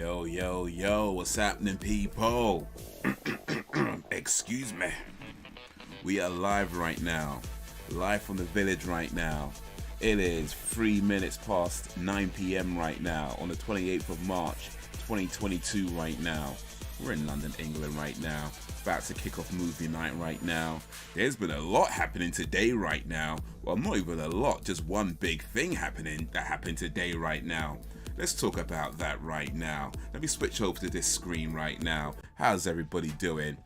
Yo, yo, yo, what's happening, people? Excuse me. We are live right now. Live from the village right now. It is 3 minutes past 9 p.m. right now on the 28th of March, 2022 right now. We're in London, England right now. About to kick off movie night right now. There's been a lot happening today right now. Well, not even a lot, just one big thing happening that happened today right now. Let's talk about that right now. Let me switch over to this screen right now. How's everybody doing?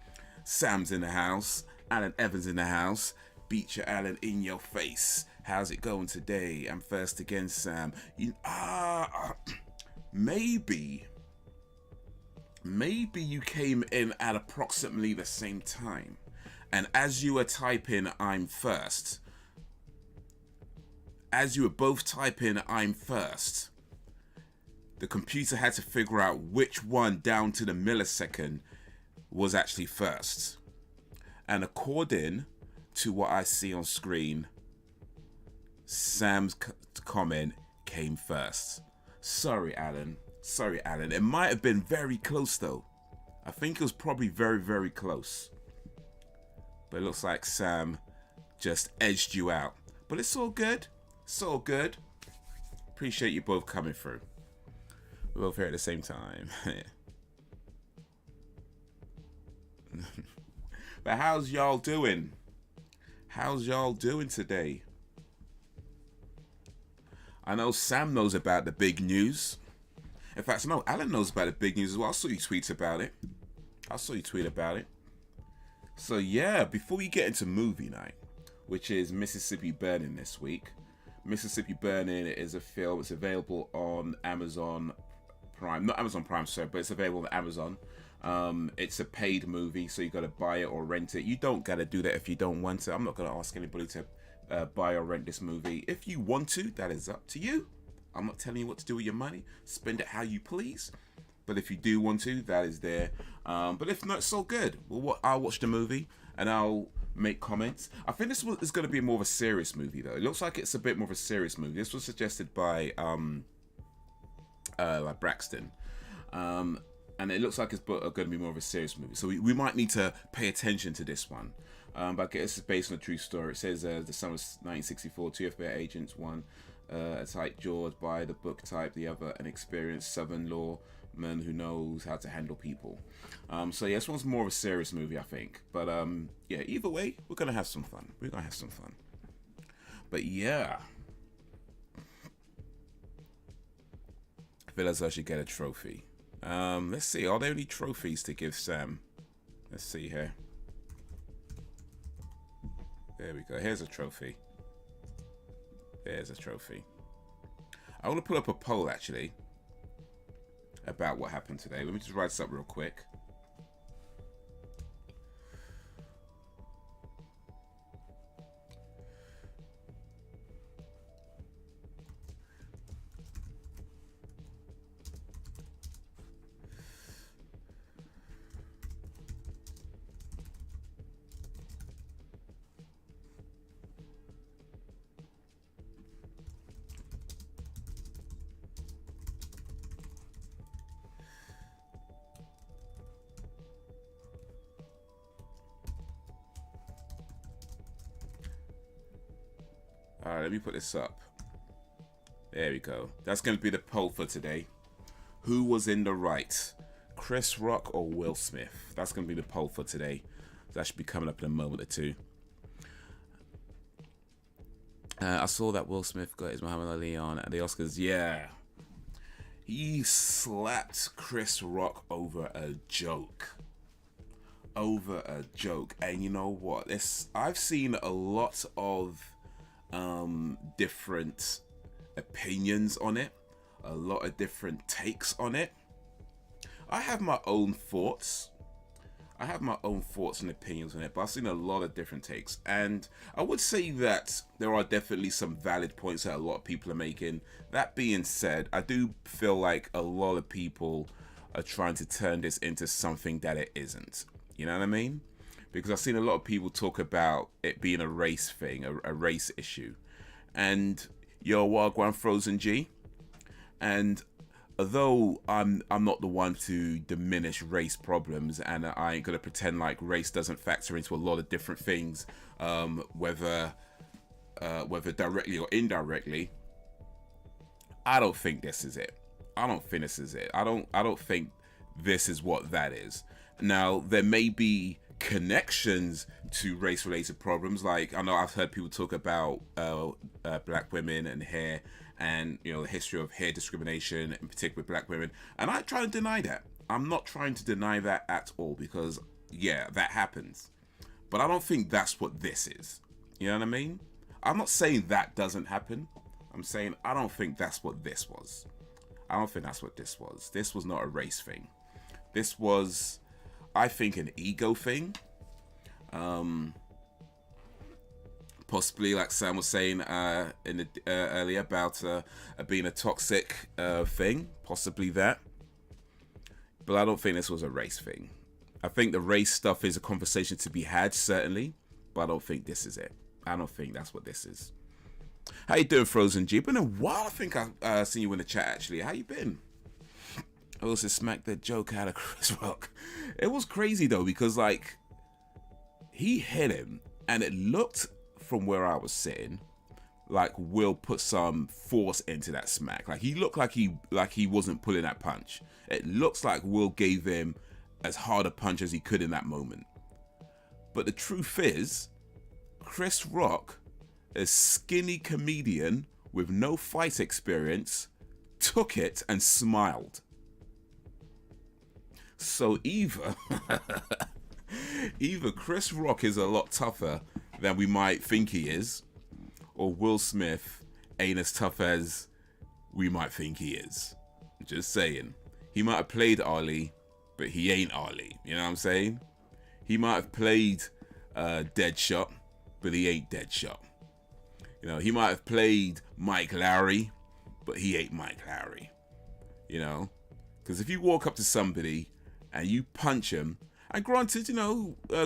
Sam's in the house. Alan Evans in the house. Beat your Alan in your face. How's it going today? I'm first again, Sam. Maybe you came in at approximately the same time. And as you were typing, I'm first. As you were both typing, I'm first. The computer had to figure out which one down to the millisecond was actually first. And according to what I see on screen, Sam's comment came first. Sorry, Alan. It might have been very close, though. I think it was probably very, very close. But it looks like Sam just edged you out. But it's all good. It's all good. Appreciate you both coming through. We're both here at the same time. But how's y'all doing? How's y'all doing today? I know Sam knows about the big news. In fact, I know Alan knows about the big news as well. I saw you tweet about it. So yeah, before we get into movie night, which is Mississippi Burning this week. Mississippi Burning is a film. It's available on Amazon Prime. Not Amazon Prime, sorry, but it's available on Amazon. It's a paid movie, so you got to buy it or rent it. You don't got to do that if you don't want to. I'm not going to ask anybody to buy or rent this movie. If you want to, that is up to you. I'm not telling you what to do with your money. Spend it how you please. But if you do want to, that is there. But if not, it's so good. Well, I'll watch the movie and I'll make comments. I think this is going to be more of a serious movie, though. It looks like it's a bit more of a serious movie. This was suggested by Braxton. And it looks like it's going to be more of a serious movie. So we might need to pay attention to this one. But I guess it's based on a true story. It says the summer of 1964, two FBI agents, one a type George by the book type, the other an experienced Southern lawman who knows how to handle people. So yeah, this one's more of a serious movie, I think. But yeah, either way, we're going to have some fun. But yeah. I feel as though I should get a trophy. Let's see, are there any trophies to give Sam? Let's see here. There we go. Here's a trophy. I want to put up a poll, actually, about what happened today. Let me just write this up real quick. Alright, let me put this up. There we go. That's going to be the poll for today. Who was in the right? Chris Rock or Will Smith? That's going to be the poll for today. That should be coming up in a moment or two. I saw that Will Smith got his Muhammad Ali on at the Oscars. Yeah. He slapped Chris Rock over a joke. And you know what? I've seen a lot of different opinions on it, a lot of different takes on it. I have my own thoughts and opinions on it, but I've seen a lot of different takes, and I would say that there are definitely some valid points that a lot of people are making. That being said, I do feel like a lot of people are trying to turn this into something that it isn't. You know what I mean? Because I've seen a lot of people talk about it being a race thing, a race issue. And yo, Wagwan Frozen G. And although I'm not the one to diminish race problems, and I ain't gonna pretend like race doesn't factor into a lot of different things, whether directly or indirectly. I don't think this is it. I don't think this is it. I don't think this is what that is. Now, there may be connections to race-related problems. Like, I know I've heard people talk about black women and hair, and the history of hair discrimination, in particular with black women. And I try to deny that. I'm not trying to deny that at all, because yeah, that happens. But I don't think that's what this is. You know what I mean? I'm not saying that doesn't happen. I'm saying I don't think that's what this was. I don't think that's what this was. This was not a race thing. This was, I think, an ego thing. Possibly, like Sam was saying in the earlier about being a toxic thing. Possibly that. But I don't think this was a race thing. I think the race stuff is a conversation to be had, certainly. But I don't think this is it. I don't think that's what this is. How you doing, Frozen G? Been a while. I think I've seen you in the chat, actually. How you been? I also smacked that joke out of Chris Rock. It was crazy, though, because, like, he hit him, and it looked, from where I was sitting, like Will put some force into that smack. Like, he looked like he wasn't pulling that punch. It looks like Will gave him as hard a punch as he could in that moment. But the truth is, Chris Rock, a skinny comedian with no fight experience, took it and smiled. So either Chris Rock is a lot tougher than we might think he is, or Will Smith ain't as tough as we might think he is. Just saying. He might have played Ali, but he ain't Ali. You know what I'm saying? He might have played Deadshot, but he ain't Deadshot. He might have played Mike Lowry, but he ain't Mike Lowry. Because if you walk up to somebody and you punch him, and granted,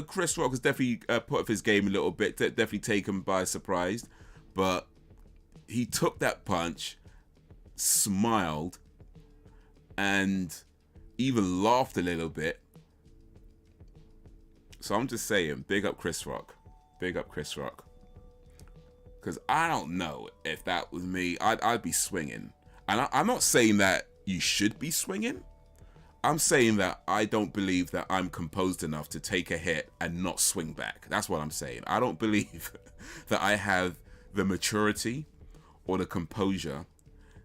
Chris Rock has definitely put up his game a little bit, definitely taken by surprise, but he took that punch, smiled, and even laughed a little bit. So I'm just saying, big up Chris Rock. Big up Chris Rock. Because I don't know if that was me, I'd be swinging. And I'm not saying that you should be swinging. I'm saying that I don't believe that I'm composed enough to take a hit and not swing back. That's what I'm saying. I don't believe that I have the maturity or the composure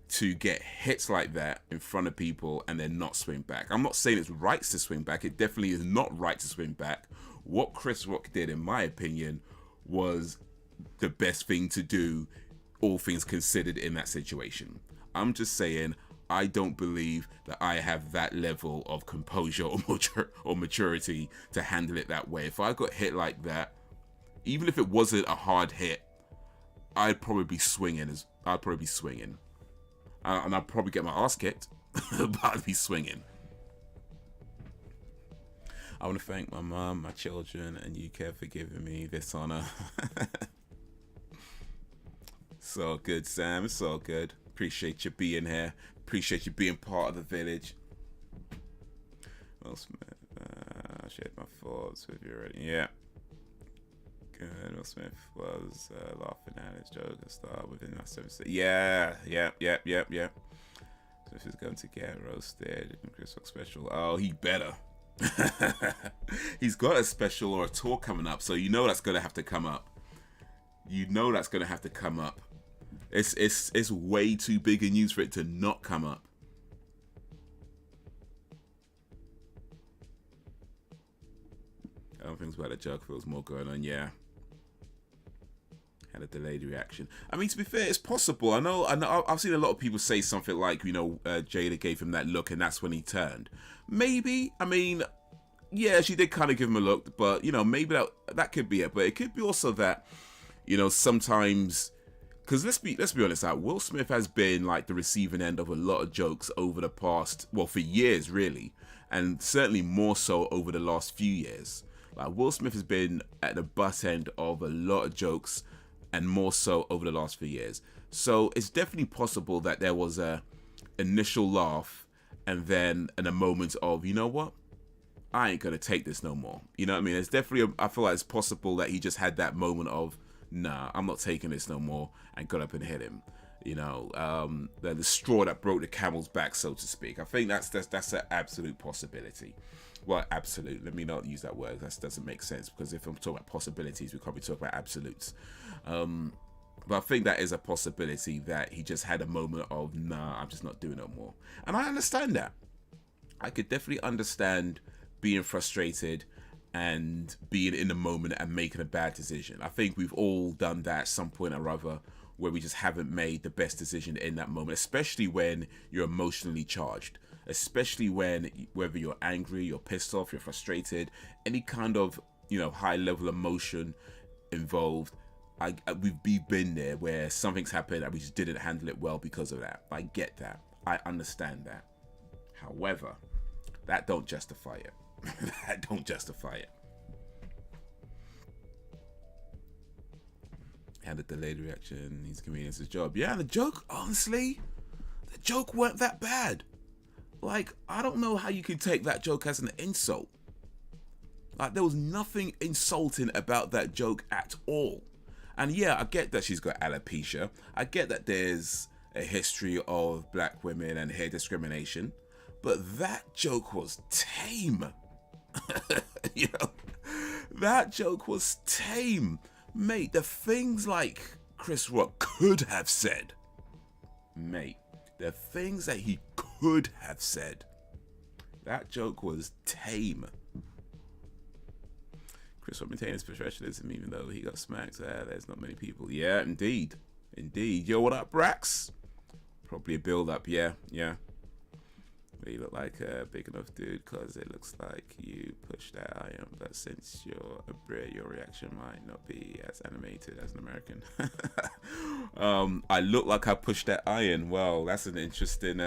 to get hits like that in front of people and then not swing back. I'm not saying it's right to swing back. It definitely is not right to swing back. What Chris Rock did, in my opinion, was the best thing to do, all things considered, in that situation. I'm just saying, I don't believe that I have that level of composure or maturity to handle it that way. If I got hit like that, even if it wasn't a hard hit, I'd probably be swinging. And I'd probably get my ass kicked, but I'd be swinging. I want to thank my mom, my children, and you, Kev, for giving me this honor. It's all good, Sam. It's all good. Appreciate you being here. Appreciate you being part of the village. Will Smith, shared my thoughts with you already. Yeah. Good. Will Smith was laughing at his joke and start within that 7 seconds. Yeah. Smith is going to get roasted. Chris Rock special. Oh, he better. He's got a special or a tour coming up, so that's going to have to come up. That's going to have to come up. It's way too big a news for it to not come up. I don't think about the joke. Feels more going on. Yeah. Had a delayed reaction. I mean, to be fair, it's possible. I know. I've seen a lot of people say something like, Jada gave him that look and that's when he turned. Maybe. I mean, yeah, she did kind of give him a look, but maybe that could be it. But it could be also that, sometimes, because let's be honest, that Will Smith has been like the receiving end of a lot of jokes over the past, for years really, and certainly more so over the last few years. Like, Will Smith has been at the butt end of a lot of jokes, and more so over the last few years. So it's definitely possible that there was a initial laugh, and then in a moment of, you know what, I ain't gonna take this no more. You know what I mean? It's definitely, I feel like it's possible that he just had that moment of, nah, I'm not taking this no more, and got up and hit him. You know, the straw that broke the camel's back, so to speak. I think that's an absolute possibility. Well, absolute. Let me not use that word. That doesn't make sense, because if I'm talking about possibilities, we can't be talking about absolutes. But I think that is a possibility, that he just had a moment of, nah, I'm just not doing no more. And I understand that. I could definitely understand being frustrated and being in the moment and making a bad decision. I think we've all done that at some point or other, where we just haven't made the best decision in that moment, especially when you're emotionally charged, especially when, whether you're angry, you're pissed off, you're frustrated, any kind of, you know, high level emotion involved. We've been there where something's happened and we just didn't handle it well because of that. I get that. I understand that. However, that don't justify it. That don't justify it. Had a delayed reaction. He's convenience his job. Yeah, the joke, honestly, the joke weren't that bad. Like, I don't know how you could take that joke as an insult. Like, there was nothing insulting about that joke at all. And yeah, I get that she's got alopecia. I get that there's a history of black women and hair discrimination. But that joke was tame. You know, that joke was tame. Mate, the things like Chris Rock could have said. Mate, the things that he could have said. That joke was tame. Chris Rock maintained his professionalism even though he got smacked. There's not many people. Yeah, indeed. Indeed. Yo, what up, Brax? Probably a build-up, yeah. You look like a big enough dude, because it looks like you pushed that iron, but since you're a Brit, your reaction might not be as animated as an American. I look like I pushed that iron. Well, that's an interesting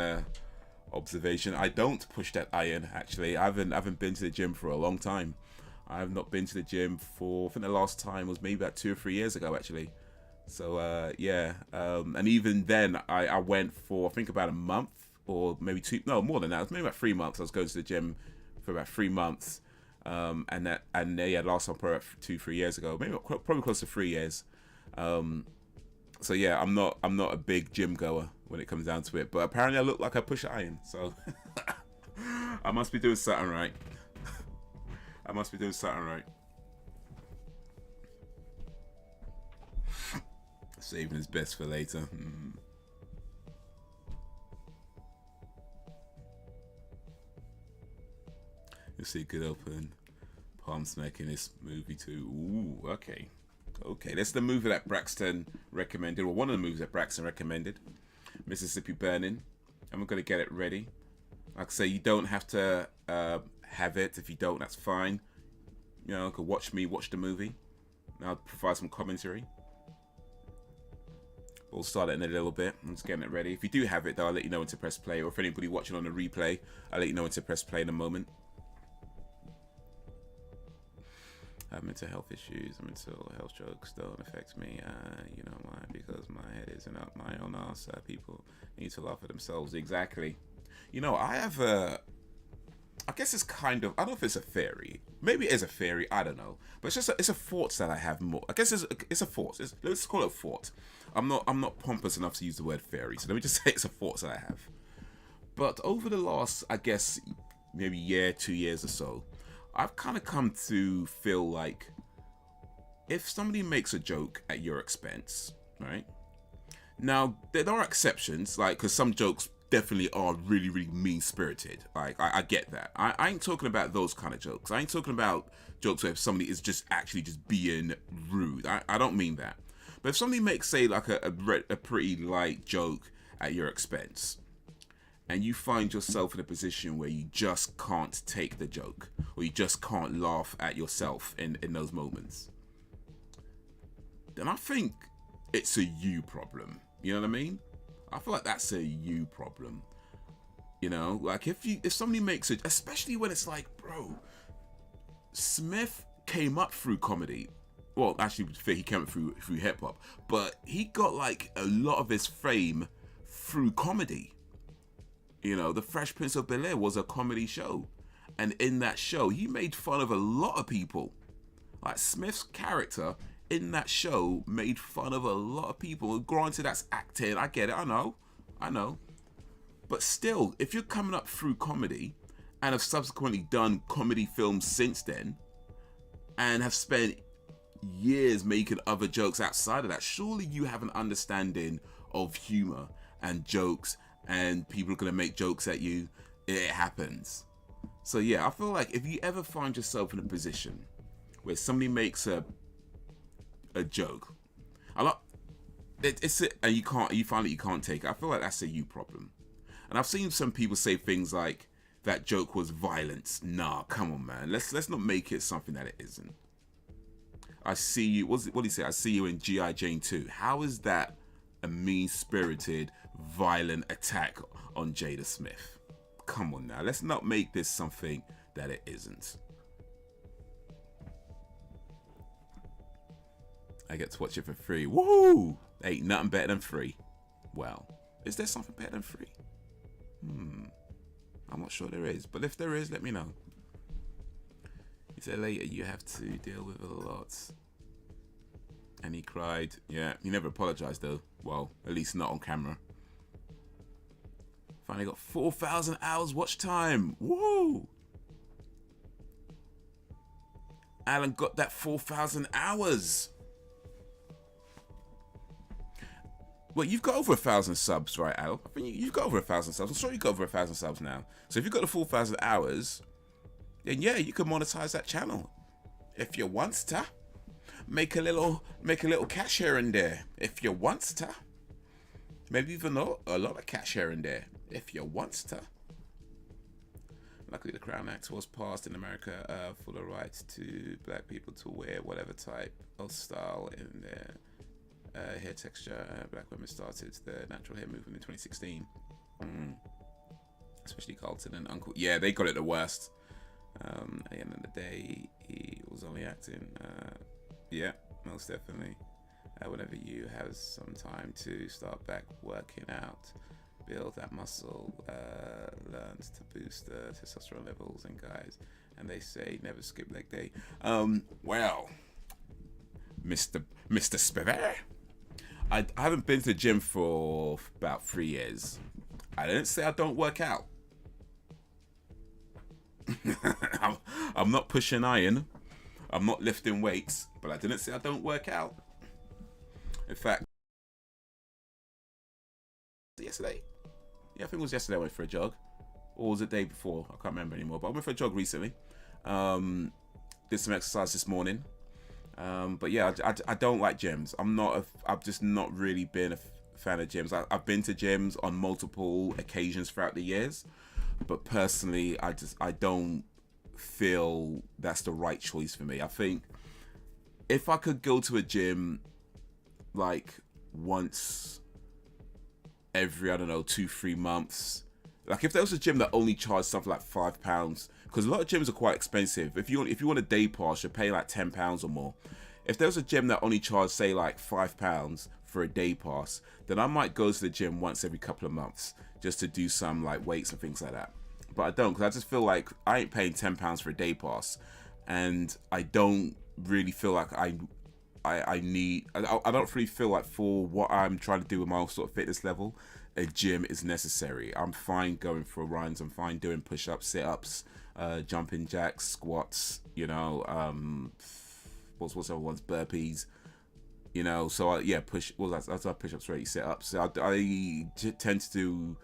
observation. I don't push that iron, actually. I haven't been to the gym for a long time. I have not been to the gym for, I think the last time was maybe about 2 or 3 years ago, actually. So yeah, and even then I went for, I think, about a month, or maybe 2, no, more than that. It was maybe about 3 months. I was going to the gym for about 3 months, and yeah, last time probably 2 3 years ago, maybe probably close to 3 years. So yeah, I'm not a big gym goer when it comes down to it, but apparently I look like I push iron, so I must be doing something right. I must be doing something right. Saving his best for later. You'll see good open palm smacking this movie too. Ooh, okay. Okay, that's the movie that Braxton recommended, or one of the movies that Braxton recommended. Mississippi Burning. I'm going to get it ready. Like I say, you don't have to have it. If you don't, that's fine. You know, you can watch me watch the movie. And I'll provide some commentary. We'll start it in a little bit. I'm just getting it ready. If you do have it, though, I'll let you know when to press play. Or if anybody watching on the replay, I'll let you know when to press play in a moment. I have mental health issues. Mental health jokes don't affect me. You know why? Because my head isn't up my own ass. People need to laugh at themselves. Exactly. You know, I have a... I guess it's kind of... I don't know if it's a theory. Maybe it is a theory. I don't know. But it's just it's a thought that I have more. I guess it's a thought. Let's call it a thought. I'm not pompous enough to use the word theory. So let me just say it's a thought that I have. But over the last, I guess, maybe year, 2 years or so, I've kind of come to feel like if somebody makes a joke at your expense, right? Now, there are exceptions, like, because some jokes definitely are really, really mean-spirited. Like, I get that. I ain't talking about those kind of jokes. I ain't talking about jokes where somebody is just actually just being rude. I don't mean that. But if somebody makes, say, like a pretty light joke at your expense, and you find yourself in a position where you just can't take the joke, or you just can't laugh at yourself in those moments, then I think it's a you problem. You know what I mean? I feel like that's a you problem. You know, like if somebody makes it, especially when it's like, bro, Smith came up through comedy. Well, actually, he came up through hip hop, but he got like a lot of his fame through comedy. You know, The Fresh Prince of Bel-Air was a comedy show. And in that show, he made fun of a lot of people. Like, Smith's character in that show made fun of a lot of people. Granted, that's acting. I get it. I know. But still, if you're coming up through comedy and have subsequently done comedy films since then and have spent years making other jokes outside of that, surely you have an understanding of humor and jokes, and people are going to make jokes at you. It happens. So yeah, I feel like if you ever find yourself in a position where somebody makes a joke, and you find that you can't take it, I feel like that's a you problem. And I've seen some people say things like, that joke was violence. Nah, come on, man. Let's not make it something that it isn't. I see you. What do you say? I see you in G.I. Jane 2. How is that a mean-spirited, violent attack on Jada Smith? Come on now. Let's not make this something that it isn't. I get to watch it for free. Woo! Ain't nothing better than free. Well, is there something better than free? I'm not sure there is, but if there is, let me know. He said later you have to deal with a lot. And he cried. Yeah, he never apologized though. Well, at least not on camera. Finally got 4,000 hours watch time. Woo! Alan got that 4,000 hours. Well, you've got over 1,000 subs, right, Al? I think you've got over 1,000 subs. I'm sure you've got over 1,000 subs now. So if you've got the 4,000 hours, then yeah, you can monetize that channel if you want to. Make a little cash here and there if you want to. Maybe even a lot of cash here and there if you want to. Luckily, the Crown Act was passed in America for the right to black people to wear whatever type of style in their hair texture. Black women started the natural hair movement in 2016. Especially Carlton and Uncle. Yeah, they got it the worst. At the end of the day, he was only acting. Yeah, most definitely. Whenever you have some time to start back working out, build that muscle, learn to boost the testosterone levels in guys. And they say never skip leg day. Well, Mr. Spiver, I haven't been to the gym for about 3 years. I didn't say I don't work out. I'm not pushing iron. I'm not lifting weights, but I didn't say I don't work out. In fact, yesterday? Yeah, I think it was yesterday I went for a jog. Or was it the day before? I can't remember anymore, but I went for a jog recently. Did some exercise this morning. But yeah, I don't like gyms. I've just not really been a fan of gyms. I've been to gyms on multiple occasions throughout the years, but personally, I don't feel that's the right choice for me. I think if I could go to a gym like once every, I don't know, 2-3 months, like if there was a gym that only charged something like £5, because a lot of gyms are quite expensive. If you want a day pass, you're paying like £10 or more. If there was a gym that only charged, say, like £5 for a day pass, then I might go to the gym once every couple of months just to do some like weights and things like that. But I don't, because I just feel like I ain't paying £10 for a day pass, and I don't really feel like I don't really feel like for what I'm trying to do with my own sort of fitness level, a gym is necessary. I'm fine going for runs. I'm fine doing push-ups, sit-ups, jumping jacks, squats, you know, what's other ones, burpees, you know. So yeah, that's our push-ups, ready, sit-ups. So I tend to do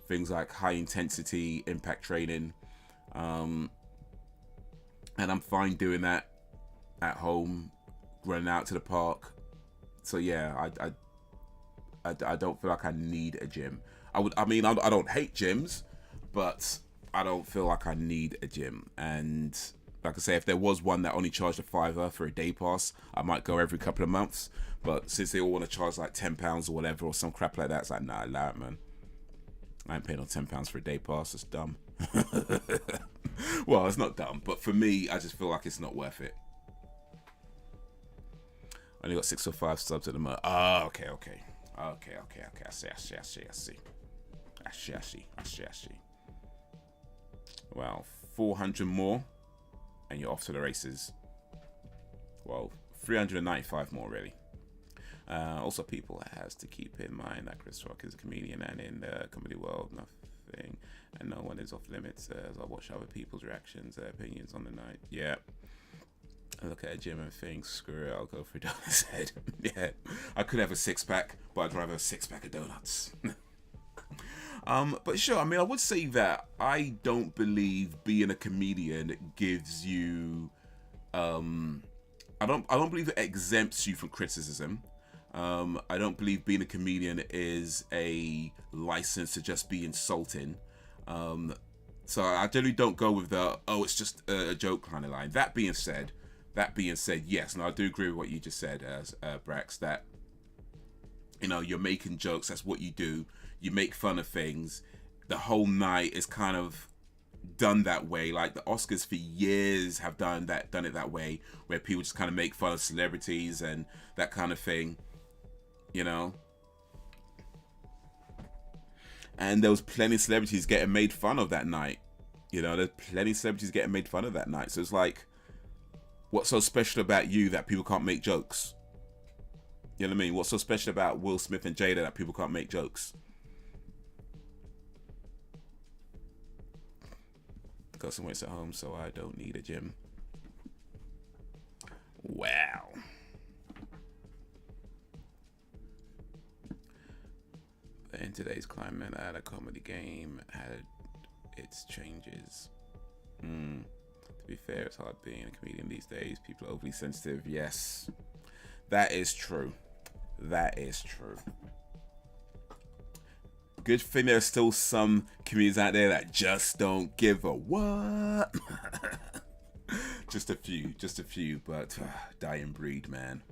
things like high intensity impact training, and I'm fine doing that at home, running out to the park. So yeah, I don't feel like I need a gym. I don't hate gyms, but I don't feel like I need a gym. And like I say, if there was one that only charged a £5 for a day pass, I might go every couple of months. But since they all want to charge like £10 or whatever, or some crap like that, it's like, nah, allow it, man. I ain't paying on £10 for a day pass. It's dumb. Well, it's not dumb, but for me, I just feel like it's not worth it. I only got 6 or 5 subs at the moment. Oh, okay. I see. Ashi. Well, 400 more, and you're off to the races. Well, 395 more, really. Also, people has to keep in mind that Chris Rock is a comedian, and in the comedy world, nothing and no one is off limits. As I watch other people's reactions, their opinions on the night. Yeah. I look at a gym and think, screw it, I'll go for donuts head. Yeah. I could have a 6-pack, but I'd rather a 6-pack of donuts. But sure, I mean, I would say that I don't believe being a comedian gives you, I don't believe it exempts you from criticism. I don't believe being a comedian is a license to just be insulting. So I generally don't go with the, oh, it's just a joke kind of line. That being said, yes, and I do agree with what you just said, Brax, that, you know, you're making jokes, that's what you do. You make fun of things. The whole night is kind of done that way. Like the Oscars for years have done it that way, where people just kind of make fun of celebrities and that kind of thing, you know. And there was plenty of celebrities getting made fun of that night. You know, there's plenty of celebrities getting made fun of that night. So it's like, what's so special about you that people can't make jokes? You know what I mean? What's so special about Will Smith and Jada that people can't make jokes? Got some weights at home, so I don't need a gym. Wow. In today's climate, a comedy game had its changes. To be fair, it's hard being a comedian these days. People are overly sensitive. Yes, that is true. That is true. Good thing there's still some comedians out there that just don't give a what. just a few, but dying breed, man.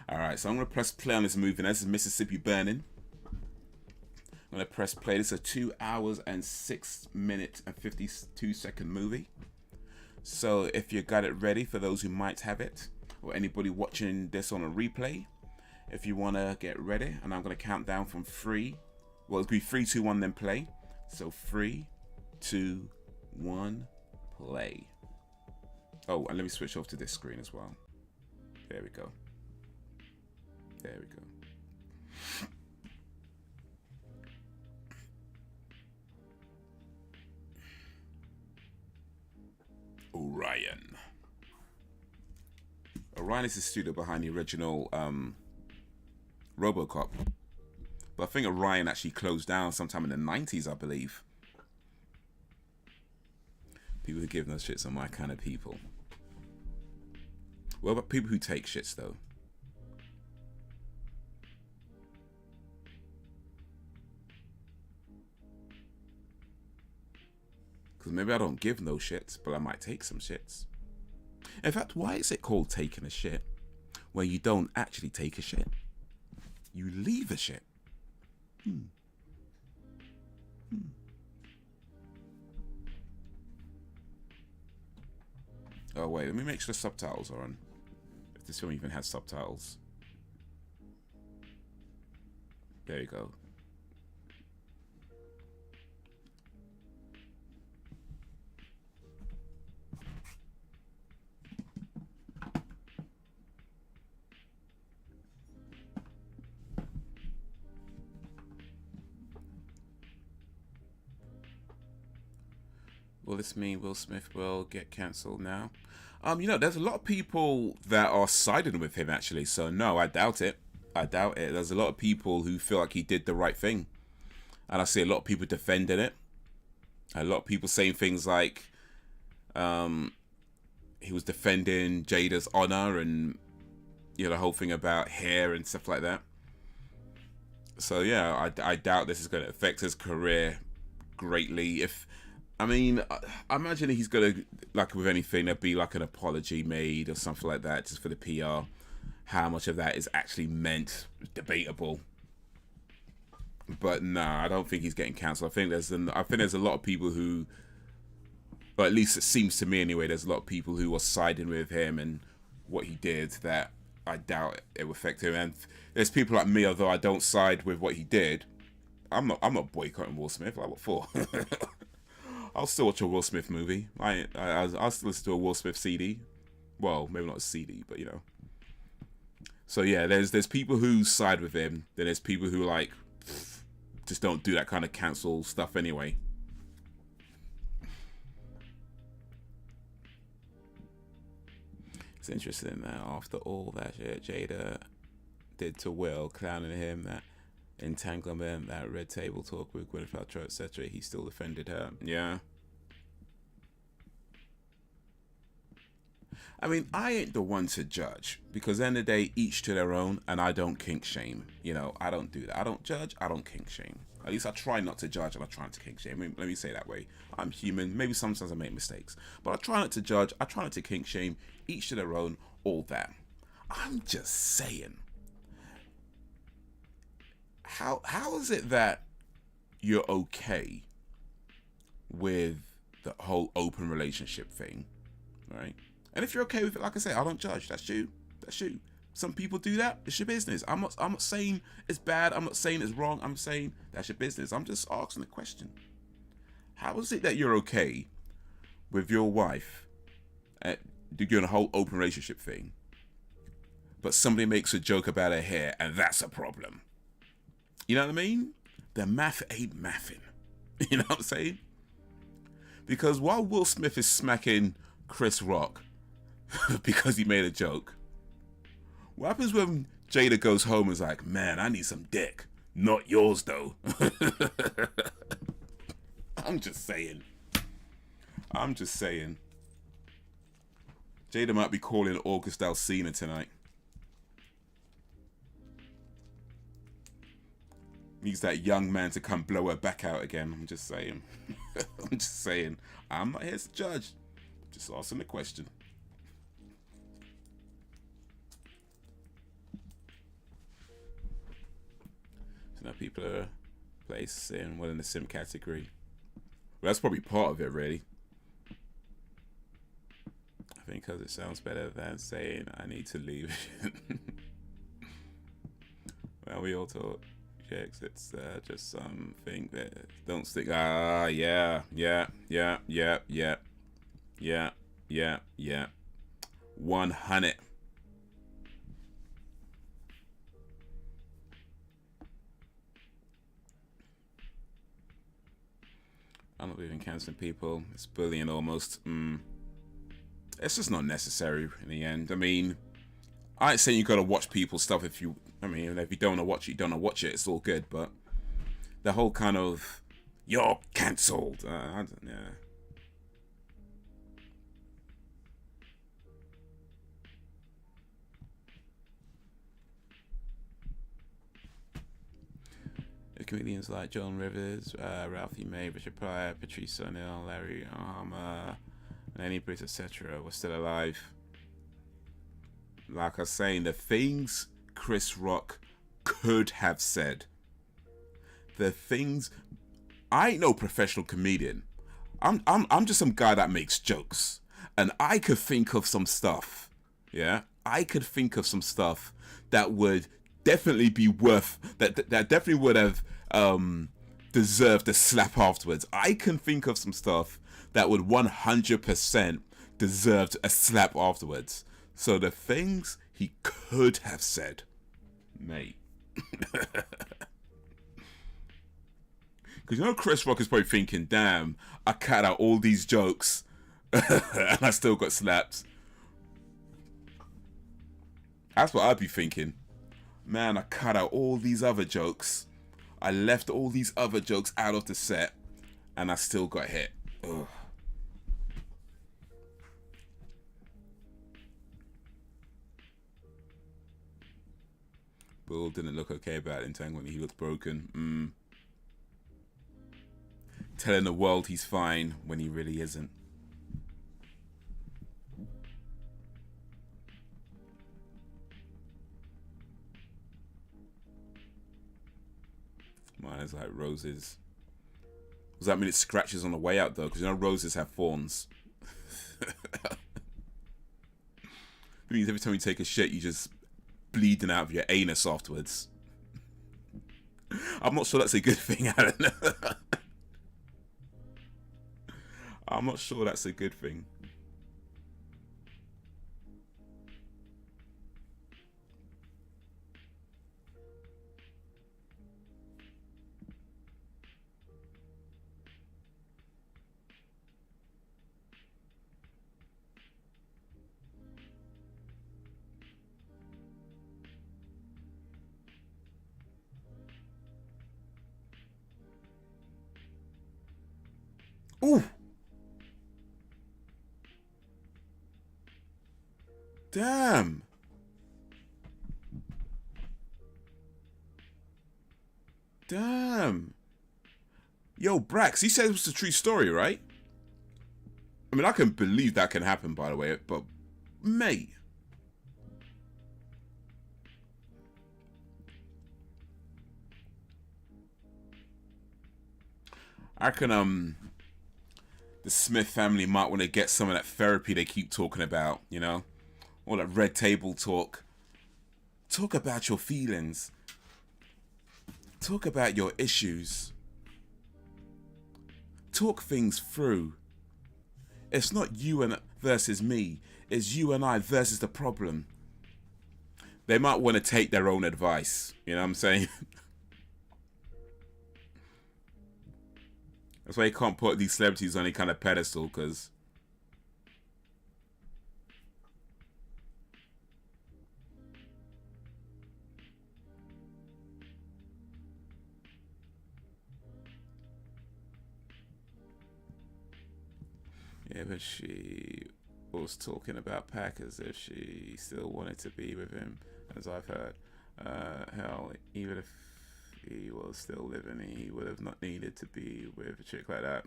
All right, so I'm gonna press play on this movie. This is Mississippi Burning. I'm gonna press play. This is a 2 hours and 6 minute and 52-second movie. So if you got it ready, for those who might have it, or anybody watching this on a replay, if you wanna get ready, and I'm gonna count down from 3. Well, it's gonna be 3, 2, 1, then play. So 3, 2, 1, play. Oh, and let me switch off to this screen as well. There we go. There we go. Orion. Orion is the studio behind the original RoboCop. But I think Orion actually closed down sometime in the 90s, I believe. People who give those shits are my kind of people. What about people who take shits, though? Because maybe I don't give no shits, but I might take some shits. In fact, why is it called taking a shit where you don't actually take a shit? You leave a shit. Oh wait, let me make sure the subtitles are on. If this film even has subtitles. There you go. Will this mean Will Smith will get cancelled now? You know, there's a lot of people that are siding with him, actually. So, no, I doubt it. I doubt it. There's a lot of people who feel like he did the right thing. And I see a lot of people defending it. A lot of people saying things like he was defending Jada's honor and, you know, the whole thing about hair and stuff like that. So, yeah, I doubt this is going to affect his career greatly. I mean, I imagine he's going to, like with anything, there'll be like an apology made or something like that just for the PR. How much of that is actually meant, debatable. But nah, I don't think he's getting cancelled. I think there's a lot of people who, or at least it seems to me anyway, there's a lot of people who are siding with him and what he did that I doubt it will affect him. And there's people like me, although I don't side with what he did, I'm not boycotting Will Smith. Like, what for? I'll still watch a Will Smith movie. I'll still listen to a Will Smith CD. Well, maybe not a CD, but you know. So yeah, there's people who side with him. Then there's people who like just don't do that kind of cancel stuff anyway. It's interesting that after all that shit Jada did to Will, clowning him, that entanglement, that red table talk with Gwyneth Paltrow, etc., he still defended her. Yeah. I mean, I ain't the one to judge, because at the end of the day, each to their own, and I don't kink shame. You know, I don't do that. I don't judge, I don't kink shame. At least I try not to judge, and I try not to kink shame. I mean, let me say it that way. I'm human. Maybe sometimes I make mistakes, but I try not to judge. I try not to kink shame. Each to their own, all that. I'm just saying. How is it that you're okay with the whole open relationship thing, right? And if you're okay with it, like I say, I don't judge. That's you. That's you. Some people do that. It's your business. I'm not saying it's bad. I'm not saying it's wrong. I'm saying that's your business. I'm just asking a question. How is it that you're okay with your wife doing a whole open relationship thing, but somebody makes a joke about her hair and that's a problem? You know what I mean? The math ain't mathing. You know what I'm saying? Because while Will Smith is smacking Chris Rock because he made a joke, what happens when Jada goes home and is like, man, I need some dick. Not yours, though. I'm just saying. I'm just saying. Jada might be calling August Alsina tonight. Needs that young man to come blow her back out again. I'm just saying. I'm just saying. I'm not here to judge. Just asking the question. So now people are placing well in the sim category. Well, that's probably part of it, really. I think because it sounds better than saying I need to leave. Well, we all thought. It's just something that don't stick. Yeah. 100. I'm not even canceling people. It's bullying almost. It's just not necessary in the end. I mean, I ain't saying you gotta watch people's stuff if you. I mean, if you don't want to watch it, you don't want to watch it. It's all good, but the whole kind of you're cancelled. Yeah. The comedians like Joan Rivers, Ralphie May, Richard Pryor, Patrice O'Neill, Larry Armour, Lenny Bruce, etc. were still alive. Like I was saying, the things Chris Rock could have said, the things, I ain't no professional comedian. I'm just some guy that makes jokes, and I could think of some stuff. Yeah, I could think of some stuff that would definitely be worth that definitely would have deserved a slap afterwards. I can think of some stuff that would 100% deserve a slap afterwards. So the things he could have said, mate. Because you know Chris Rock is probably thinking, damn, I cut out all these jokes and I still got slapped. That's what I'd be thinking. Man, I cut out all these other jokes. I left all these other jokes out of the set and I still got hit. Ugh. Bull didn't look okay about entanglement. He looked broken. Telling the world he's fine when he really isn't. Mine is like roses. Does that mean it scratches on the way out though? Because you know roses have thorns. It means every time you take a shit, you just bleeding out of your anus afterwards. I'm not sure that's a good thing, Alan. I'm not sure that's a good thing. Ooh. Damn. Damn. Yo, Brax, he said it was a true story, right? I mean, I can believe that can happen, by the way, but mate. I reckon, the Smith family might want to get some of that therapy they keep talking about, you know? All that red table talk. Talk about your feelings. Talk about your issues. Talk things through. It's not you and versus me. It's you and I versus the problem. They might want to take their own advice. You know what I'm saying? That's why you can't put these celebrities on any kind of pedestal, because yeah, but she was talking about Pac as if she still wanted to be with him, as I've heard. Hell, even if he was still living, he would have not needed to be with a chick like that.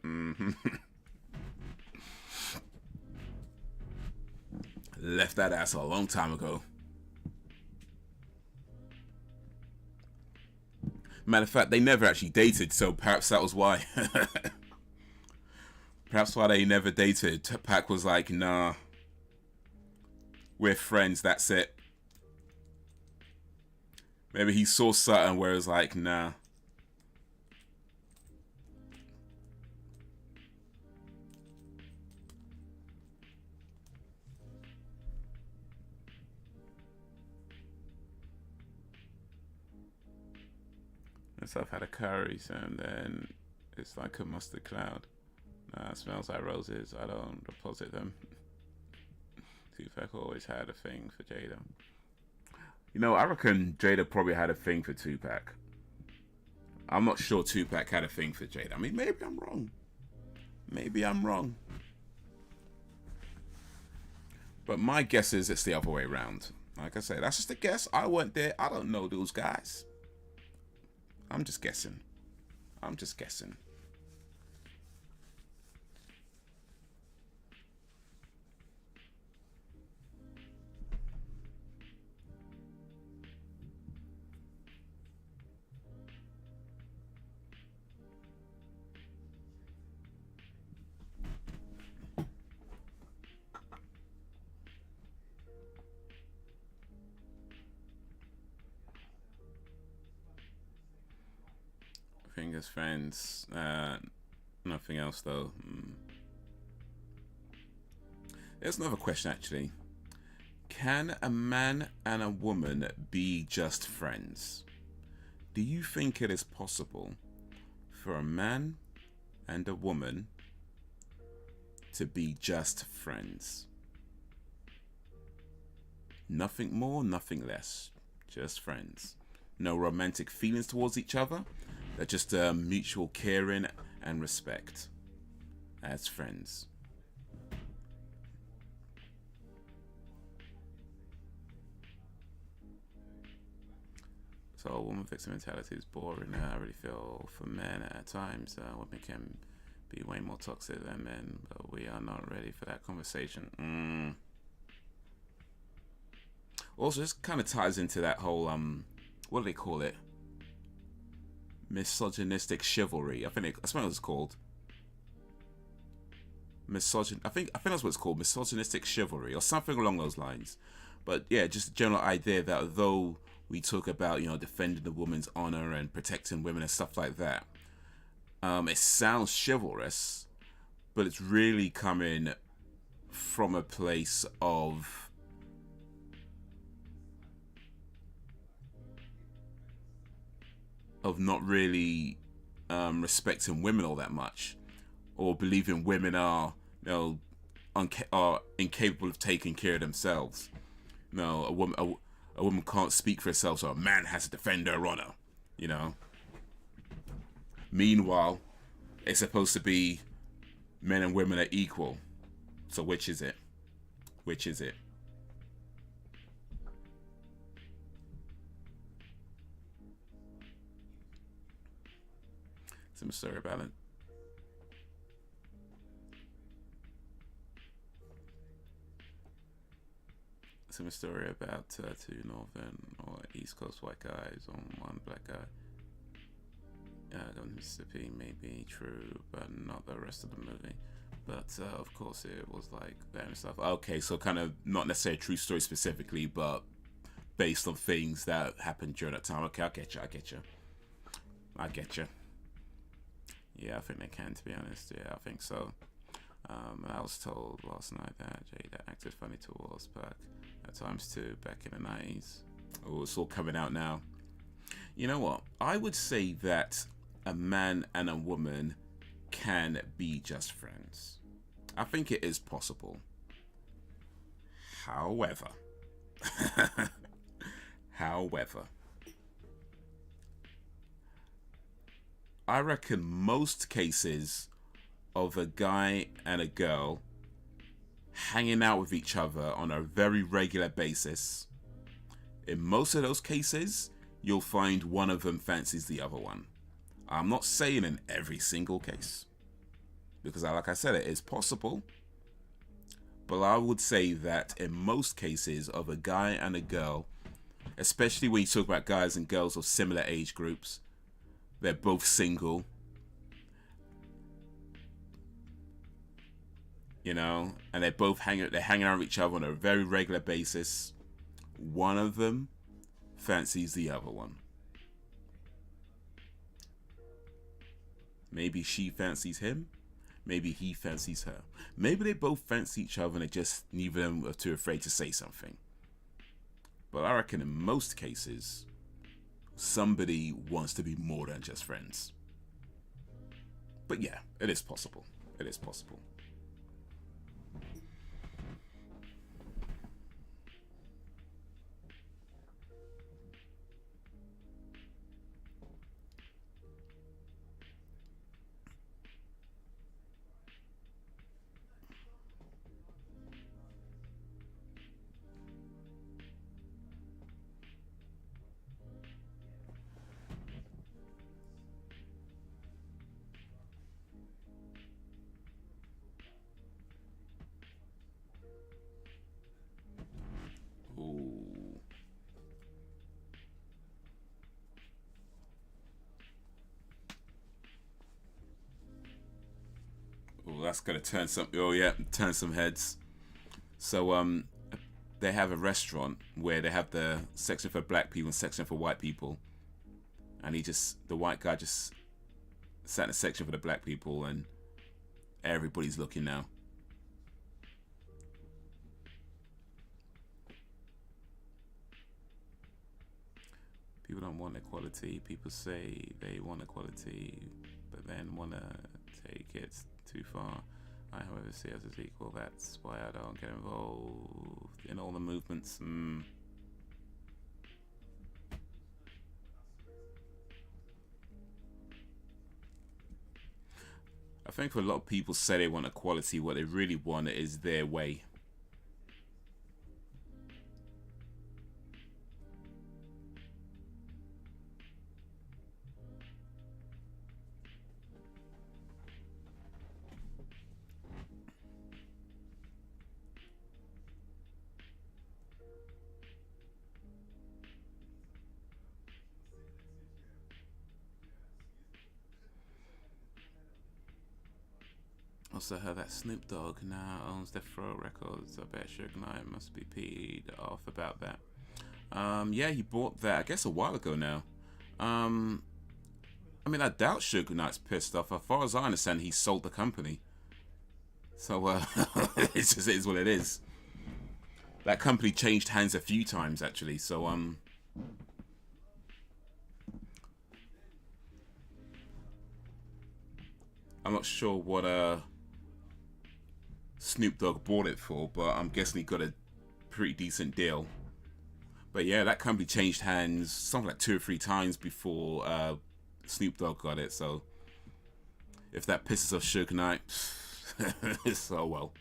Left that ass a long time ago. Matter of fact, they never actually dated, so perhaps that was why. Perhaps why they never dated. Pac was like, nah, we're friends, that's it. Maybe he saw something where it was like, nah. So I've had a curry, and then it's like a mustard cloud. It smells like roses. I don't deposit them. Tupac always had a thing for Jada. You know, I reckon Jada probably had a thing for Tupac. I'm not sure Tupac had a thing for Jada. I mean, maybe I'm wrong. Maybe I'm wrong. But my guess is it's the other way around. Like I said, that's just a guess. I weren't there. I don't know those guys. I'm just guessing. I'm just guessing. Fingers friends. Nothing else though. There's another question actually. Can a man and a woman be just friends? Do you think it is possible for a man and a woman to be just friends? Nothing more, nothing less. Just friends. No romantic feelings towards each other. They're just mutual caring and respect as friends. So woman victim mentality is boring. I really feel for men at times. Women can be way more toxic than men, but we are not ready for that conversation. Also, this kind of ties into that whole what do they call it? Misogynistic chivalry. I think that's what it's called. I think that's what it's called. Misogynistic chivalry or something along those lines. But yeah, just the general idea that though we talk about, you know, defending the woman's honor and protecting women and stuff like that. It sounds chivalrous, but it's really coming from a place of not really respecting women all that much, or believing women are, you know, are incapable of taking care of themselves. You know, a woman can't speak for herself, so a man has to defend her honor. You know. Meanwhile, it's supposed to be men and women are equal. So which is it? Which is it? Some story about it. Some story about two northern or east coast white guys on one black guy. Mississippi may be true, but not the rest of the movie. But of course, it was like that and stuff. Okay, so kind of not necessarily a true story specifically, but based on things that happened during that time. Okay, I get you. I get you. Yeah, I think they can, to be honest. Yeah, I think so. I was told last night that Jada acted funny towards back at times too, back in the 90s. Oh, it's all coming out now. You know what? I would say that a man and a woman can be just friends. I think it is possible. However, I reckon most cases of a guy and a girl hanging out with each other on a very regular basis, in most of those cases, you'll find one of them fancies the other one. I'm not saying in every single case, because like I said, it is possible. But I would say that in most cases of a guy and a girl, especially when you talk about guys and girls of similar age groups, they're both single, you know, and they're hanging out with each other on a very regular basis. One of them fancies the other one. Maybe she fancies him. Maybe he fancies her. Maybe they both fancy each other and they just, neither of them are too afraid to say something. But I reckon in most cases, somebody wants to be more than just friends. But yeah, it is possible. It is possible. That's gonna turn some. Oh yeah, turn some heads. So they have a restaurant where they have the section for black people and section for white people, and the white guy just sat in a section for the black people, and everybody's looking now. People don't want equality. People say they want equality, but then want to take it too far. I, however, see us as equal. That's why I don't get involved in all the movements. I think for a lot of people say they want equality, what they really want is their way. Also heard that Snoop Dogg now owns Death Row Records. I bet Suge Knight must be peed off about that. Yeah, he bought that, I guess, a while ago now. I mean, I doubt Suge Knight's pissed off. As far as I understand, he sold the company. So, it is what it is. That company changed hands a few times, actually. So, I'm not sure what Snoop Dogg bought it for, but I'm guessing he got a pretty decent deal. But yeah, that company changed hands something like 2 or 3 times before Snoop Dogg got it. So if that pisses off Suge Knight, so well.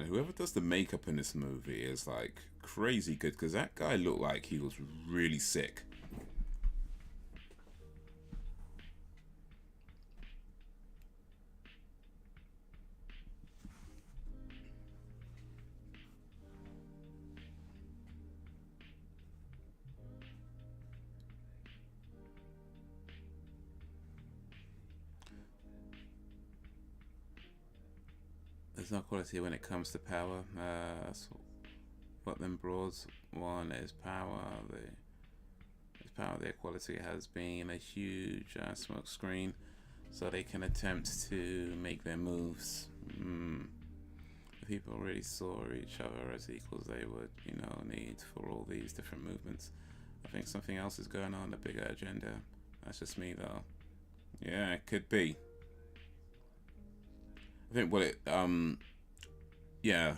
Whoever does the makeup in this movie is like crazy good, because that guy looked like he was really sick. There's no quality when it comes to power. That's what them broads want is power. Their quality has been a huge smoke screen, so they can attempt to make their moves. If people really saw each other as equals, they would, need for all these different movements. I think something else is going on, a bigger agenda. That's just me, though. Yeah, it could be. I think what it, yeah.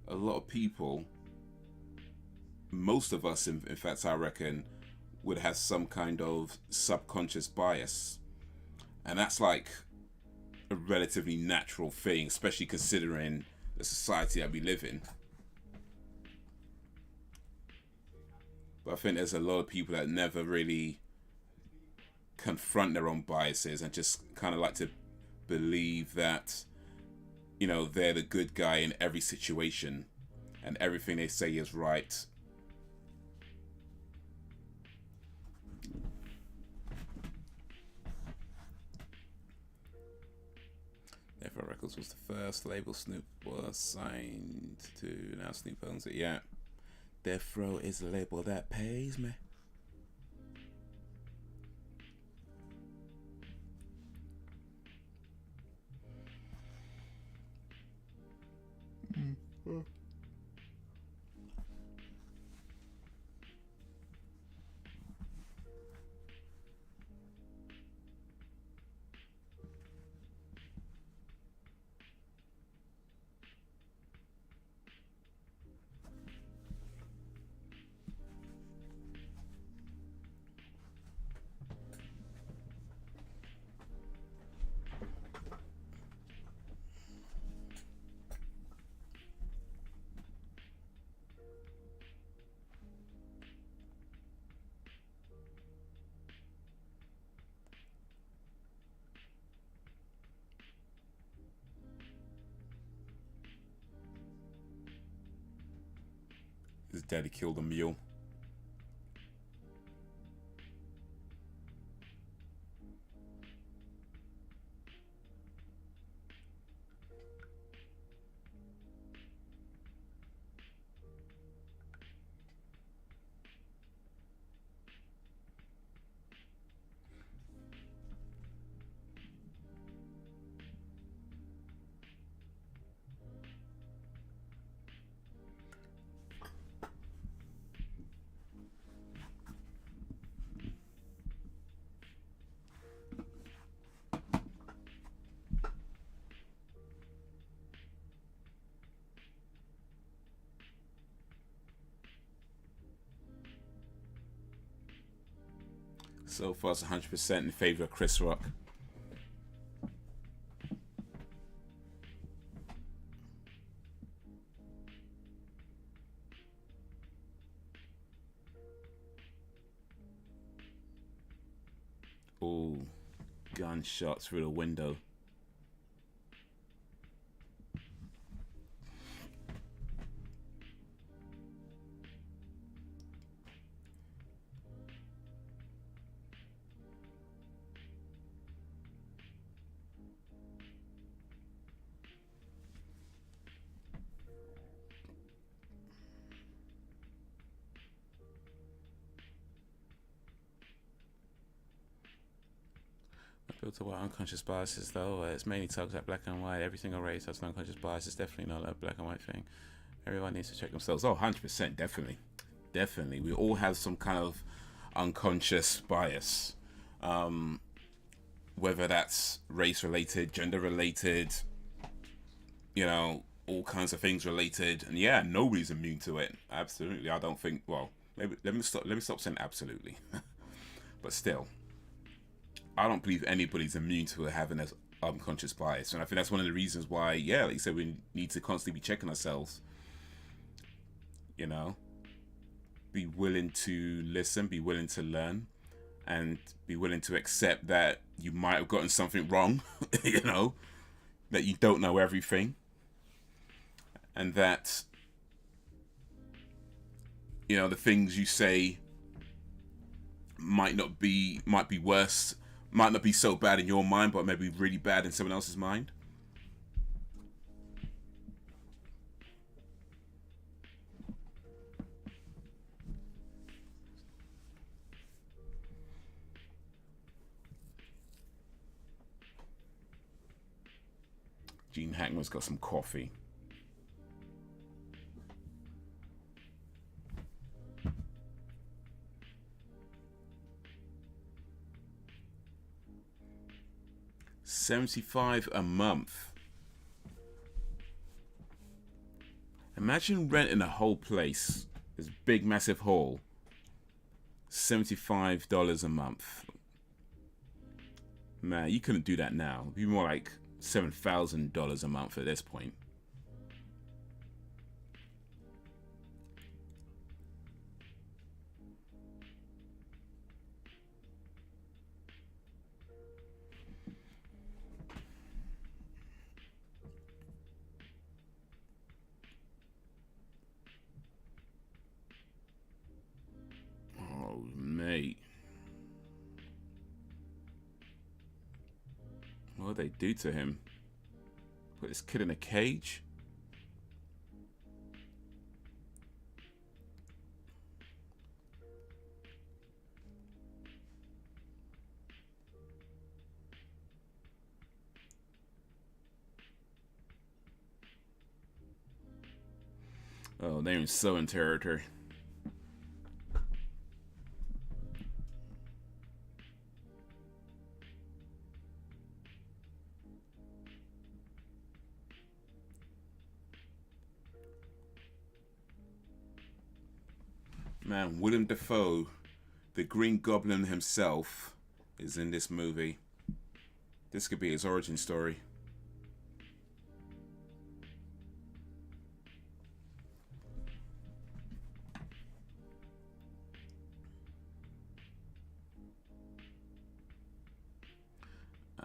A lot of people, most of us, in fact, I reckon, would have some kind of subconscious bias. And that's like a relatively natural thing, especially considering the society that we live in. But I think there's a lot of people that never really confront their own biases and just kind of like to believe that, they're the good guy in every situation and everything they say is right. Therefore Records was the first label Snoop was signed to. Now Snoop owns it, yeah. Death Row is the label that pays me. His daddy killed a mule. So far, it's 100% in favor of Chris Rock. Oh, gunshots through the window. Built to what unconscious biases, though. It's mainly tugs at black and white. Everything I raise has an unconscious bias. It's definitely not a black and white thing. Everyone needs to check themselves. Oh, 100%, definitely. Definitely. We all have some kind of unconscious bias. Whether that's race-related, gender-related, you know, all kinds of things related. And yeah, nobody's immune to it. Absolutely. I don't think, well, maybe, let me stop saying absolutely. But still, I don't believe anybody's immune to having an unconscious bias. And I think that's one of the reasons why, yeah, like you said, we need to constantly be checking ourselves. You know, be willing to listen, be willing to learn, and be willing to accept that you might have gotten something wrong, you know, that you don't know everything. And that, you know, the things you say might be worse, might not be so bad in your mind, but maybe really bad in someone else's mind. Gene Hackman's got some coffee. $75 a month. Imagine renting a whole place, this big massive hall. $75 a month. Man, you couldn't do that now. It'd be more like $7,000 a month at this point. Oh, mate. What did they do to him? Put this kid in a cage? Oh, they're so in territory. Man, Willem Dafoe, the Green Goblin himself, is in this movie. This could be his origin story.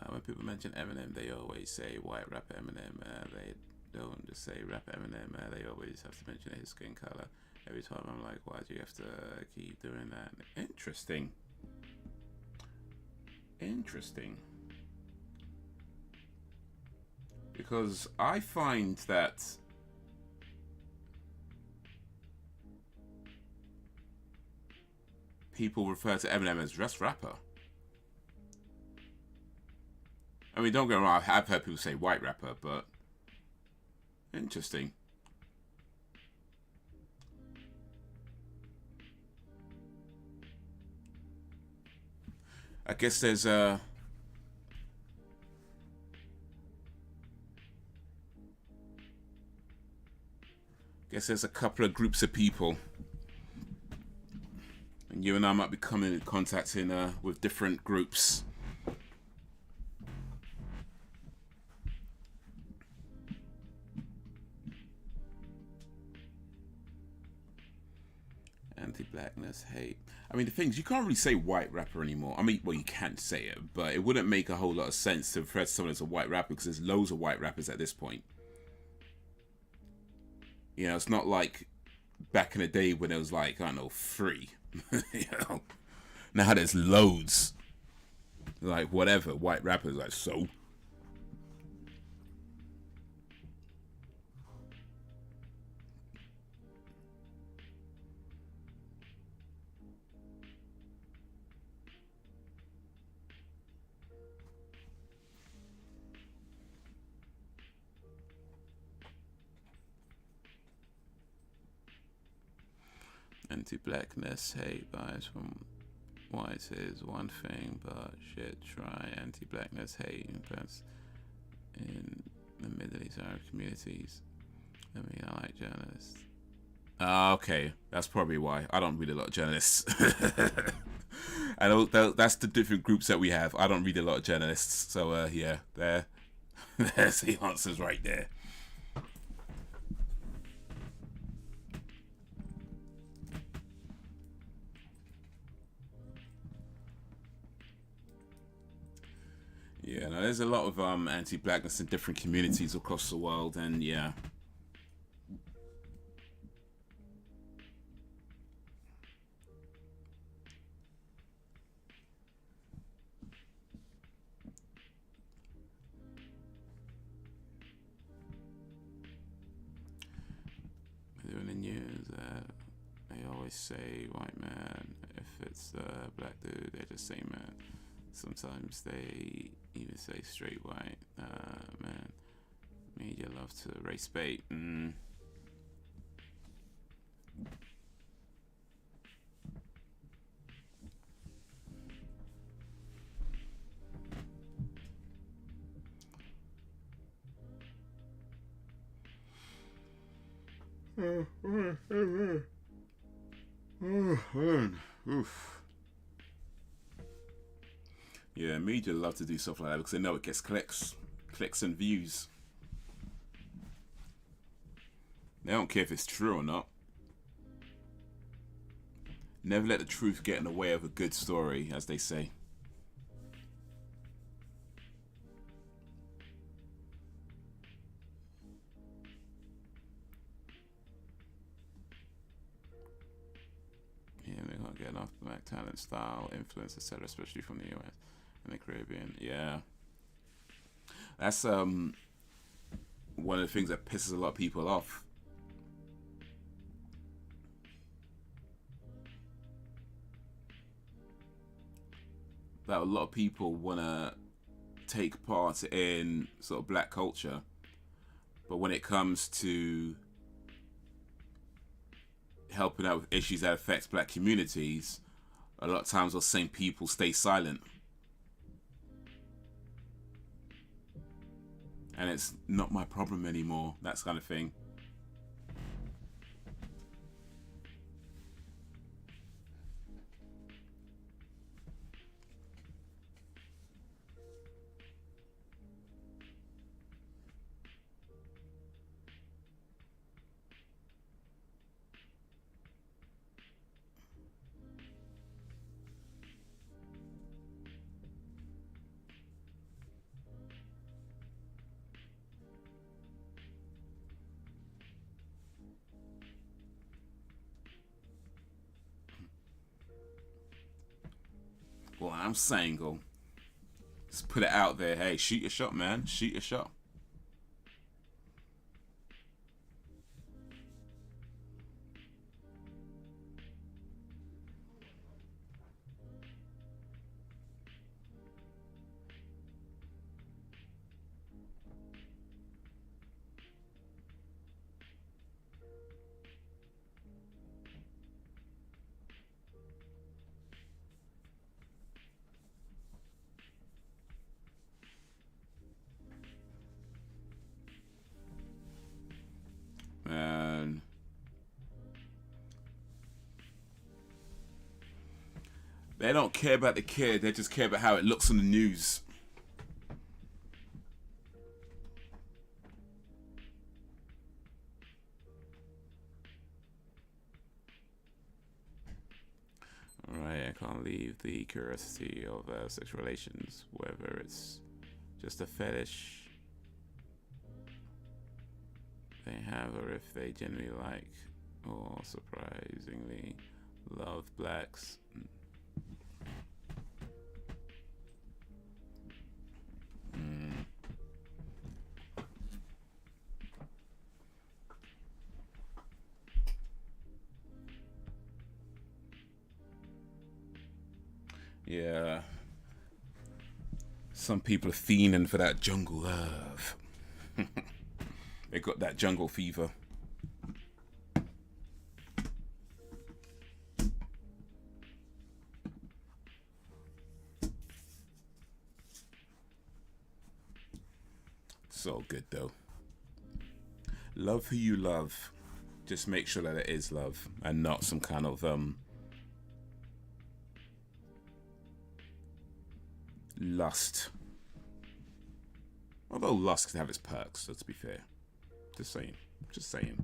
When people mention Eminem, they always say white rapper Eminem. They don't just say rapper Eminem. They always have to mention his skin color. Every time I'm like, why do you have to keep doing that? Interesting. Interesting. Because I find that people refer to Eminem as just rapper. I mean, don't get me wrong, I've heard people say white rapper, but interesting. I guess there's a couple of groups of people. And you and I might be coming in contact with different groups. Anti-blackness, hate. I mean, the thing is, you can't really say white rapper anymore. I mean, well, you can say it, but it wouldn't make a whole lot of sense to refer to someone as a white rapper because there's loads of white rappers at this point. You know, it's not like back in the day when it was like, I don't know, 3. You know, now there's loads. Like, whatever, white rappers, like, so. Anti-blackness, hate bias from whites is one thing, but shit, try anti-blackness, hate impacts in the Middle East Arab communities. I mean, I like journalists. Okay, that's probably why. I don't read a lot of journalists. I know that's the different groups that we have. I don't read a lot of journalists, so yeah, there's the answers right there. Yeah, no, there's a lot of anti-blackness in different communities across the world, and yeah. Doing the news, they always say white man. If it's black dude, they just say man. Sometimes they even say straight white. Man, media love to race bait. Oof. Yeah, media love to do stuff like that because they know it gets clicks and views. They don't care if it's true or not. Never let the truth get in the way of a good story, as they say. Yeah, they can't get enough black talent, style, influence, etc., especially from the US and the Caribbean. Yeah, that's one of the things that pisses a lot of people off. That a lot of people want to take part in sort of black culture, but when it comes to helping out with issues that affect black communities, a lot of times those same people stay silent. And it's not my problem anymore, that kind of thing. Well, I'm single. Just put it out there. Hey, shoot your shot, man. Shoot your shot. They don't care about the kid. They just care about how it looks on the news. Alright, I can't leave the curiosity of sexual relations, whether it's just a fetish they have or if they genuinely like or surprisingly love blacks. Yeah. Some people are fiending for that jungle love. They got that jungle fever. So good though. Love who you love. Just make sure that it is love and not some kind of lust. Although lust can have its perks, let's be fair. Just saying. Just saying.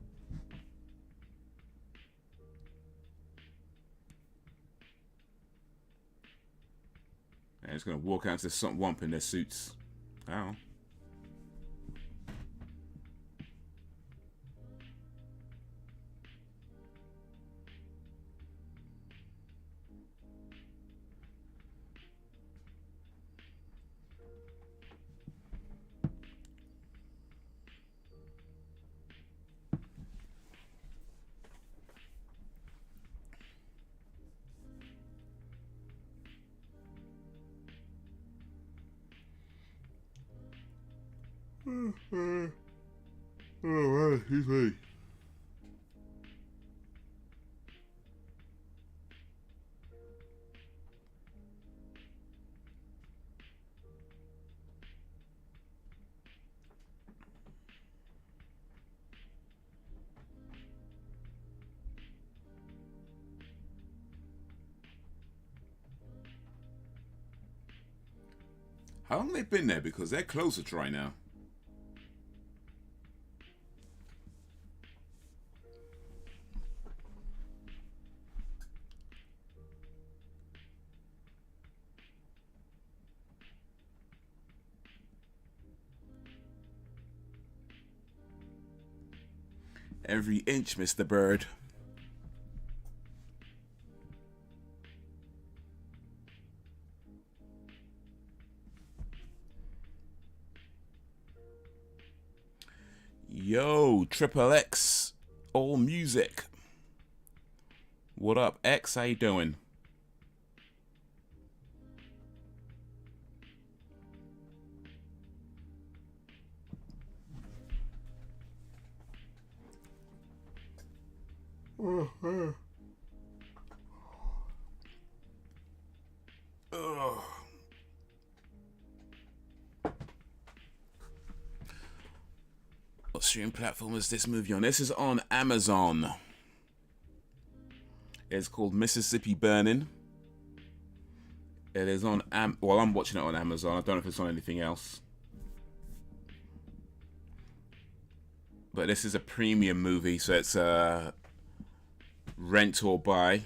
And it's gonna walk out to some wump in their suits. Ow. Oh, excuse me. How long have they been there? Because their clothes are dry now. Every inch, Mr. Bird. Yo, Triple X, all music. What up, X? How you doing? What streaming platform is this movie on? This is on Amazon. It's called Mississippi Burning. It is on well, I'm watching it on Amazon. I don't know if it's on anything else. But this is a premium movie, so it's rent or buy.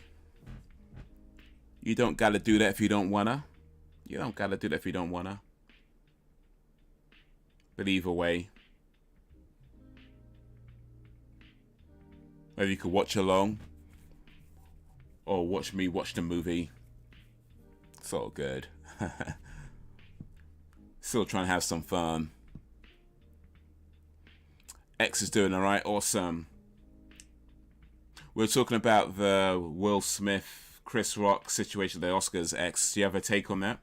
You don't gotta do that if you don't wanna. You don't gotta do that if you don't wanna. But either way, maybe you could watch along or watch me watch the movie. It's all good. Still trying to have some fun. X is doing alright, awesome. We're talking about the Will Smith, Chris Rock situation at the Oscars. X, do you have a take on that?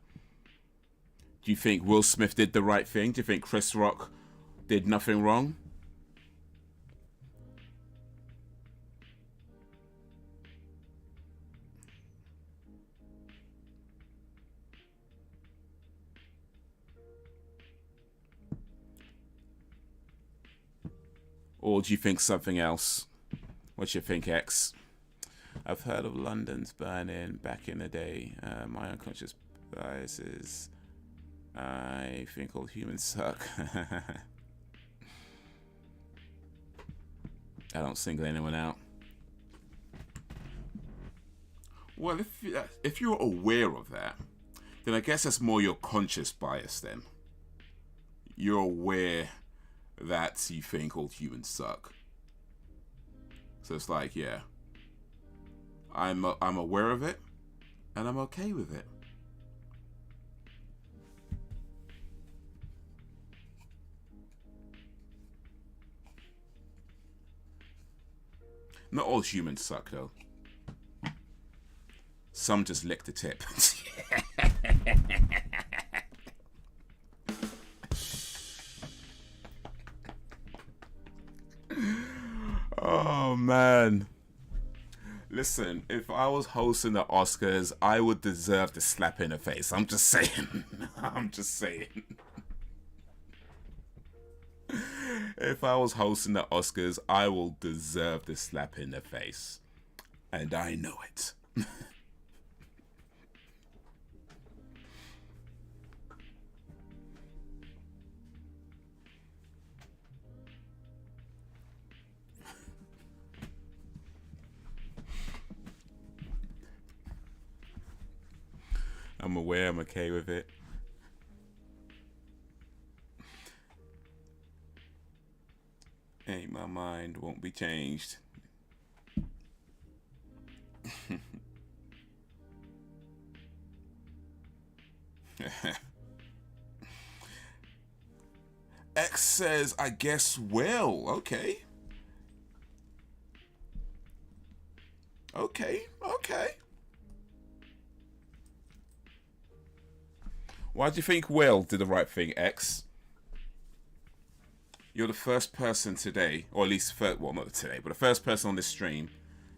Do you think Will Smith did the right thing? Do you think Chris Rock did nothing wrong? Or do you think something else? What do you think, X? I've heard of London's burning back in the day. My unconscious biases. I think all humans suck. I don't single anyone out. Well, if you're aware of that, then I guess that's more your conscious bias then. You're aware that you think all humans suck. So it's like, yeah, I'm aware of it, and I'm okay with it. Not all humans suck, though. Some just lick the tip. Oh, man. Listen, if I was hosting the Oscars, I would deserve the slap in the face. I'm just saying. I'm just saying. If I was hosting the Oscars, I will deserve the slap in the face. And I know it. I'm aware, I'm okay with it. Ain't my mind, won't be changed. X says, I guess well. Okay. Okay. Why do you think Will did the right thing, X? You're the first person today, or at least, well, not today, but the first person on this stream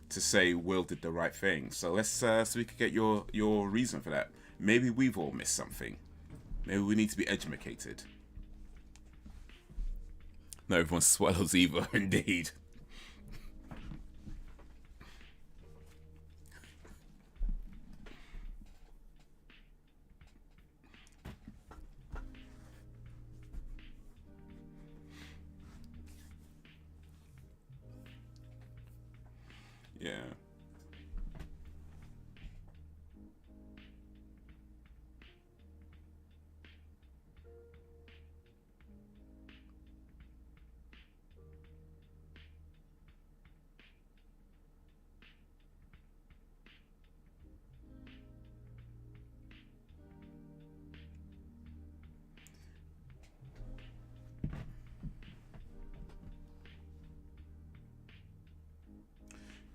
to say Will did the right thing. So let's, so we can get your reason for that. Maybe we've all missed something. Maybe we need to be educated. Not everyone swallows either, indeed. Yeah.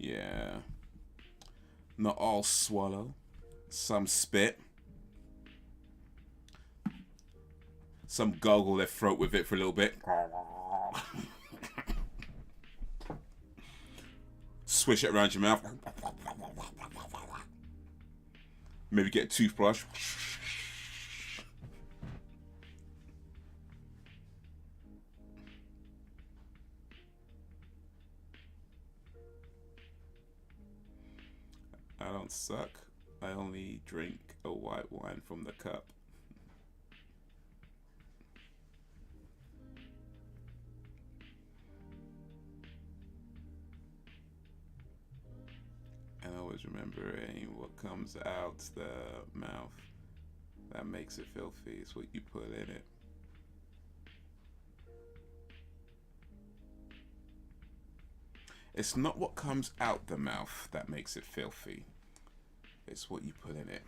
Yeah. Not all swallow. Some spit. Some gargle their throat with it for a little bit. Swish it around your mouth. Maybe get a toothbrush. I don't suck. I only drink a white wine from the cup. And always remember, ain't what comes out the mouth that makes it filthy. It's what you put in it. It's not what comes out the mouth that makes it filthy. It's what you put in it.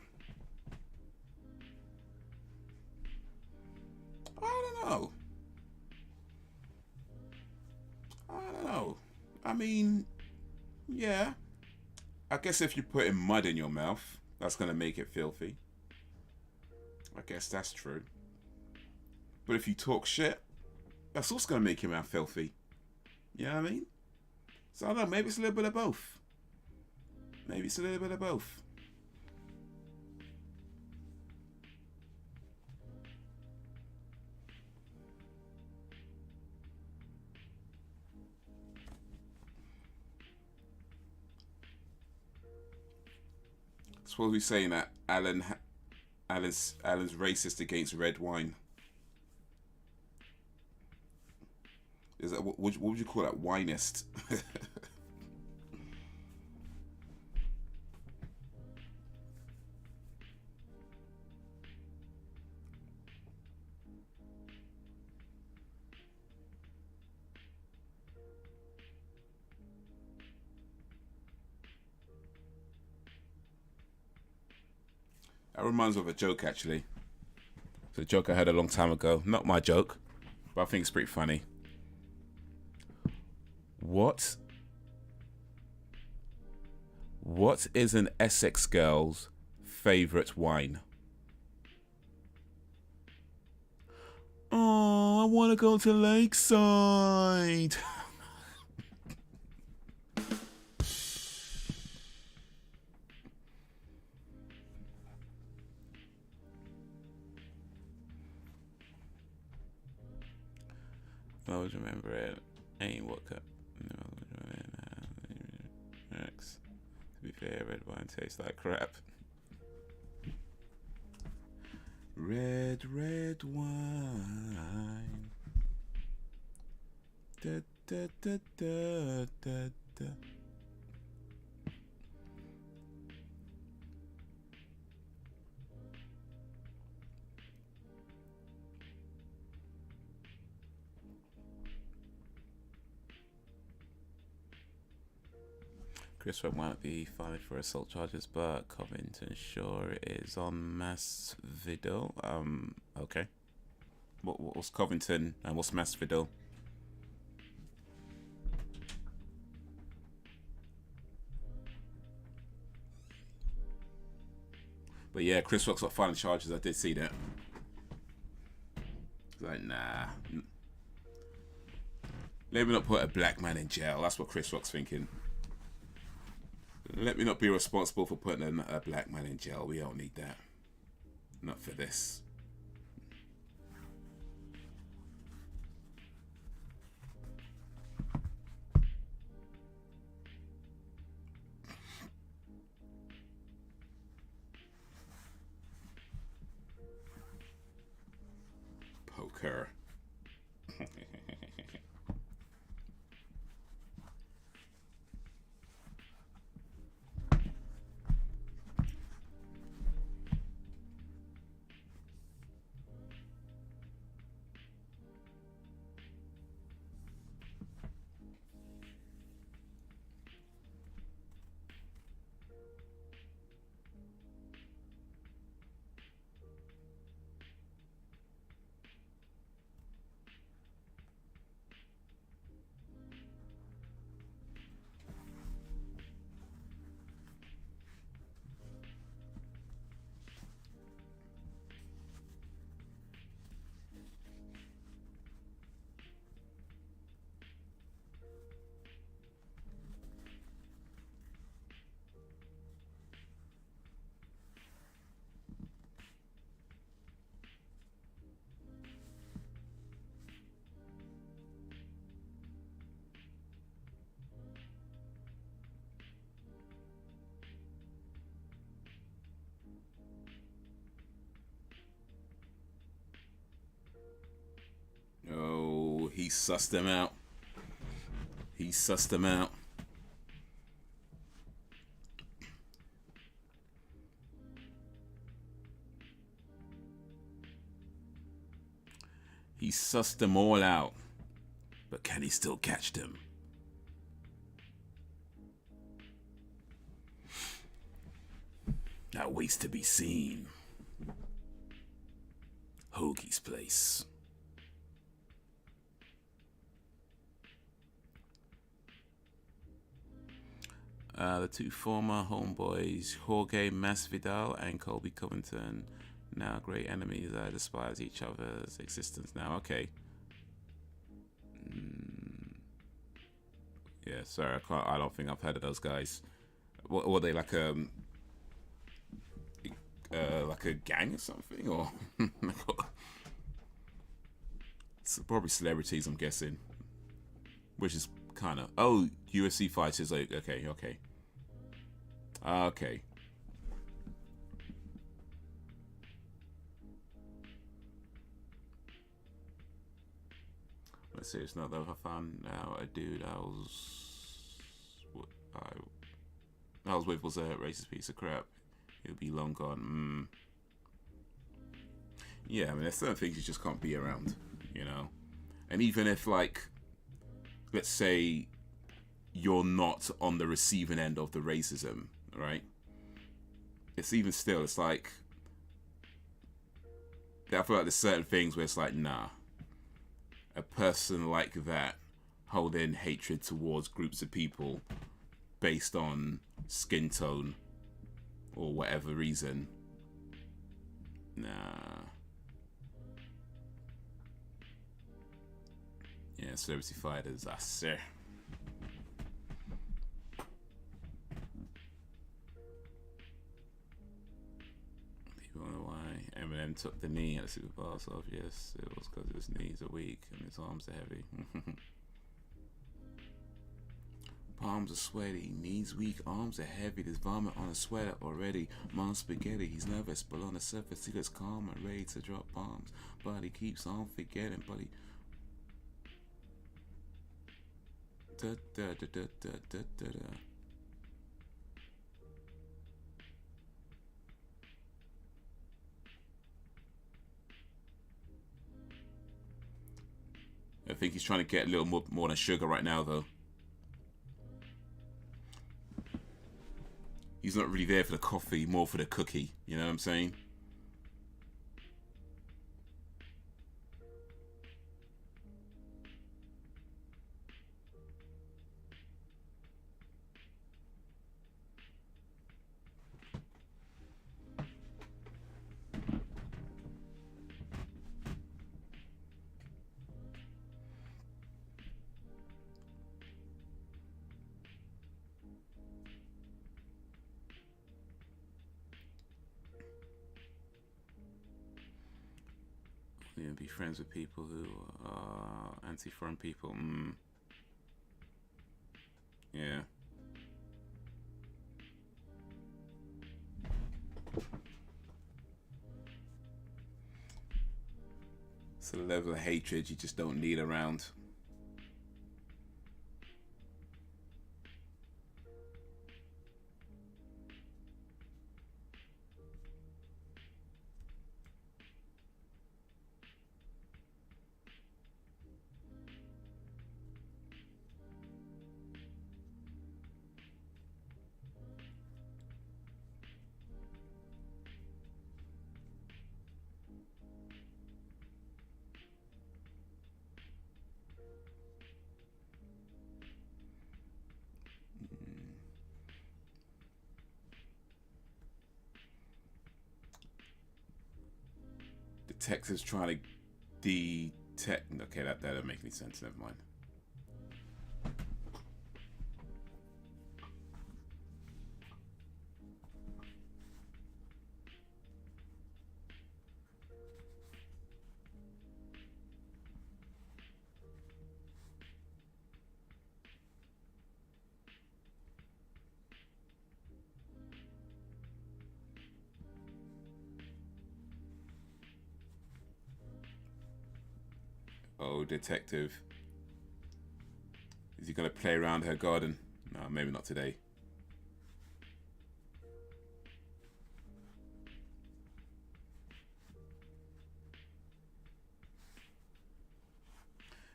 I don't know. I mean, yeah. I guess if you put in mud in your mouth, that's going to make it filthy. I guess that's true. But if you talk shit, that's also going to make your mouth filthy. You know what I mean? So I don't know, maybe it's a little bit of both. Maybe it's a little bit of both. Suppose we're saying that Alan's racist against red wine. Is that what would you call that? Winist? That reminds me of a joke, actually. It's a joke I heard a long time ago. Not my joke, but I think it's pretty funny. What is an Essex girl's favourite wine? Oh, I want to go to Lakeside. I always remember it. Ain't what cup. Next. To be fair, red wine tastes like crap. Red wine. Da, da, da, da, da, da. Chris Rock might be filing for assault charges, but Covington sure is on Masvidal. Okay. What's Covington and what's Masvidal? But yeah, Chris Rock's not filing charges. I did see that. Like, nah. Let me not put a black man in jail. That's what Chris Rock's thinking. Let me not be responsible for putting a black man in jail. We don't need that. Not for this. Poker. Oh, he sussed them out. He sussed them out. He sussed them all out. But can he still catch them? That waits to be seen. Hoagie's place. The two former homeboys, Jorge Masvidal and Colby Covington, now great enemies that despise each other's existence now. Okay. Yeah, sorry, I don't think I've heard of those guys. What were they, like a gang or something, or it's probably celebrities, I'm guessing. Which is kind of UFC fighters. Like, okay. a serious note though, I found out a dude I was with was a racist piece of crap. He'll be long gone. Yeah, I mean, there's certain things you just can't be around, you know? And even if, like, let's say you're not on the receiving end of the racism, right? It's even still, it's like, I feel like there's certain things where it's like, nah, a person like that holding hatred towards groups of people based on skin tone or whatever reason, nah. Yeah, celebrity fighters, I say. People wonder why Eminem took the knee at the Super Bowl off. Yes, it was because his knees are weak and his arms are heavy. Palms are sweaty, knees weak, arms are heavy. There's vomit on a sweater already. Mom's spaghetti, he's nervous, but on the surface he looks calm and ready to drop bombs. But he keeps on forgetting, but he... Da, da, da, da, da, da, da, da. I think he's trying to get a little more than sugar right now, though. He's not really there for the coffee, more for the cookie. You know what I'm saying? You know, be friends with people who are anti-foreign people. Yeah. It's a level of hatred you just don't need around. Texas trying to detect. Okay, that doesn't make any sense. Never mind. Oh, detective. Is he going to play around her garden? No, maybe not today.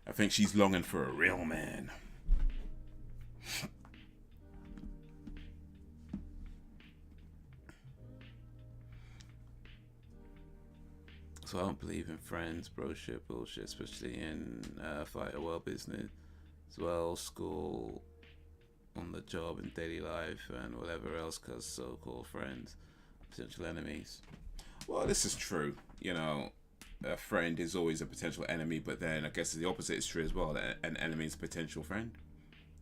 I think she's longing for a real man. So I don't believe in friends, bro shit, bullshit, especially in fighter world business as well, school, on the job, in daily life, and whatever else, because so-called friends, potential enemies. Well, this is true. You know, a friend is always a potential enemy, but then I guess the opposite is true as well, that an enemy is a potential friend,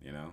you know?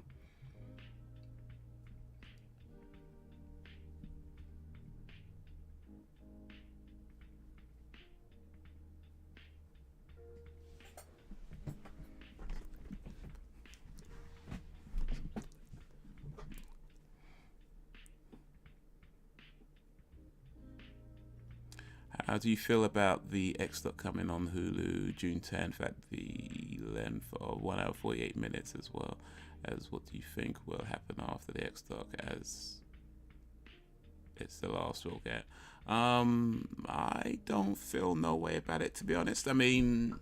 How do you feel about the X coming on Hulu June 10th at the length of 1 hour 48 minutes, as well as what do you think will happen after the X-Dock, as it's the last we'll get. I don't feel no way about it, to be honest. I mean,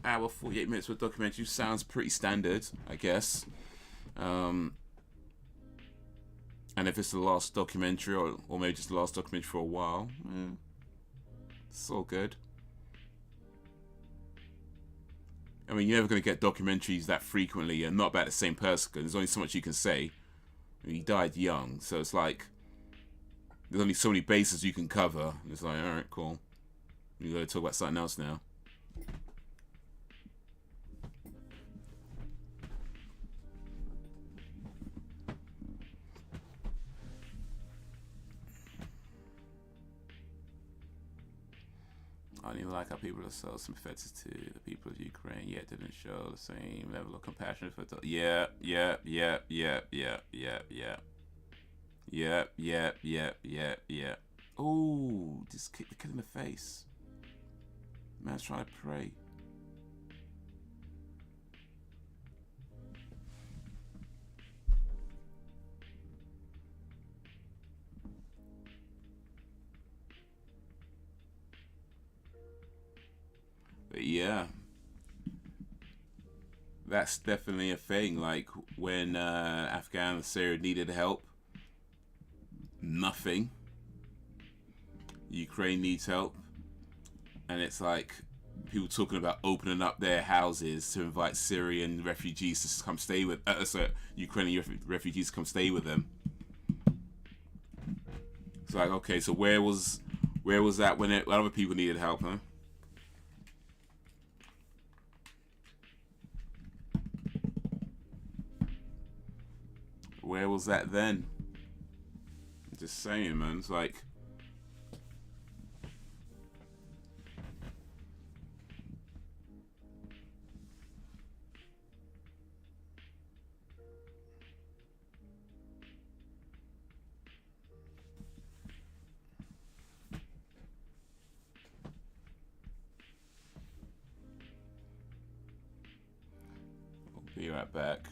hour 48 minutes for a documentary sounds pretty standard, I guess. And if it's the last documentary, or maybe just the last documentary for a while, it's all good. I mean, you're never going to get documentaries that frequently and not about the same person, because there's only so much you can say. I mean, he died young, so it's like there's only so many bases you can cover. It's like, all right, cool. You got to talk about something else now. I don't even like how people are so sympathetic to the people of Ukraine, yet didn't show the same level of compassion for the yeah. Oh, just kick the kid in the face. Man's trying to pray. But yeah, that's definitely a thing. Like when Afghan and Syria needed help, nothing. Ukraine needs help, and it's like people talking about opening up their houses to invite Syrian refugees to come stay with, Ukrainian refugees to come stay with them. It's like, okay, so where was that when other people needed help, huh? Where was that then? I'm just saying, man. It's like, I'll be right back.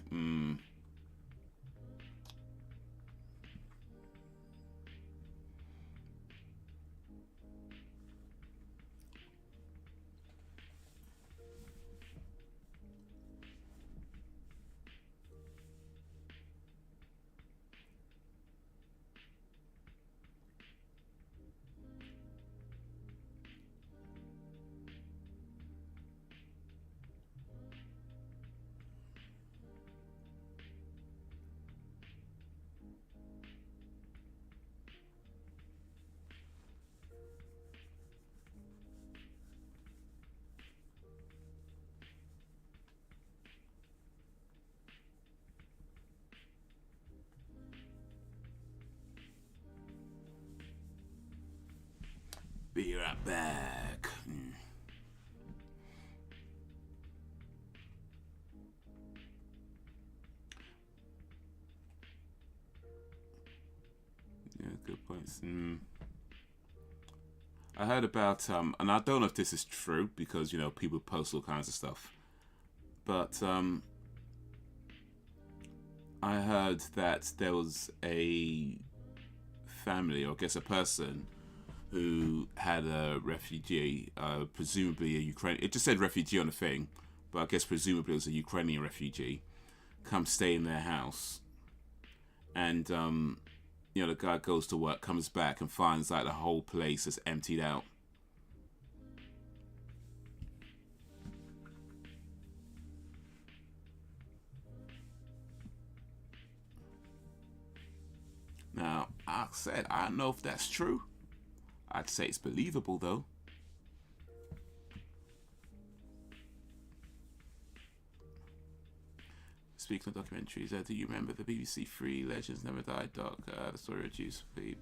Be right back. Yeah, good points. I heard about and I don't know if this is true because people post all kinds of stuff, but I heard that there was a family, or I guess a person, who had a refugee, presumably a Ukrainian. It just said refugee on the thing, but I guess presumably it was a Ukrainian refugee, come stay in their house. And, the guy goes to work, comes back, and finds like the whole place is emptied out. Now, I said, I don't know if that's true. I'd say it's believable, though. Speaking of documentaries, do you remember the BBC Three Legends Never Die doc? The story of Juice Philippe.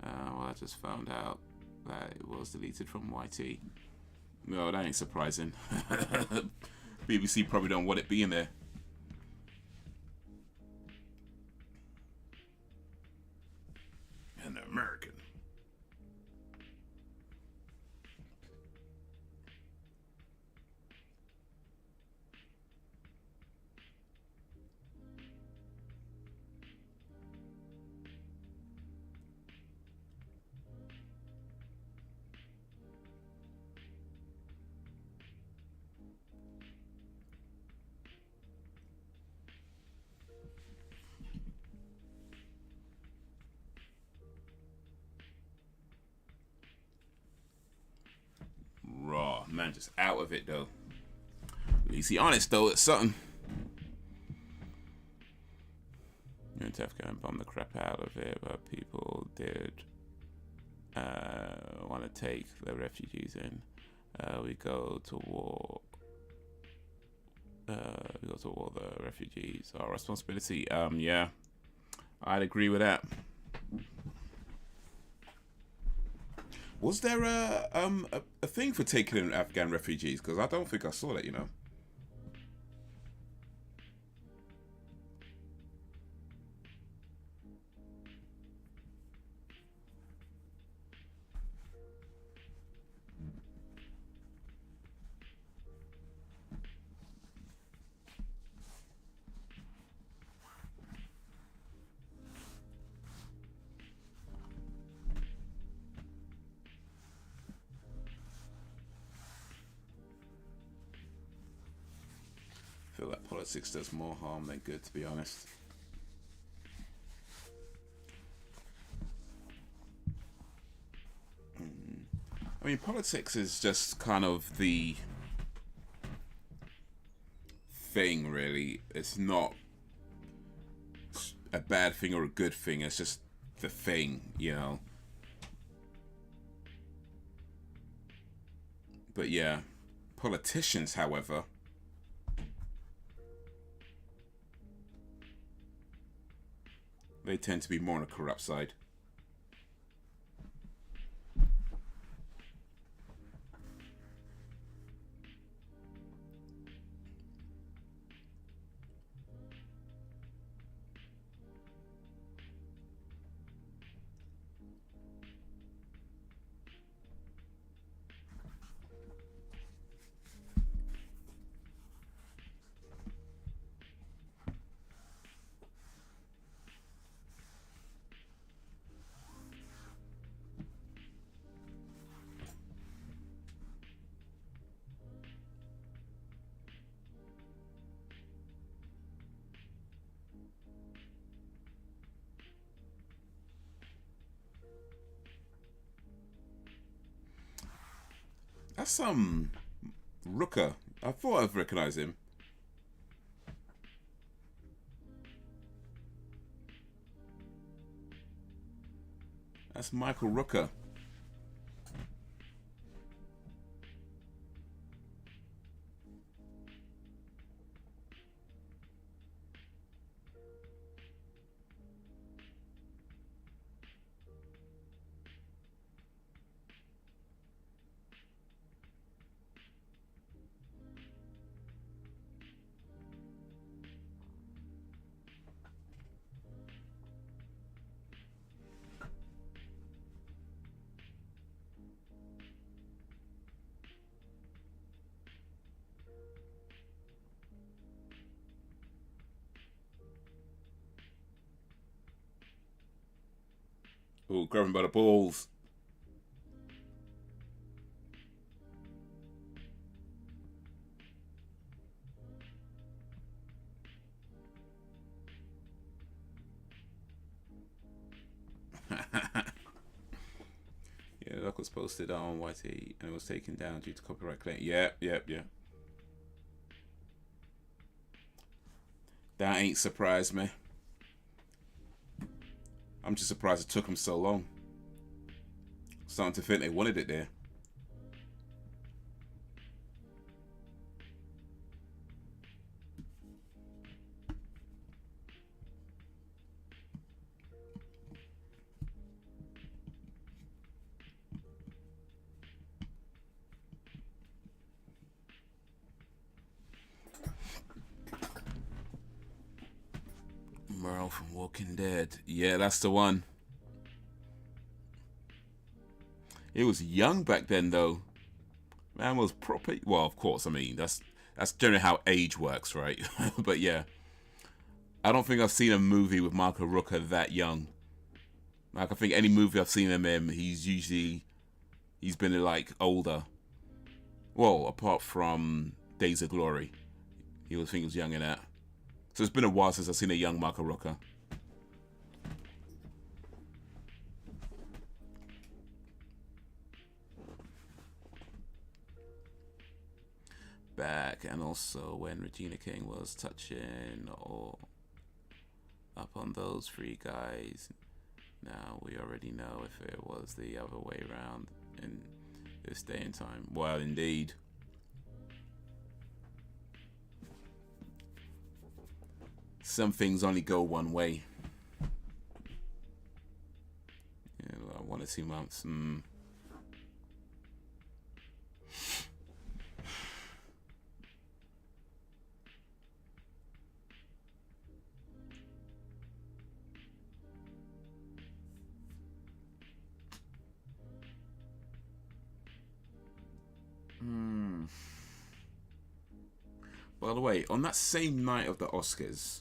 Well, I just found out that it was deleted from YT. No, that ain't surprising. BBC probably don't want it being there. An American. just out of it though. At least he honest though. It's something. Afghan bombed the crap out of it, but people did want to take the refugees in. We go to war. We go to war. The refugees, our responsibility. Yeah, I'd agree with that. Was there a thing for taking in Afghan refugees? Because I don't think I saw that. You know. I feel like politics does more harm than good, to be honest. I mean, politics is just kind of the thing, really. It's not a bad thing or a good thing. It's just the thing, you know. But yeah, politicians, however, they tend to be more on the corrupt side. That's Rooker. I thought I'd recognize him. That's Michael Rooker. Oh, grab him by the balls. Yeah, the doc was posted on YT and it was taken down due to copyright claim. Yeah. That ain't surprised me. I'm just surprised it took them so long. Starting to think they wanted it there. Merle from Walking Dead. Yeah, that's the one. It was young back then, though. Man was proper. Well, of course. I mean, that's generally how age works, right? But yeah, I don't think I've seen a movie with Michael Rooker that young. Like, I think any movie I've seen him in, he's been like older. Well, apart from Days of Glory, I think he was young in that. So it's been a while since I've seen a young Michael Rooker. back, and also when Regina King was touching or up on those three guys. Now we already know if it was the other way around in this day and time. Well, indeed. Some things only go one way. Yeah, well, 1 or 2 months. By the way, on that same night of the Oscars,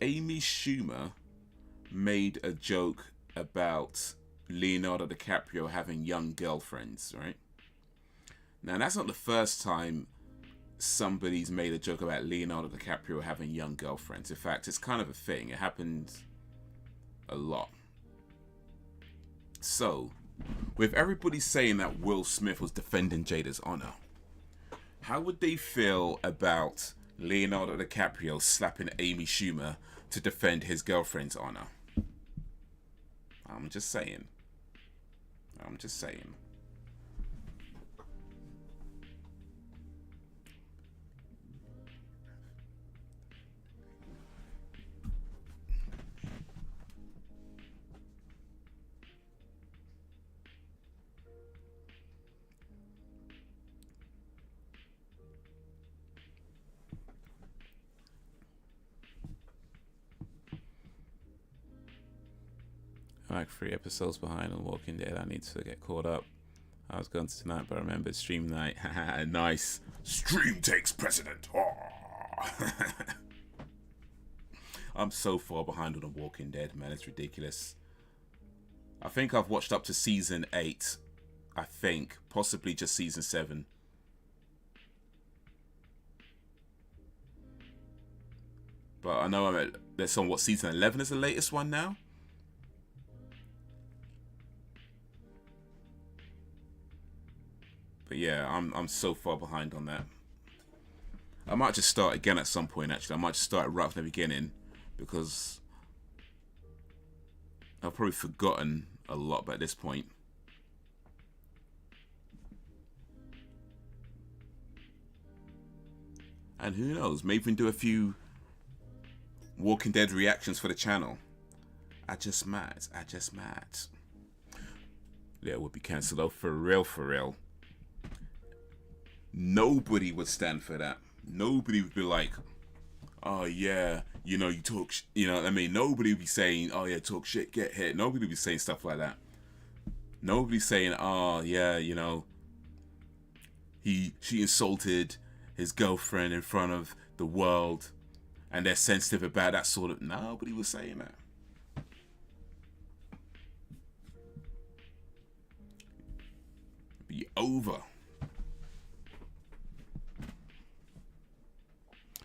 Amy Schumer made a joke about Leonardo DiCaprio having young girlfriends, right? Now, that's not the first time somebody's made a joke about Leonardo DiCaprio having young girlfriends. In fact, it's kind of a thing. It happens a lot. So, with everybody saying that Will Smith was defending Jada's honor, how would they feel about Leonardo DiCaprio slapping Amy Schumer to defend his girlfriend's honor? I'm just saying. I'm just saying. I'm like 3 episodes behind on Walking Dead. I need to get caught up. I was going to tonight, but I remembered stream night. Nice. Stream takes precedent. I'm so far behind on The Walking Dead, man. It's ridiculous. I think I've watched up to season 8. I think. Possibly just season 7. But I know I'm at... There's on, what, season 11 is the latest one now? But yeah, I'm so far behind on that. I might just start again at some point, actually. I might just start right from the beginning, because I've probably forgotten a lot by this point. And who knows, maybe we can do a few Walking Dead reactions for the channel. I just might. Yeah, it would be cancelled though, for real, for real. Nobody would stand for that. Nobody would be like, oh yeah, you know, you talk, you know what I mean? Nobody would be saying, oh yeah, talk shit, get hit. Nobody would be saying stuff like that. Nobody's saying, oh yeah, you know, she insulted his girlfriend in front of the world and they're sensitive about that sort of... Nobody was saying that. It'd be over.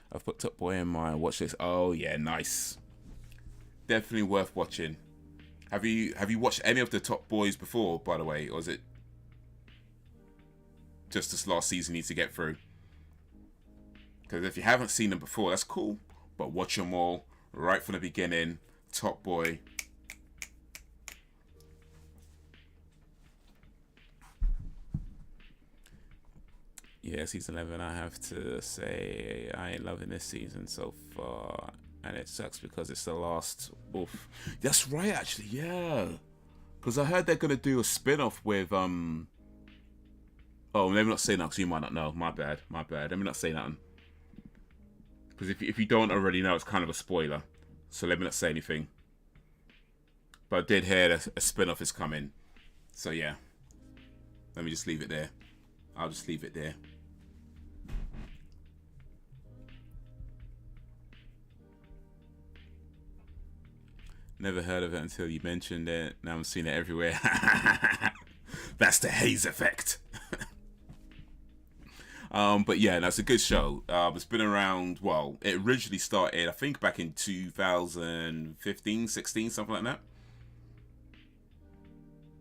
I've put Top Boy in my watch list. Oh yeah, nice. Definitely worth watching. Have you watched any of the Top Boys before, by the way, or is it just this last season you need to get through? Because if you haven't seen them before, that's cool. But watch them all right from the beginning. Top Boy. Yeah, season 11, I have to say I ain't loving this season so far. And it sucks because it's the last... Oof. That's right, actually, yeah. Because I heard they're going to do a spin-off with... Oh, let me not say that because you might not know. My bad. Let me not say nothing. Because if you don't already know, it's kind of a spoiler. So let me not say anything. But I did hear that a spin-off is coming. So yeah. Let me just leave it there. I'll just leave it there. Never heard of it until you mentioned it. Now I'm seeing it everywhere. That's the Haze effect. But yeah, that's a good show. It's been around, well, it originally started, I think, back in 2015, 16, something like that.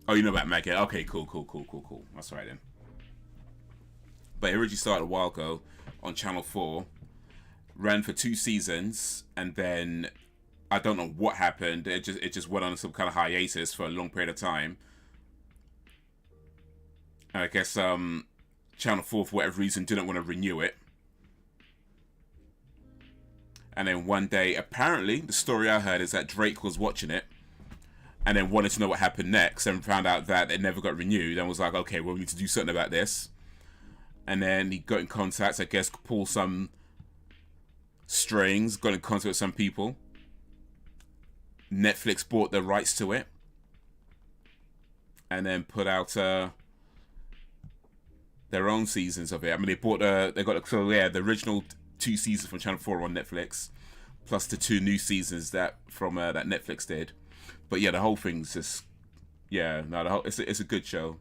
Oh, you know about Maggot. Okay, cool. That's right then. but it originally started a while ago on Channel 4, ran for 2 seasons, and then I don't know what happened. It just went on some kind of hiatus for a long period of time. And I guess Channel 4, for whatever reason, didn't want to renew it. And then one day, apparently, the story I heard is that Drake was watching it and then wanted to know what happened next, and found out that it never got renewed, and was like, okay, well, we need to do something about this. And then he got in contact, I guess, pulled some strings, got in contact with some people. Netflix bought the rights to it, and then put out their own seasons of it. I mean, the original 2 seasons from Channel 4 on Netflix, plus the 2 new seasons that Netflix did. But yeah, the whole thing's just, it's a good show.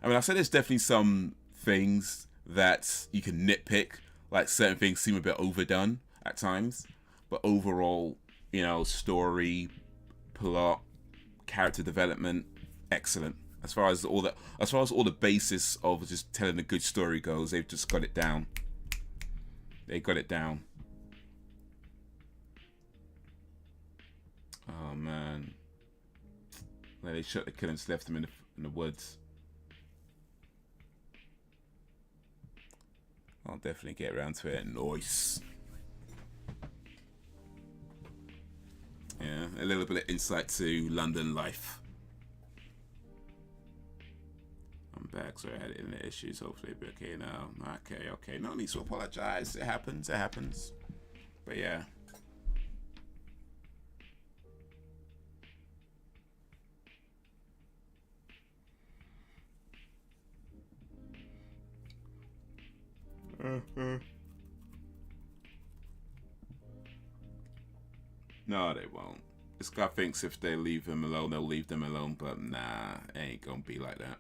I mean, I said there's definitely some things that you can nitpick, like certain things seem a bit overdone at times, but overall, story, plot, character development, excellent. As far as all the basis of just telling a good story goes, they've just got it down. They got it down. Oh man, they shot the killers, left them in the woods. I'll definitely get around to it. Nice. Yeah, a little bit of insight to London life. I'm back, so I had internet issues. Hopefully it'll be okay now. Okay. No need to apologize. It happens. But yeah. No, they won't. This guy thinks if they leave him alone, they'll leave them alone, but nah, it ain't gonna be like that.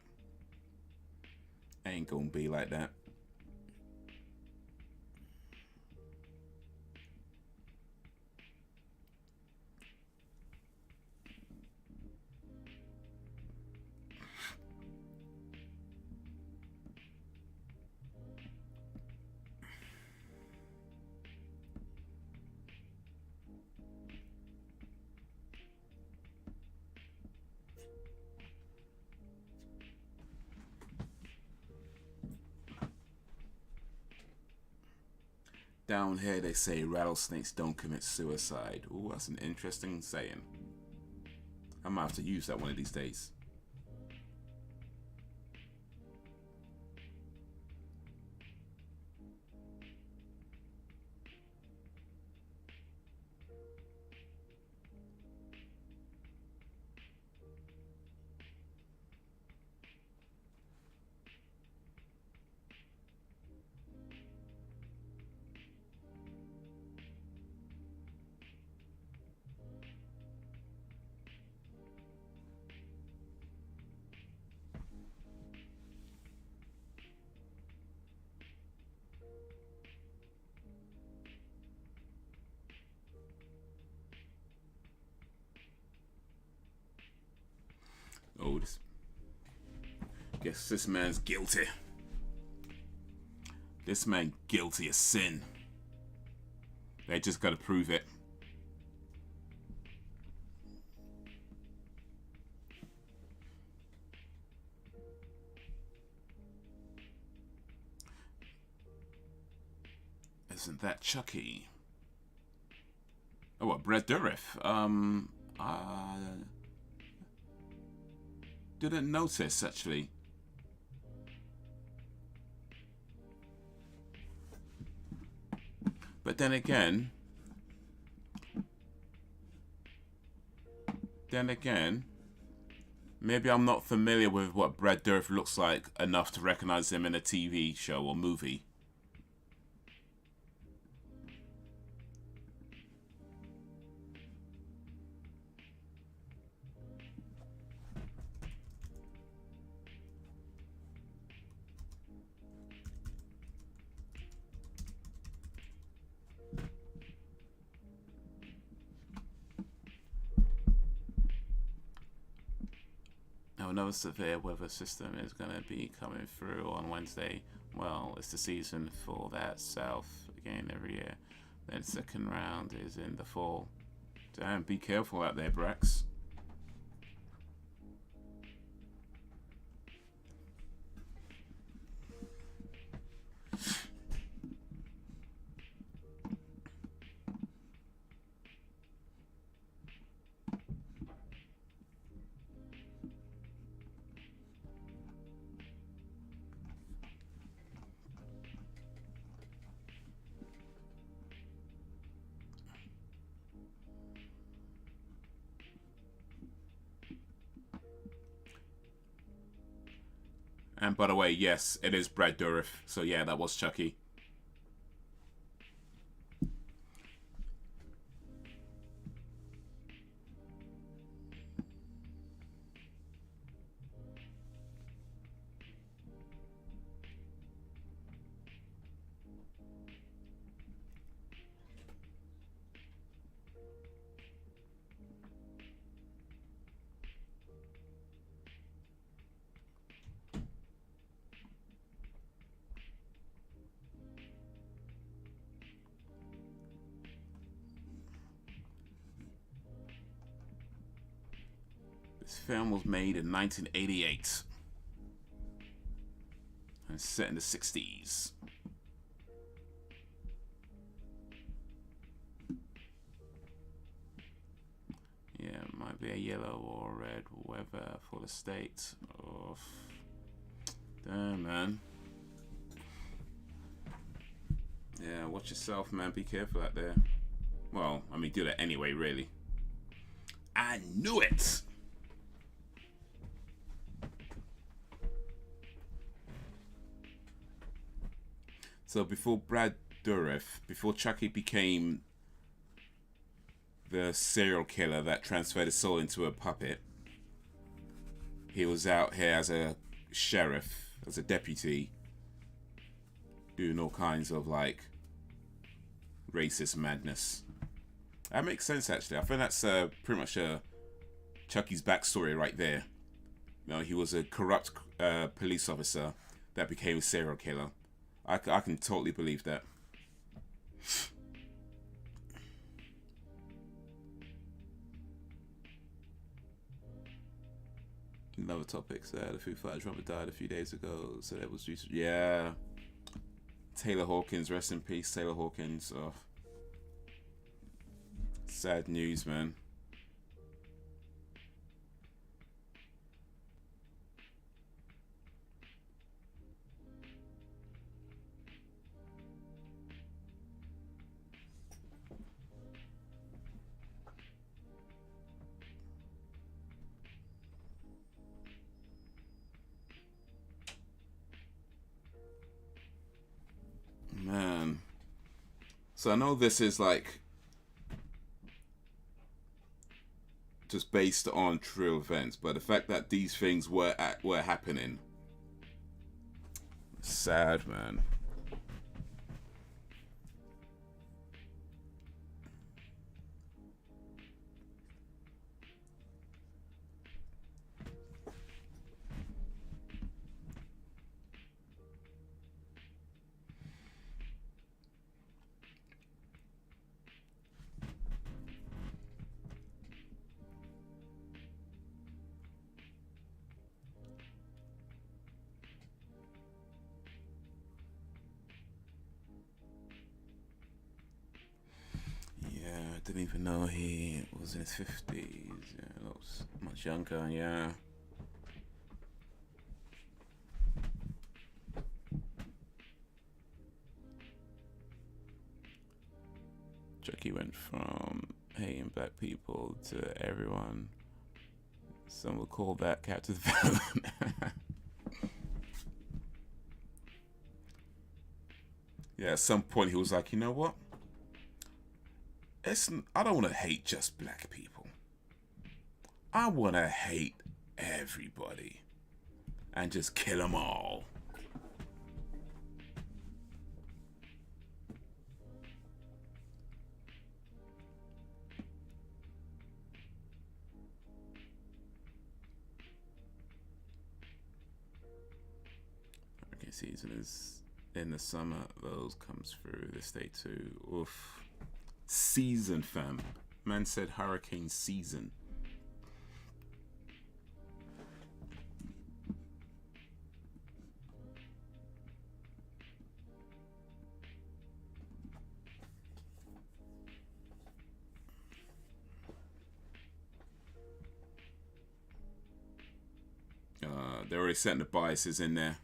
Ain't gonna be like that. Down here they say rattlesnakes don't commit suicide. Ooh, that's an interesting saying. I might have to use that one of these days. Oh, guess this man's guilty. This man guilty of sin. They just gotta prove it. Isn't that Chucky? Oh, what, Brett Dourif? Didn't notice, actually. But then again, maybe I'm not familiar with what Brad Dourif looks like enough to recognize him in a TV show or movie. another severe weather system is going to be coming through on Wednesday. Well, it's the season for that south again every year. Then second round is in the fall. Damn, be careful out there, Brax. And by the way, yes, it is Brad Dourif. So yeah, that was Chucky. This film was made in 1988 and set in the 60s. Yeah, it might be a yellow or red weather for the state of... Damn, man. Yeah, watch yourself, man. Be careful out there. Well, I mean, do that anyway, really. I knew it! So before Brad Dourif, before Chucky became the serial killer that transferred his soul into a puppet, he was out here as a sheriff, as a deputy, doing all kinds of like racist madness. That makes sense, actually. I think that's pretty much Chucky's backstory right there. You know, he was a corrupt police officer that became a serial killer. I can totally believe that. Another topic, the Foo Fighters drummer died a few days ago, so that was recent. Yeah. Taylor Hawkins, rest in peace, Taylor Hawkins. Oh. Sad news, man. Man. So I know this is like just based on true events, but the fact that these things were happening, sad, man. Didn't even know he was in his 50s. Yeah, looks much younger, yeah. Chucky went from hating black people to everyone. Some would call that captive villain. Yeah, at some point he was like, you know what? I don't want to hate just black people. I want to hate everybody and just kill them all. season is in the summer. Those comes through this day too. Oof. Season, fam. Man said hurricane season. They're already setting the biases in there.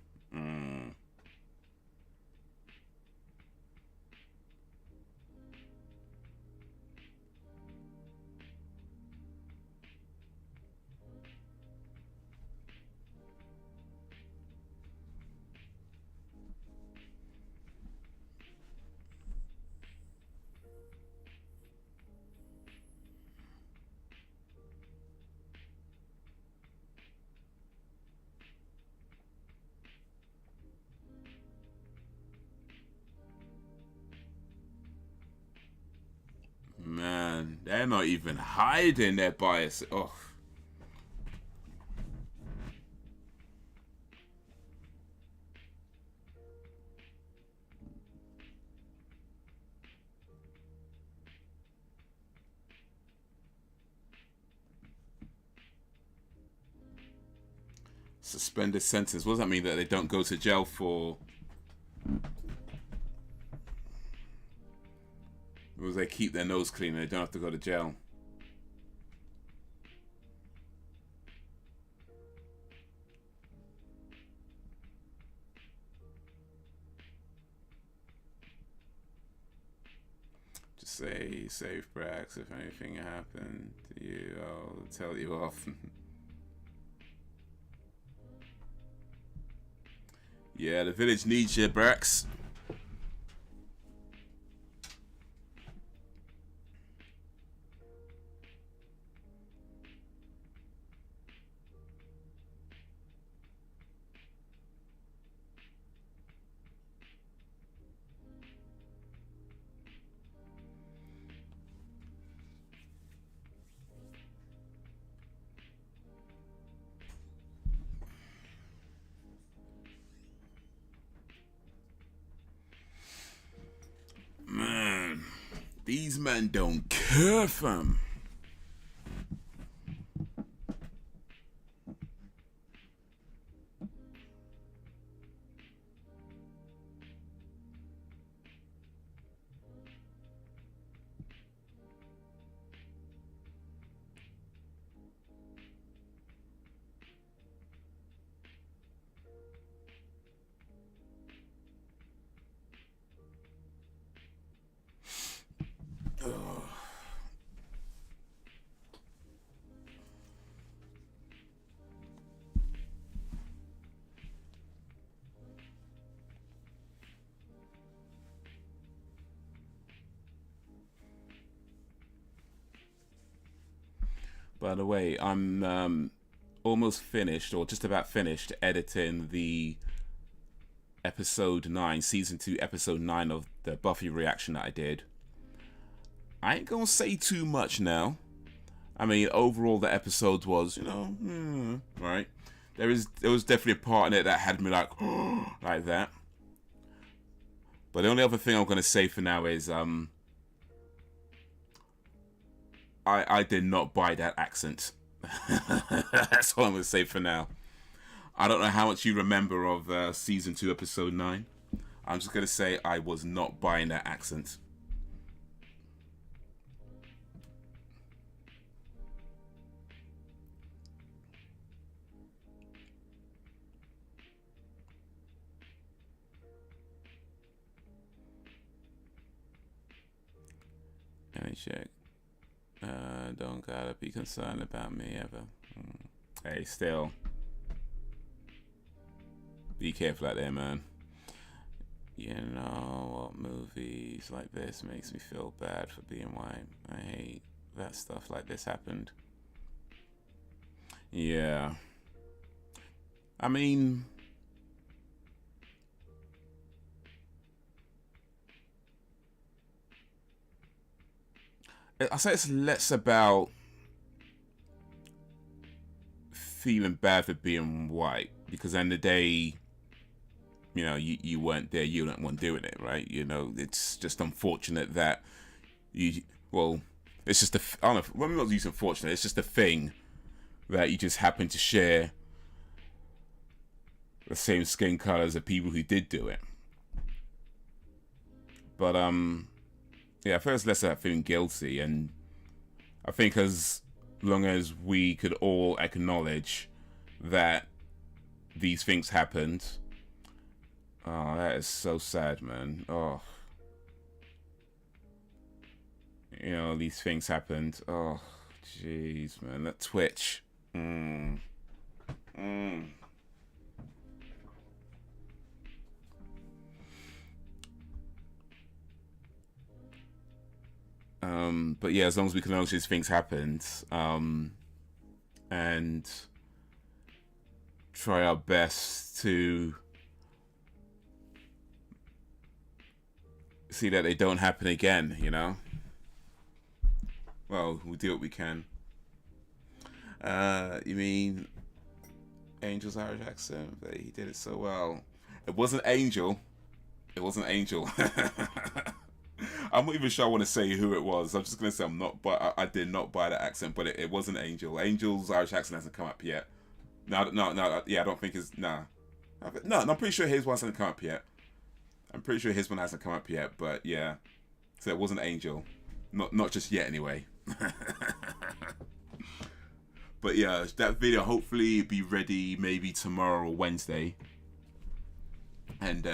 Man, they're not even hiding their bias. Oh. Suspended sentence. What does that mean? That they don't go to jail for... Or they keep their nose clean and they don't have to go to jail? Just say safe Brax. If anything happened to you, I'll tell you off. Yeah, the village needs you, Brax. Man, these men don't care, fam. By the way, I'm almost finished, or just about finished, editing the episode 9, season 2, episode 9 of the Buffy reaction that I did. I ain't gonna say too much now. I mean, overall, the episode was, right? There was definitely a part in it that had me like, like that. But the only other thing I'm gonna say for now is, I did not buy that accent. That's all I'm going to say for now. I don't know how much you remember of Season 2, Episode 9. I'm just going to say I was not buying that accent. Let me check. Don't gotta be concerned about me ever. Hey, still. Be careful out there, man. You know what, movies like this makes me feel bad for being white. I hate that stuff like this happened. Yeah. I mean... I say it's less about feeling bad for being white, because at the end of the day, you know, you weren't there, you weren't one doing it, right? You know, it's just unfortunate that well, it's just I don't know, well, I'm not using unfortunate, it's just a thing that you just happen to share the same skin color as the people who did do it. But yeah, first let's start feeling guilty, and I think as long as we could all acknowledge that these things happened. Oh, that is so sad, man. Oh, you know, these things happened. Oh, jeez, man. That Twitch. But yeah, as long as we can acknowledge these things happened, and try our best to see that they don't happen again, you know? Well, we'll do what we can. You mean Angel's Irish accent? But he did it so well. It wasn't Angel. It wasn't Angel. I'm not even sure I want to say who it was. I'm just gonna say I did not buy that accent, but it wasn't Angel. Angel's Irish accent hasn't come up yet. No. Yeah, I don't think it's No, I'm pretty sure his one hasn't come up yet. But yeah, so it wasn't Angel, not just yet anyway. But yeah, that video hopefully be ready maybe tomorrow or Wednesday, and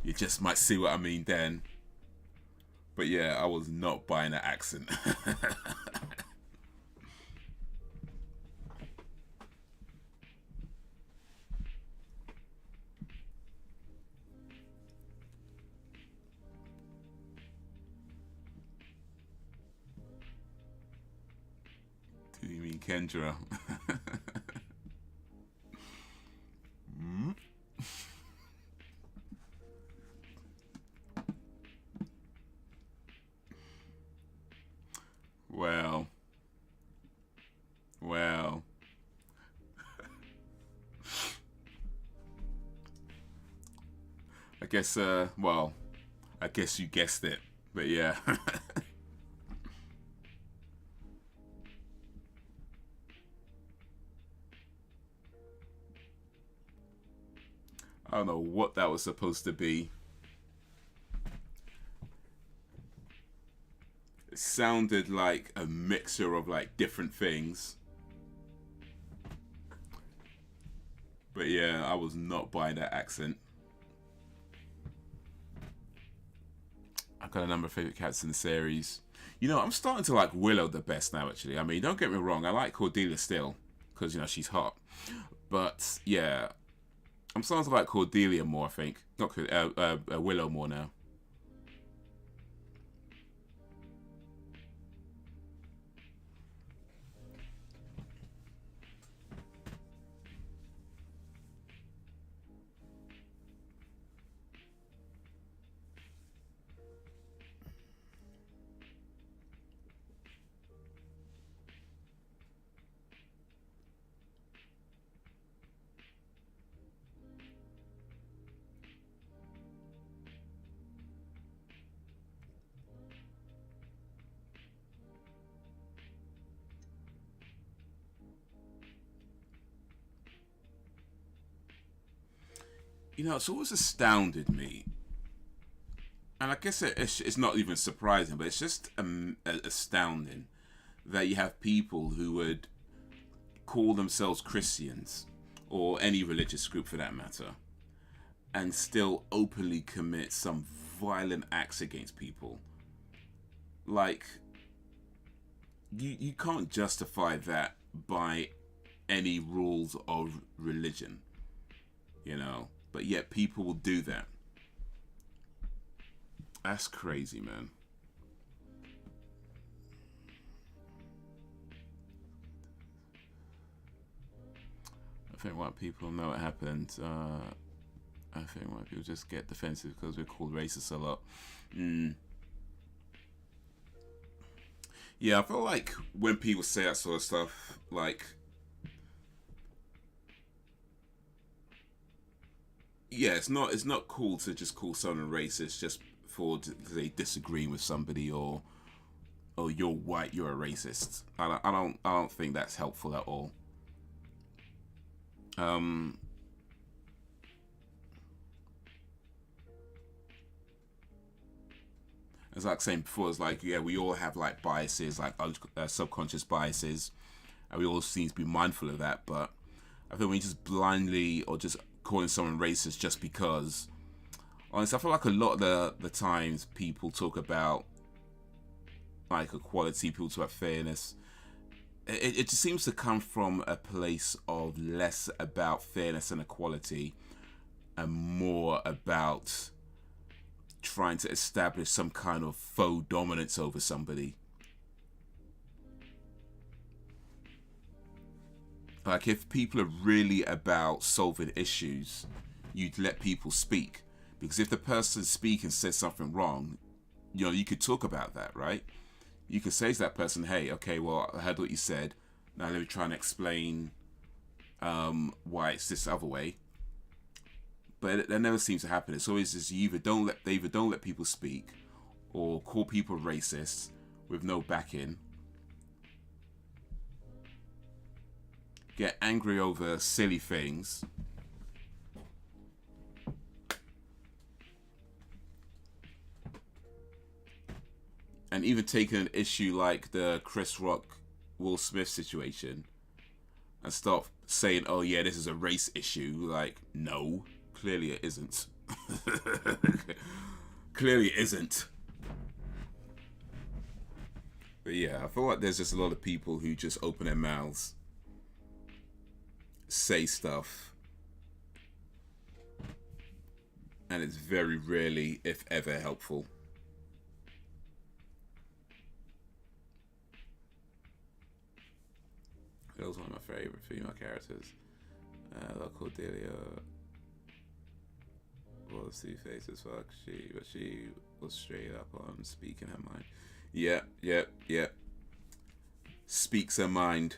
you just might see what I mean then. But yeah, I was not buying that accent. Do you mean Kendra? Well. I guess, I guess you guessed it, but yeah. I don't know what that was supposed to be. It sounded like a mixture of like different things. But yeah, I was not buying that accent. I've got a number of favorite cats in the series. You know, I'm starting to like Willow the best now, actually. I mean, don't get me wrong, I like Cordelia still, because, you know, she's hot. But yeah, I'm starting to like Cordelia more, I think. Not Willow more now. You know, it's always astounded me, and I guess it's not even surprising, but it's just astounding that you have people who would call themselves Christians, or any religious group for that matter, and still openly commit some violent acts against people. Like, you can't justify that by any rules of religion, you know? But yet people will do that. That's crazy, man. I think white people know what happened. I think white people just get defensive because we're called racist a lot. Yeah, I feel like when people say that sort of stuff, like, yeah, it's not cool to just call someone racist just for they disagreeing with somebody, or you're white, you're a racist. I don't think that's helpful at all. As like saying before, it's like, yeah, we all have like biases, like subconscious biases, and we all seem to be mindful of that. But I think when you just blindly or just calling someone racist just because, honestly, I feel like a lot of the times people talk about like equality, people talk about fairness. It just seems to come from a place of less about fairness and equality, and more about trying to establish some kind of faux dominance over somebody. Like, if people are really about solving issues, you'd let people speak. Because if the person speaking says something wrong, you know, you could talk about that, right? You could say to that person, hey, okay, well, I heard what you said. Now let me try and explain why it's this other way. But that never seems to happen. It's always just they either don't let people speak, or call people racist with no backing. Get angry over silly things. And even taking an issue like the Chris Rock, Will Smith situation and start saying, oh yeah, this is a race issue. Like, no, clearly it isn't. Clearly it isn't. But yeah, I feel like there's just a lot of people who just open their mouths, say stuff, and it's very rarely, if ever, helpful. Those are one of my favorite female characters. Cordelia was two-faced as fuck. She was straight up on speaking her mind. Yeah. Speaks her mind,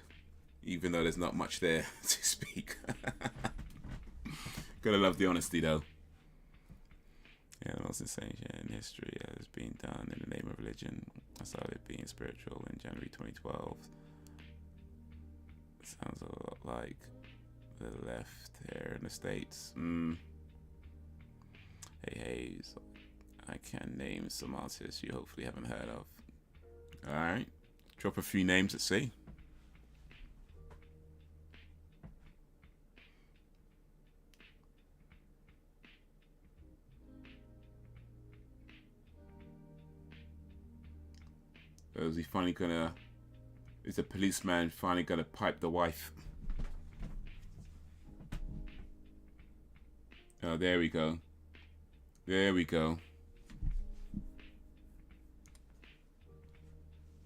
even though there's not much there to speak. Gotta love the honesty, though. Yeah, the most insane shit in history has been done in the name of religion. I started being spiritual in January 2012. Sounds a lot like the left here in the States. Hey, Haze, I can name some artists you hopefully haven't heard of. Alright, drop a few names, let's see. Is he finally gonna... Is the policeman finally gonna pipe the wife? Oh, there we go. There we go.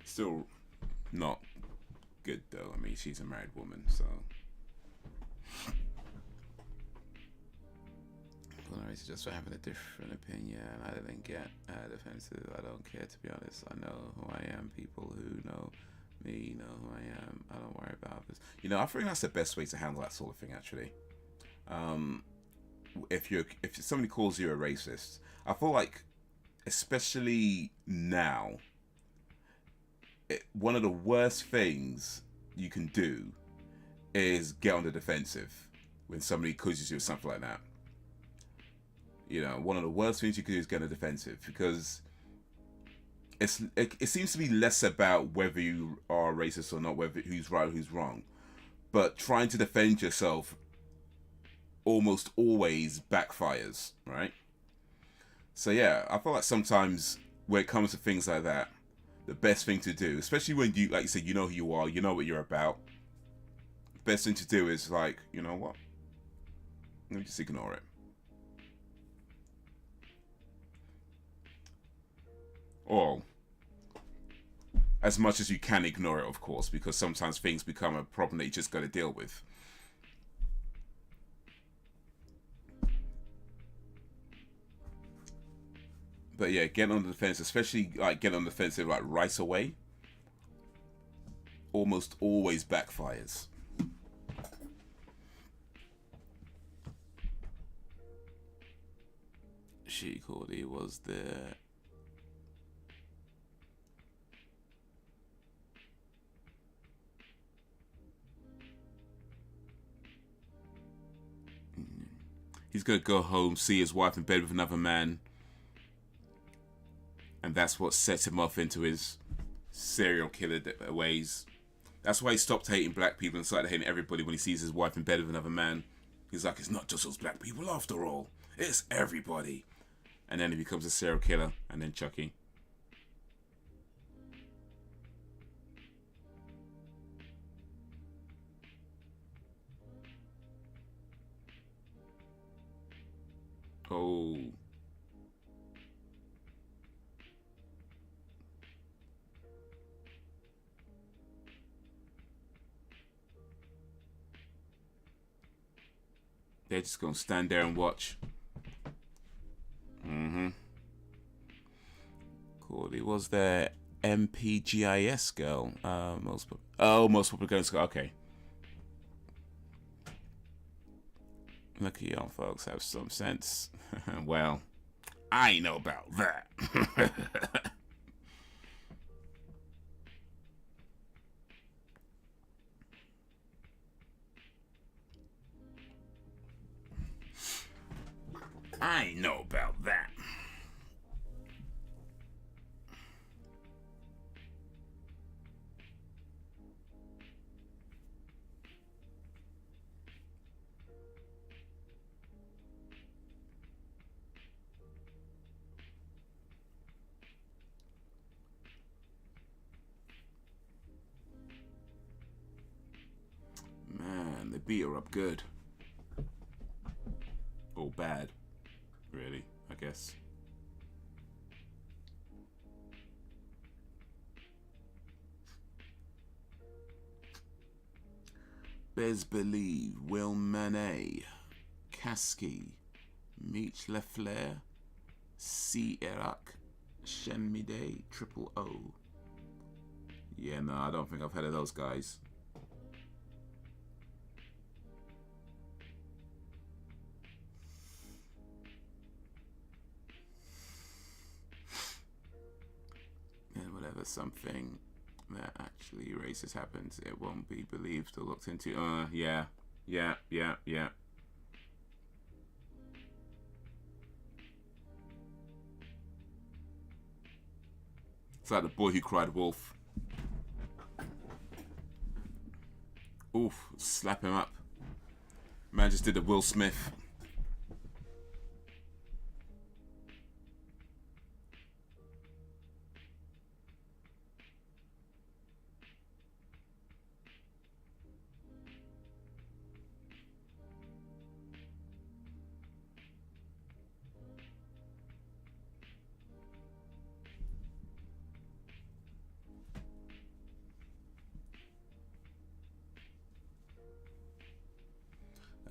Still not good though. I mean, she's a married woman, so. It's just for having a different opinion. I didn't get defensive. I don't care, to be honest. I know who I am. People who know me know who I am. I don't worry about this. You know, I think that's the best way to handle that sort of thing, actually. If somebody calls you a racist, I feel like, especially now, one of the worst things you can do is get on the defensive when somebody accuses you of something like that. You know, one of the worst things you can do is get on the defensive, because it seems to be less about whether you are racist or not, whether who's right or who's wrong, but trying to defend yourself almost always backfires, right? So yeah, I feel like sometimes when it comes to things like that, the best thing to do, especially when you, like you said, you know who you are, you know what you're about, the best thing to do is, like, you know what, let me just ignore it. Or as much as you can ignore it, of course, because sometimes things become a problem that you just got to deal with. But yeah, getting on the defense, especially like getting on the defensive like right away, almost always backfires. She Cordy was there. He's gonna go home, see his wife in bed with another man, and that's what sets him off into his serial killer ways. That's why he stopped hating black people and started hating everybody when he sees his wife in bed with another man. He's like, it's not just those black people after all. It's everybody. And then he becomes a serial killer, and then Chucky. Oh. They're just gonna stand there and watch. Cordy was their MPGIS girl. Most popular girls. Okay. Look at y'all folks have some sense. Well, I know about that. I know about that. Man, they beat her up good. Or bad. Really, I guess. Bez Believe, Will Manet, Kasky, Meech Leflair, C. Erak, Shenmide, Triple O. Yeah, no, I don't think I've heard of those guys. Something that actually racist happens, it won't be believed or looked into. Yeah. It's like the boy who cried wolf. Oof, slap him up. Man just did a Will Smith.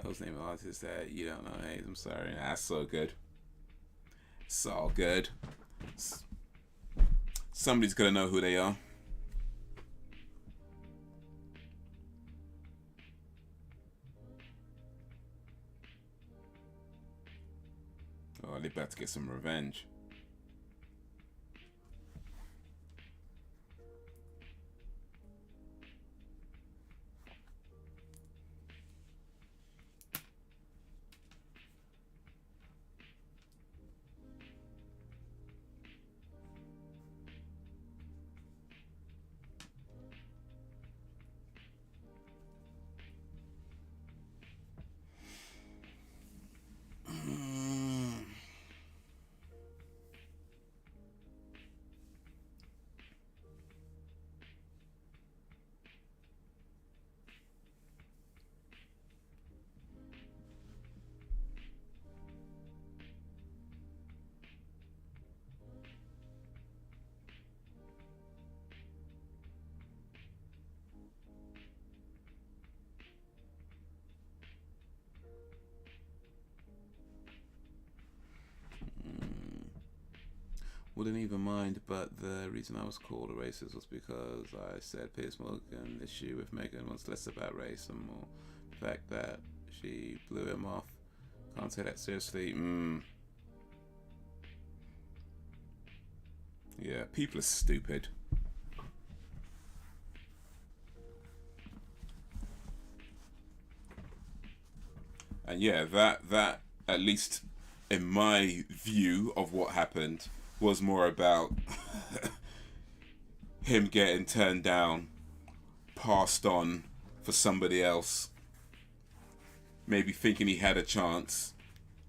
Those name of artists that you don't know. Hey, I'm sorry. That's so good. It's all good. Somebody's gonna know who they are. Oh, they're about to get some revenge. Wouldn't even mind, but the reason I was called a racist was because I said Piers Morgan's issue with Meghan was less about race and more the fact that she blew him off. Can't take that seriously. Yeah, people are stupid. And yeah, that at least in my view of what happened was more about him getting turned down, passed on for somebody else, maybe thinking he had a chance,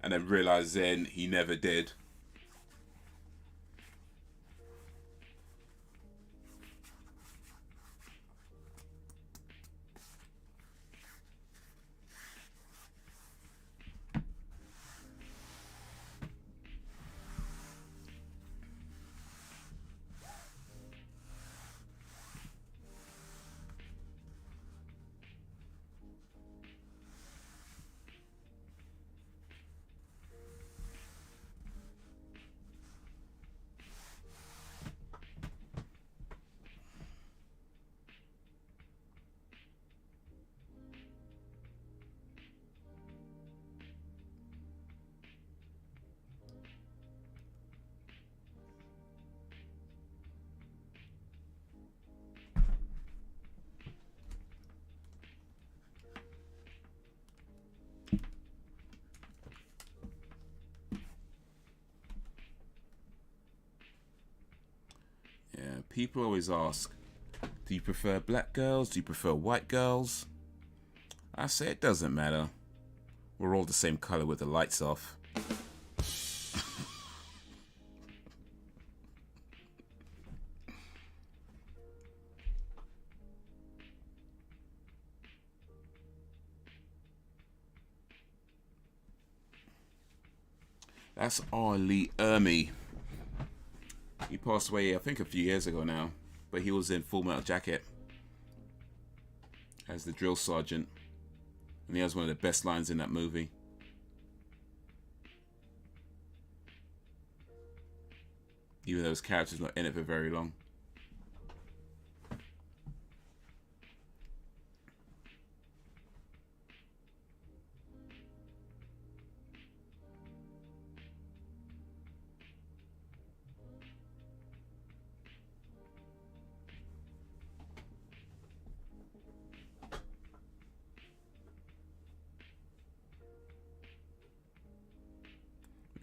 and then realizing he never did. Yeah, people always ask, do you prefer black girls? Do you prefer white girls? I say it doesn't matter. We're all the same color with the lights off. That's R. Lee Ermey. He passed away, I think, a few years ago now. But he was in Full Metal Jacket as the drill sergeant. And he has one of the best lines in that movie. Even though his character's not in it for very long.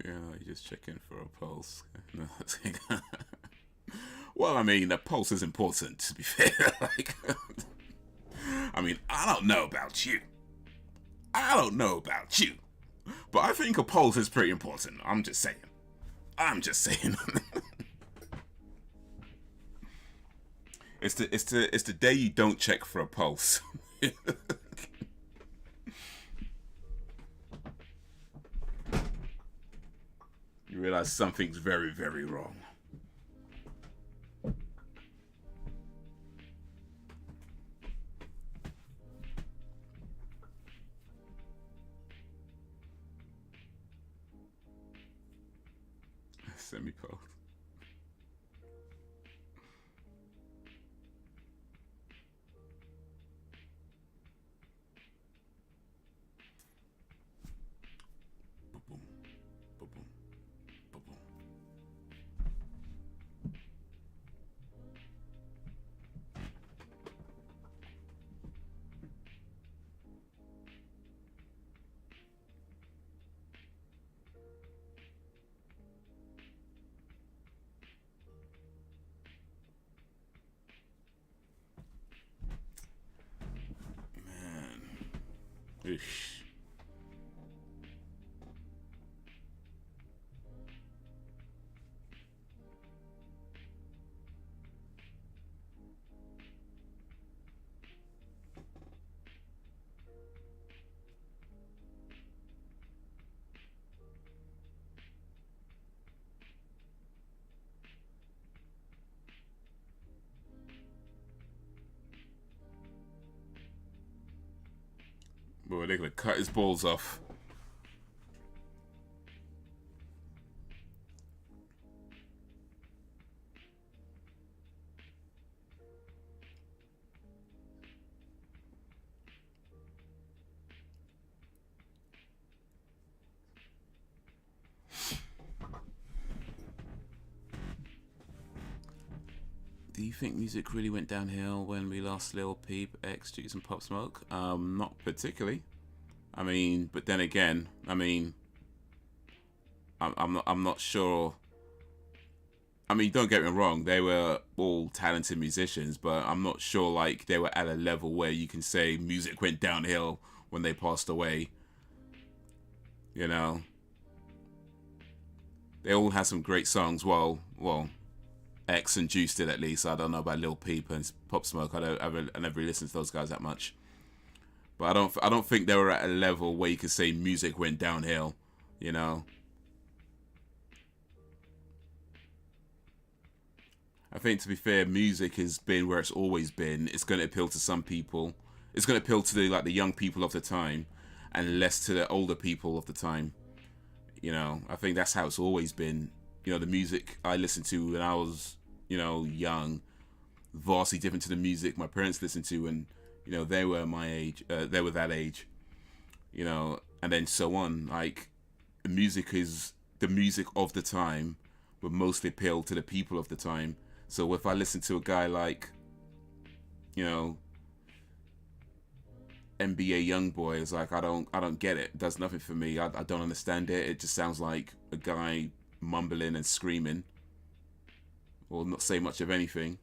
Yeah, you just check in for a pulse. No, well, I mean, a pulse is important, to be fair. Like, I mean, I don't know about you. But I think a pulse is pretty important. I'm just saying. It's the day you don't check for a pulse. You realize something's very, very wrong. Semi-pulse. Ish. Boy, they're gonna cut his balls off. Do you think music really went downhill when we lost Lil Peep, X, Juice, and Pop Smoke? Not particularly. I mean, but then again, I mean, I'm not sure. I mean, don't get me wrong, they were all talented musicians, but I'm not sure like they were at a level where you can say music went downhill when they passed away. You know, they all had some great songs. Well, X and Juice did at least. I don't know about Lil Peep and Pop Smoke. I never really listened to those guys that much. But I don't think they were at a level where you could say music went downhill. You know. I think, to be fair, music has been where it's always been. It's going to appeal to some people. It's going to appeal to the young people of the time, and less to the older people of the time. You know, I think that's how it's always been. You know, the music I listened to when I was, young, vastly different to the music my parents listened to when, they were my age. They were that age. And then so on. Like, the music of the time would mostly appeal to the people of the time. So if I listen to a guy like, NBA Youngboy, it's like I don't get it. It does nothing for me. I don't understand it. It just sounds like a guy mumbling and screaming, or not say much of anything.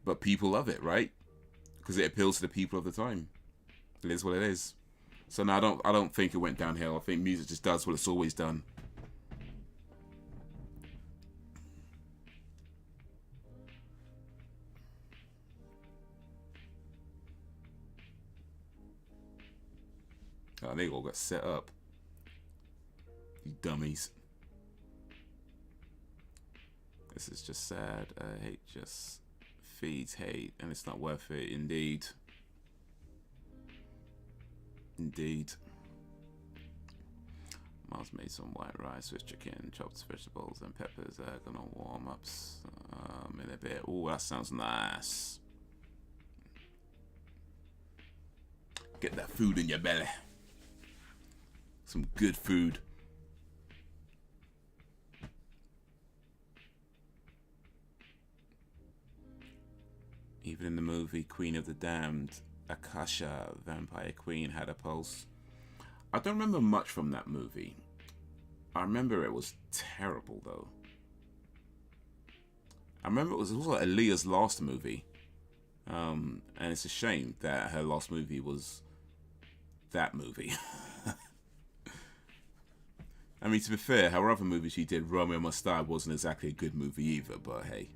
But people love it, right? Because it appeals to the people of the time. It is what it is. So no, I don't think it went downhill. I think music just does what it's always done. Oh, they all got set up. You dummies. This is just sad. Hate just feeds hate, and it's not worth it. Indeed. Indeed. Miles made some white rice with chicken, chopped vegetables, and peppers. Gonna warm ups in a bit. Oh, that sounds nice. Get that food in your belly. Some good food. Even in the movie Queen of the Damned, Akasha, Vampire Queen, had a pulse. I don't remember much from that movie. I remember it was terrible, though. I remember it was also Aaliyah's last movie. And it's a shame that her last movie was that movie. I mean, to be fair, her other movie she did, Romeo Must Die, wasn't exactly a good movie either, but hey.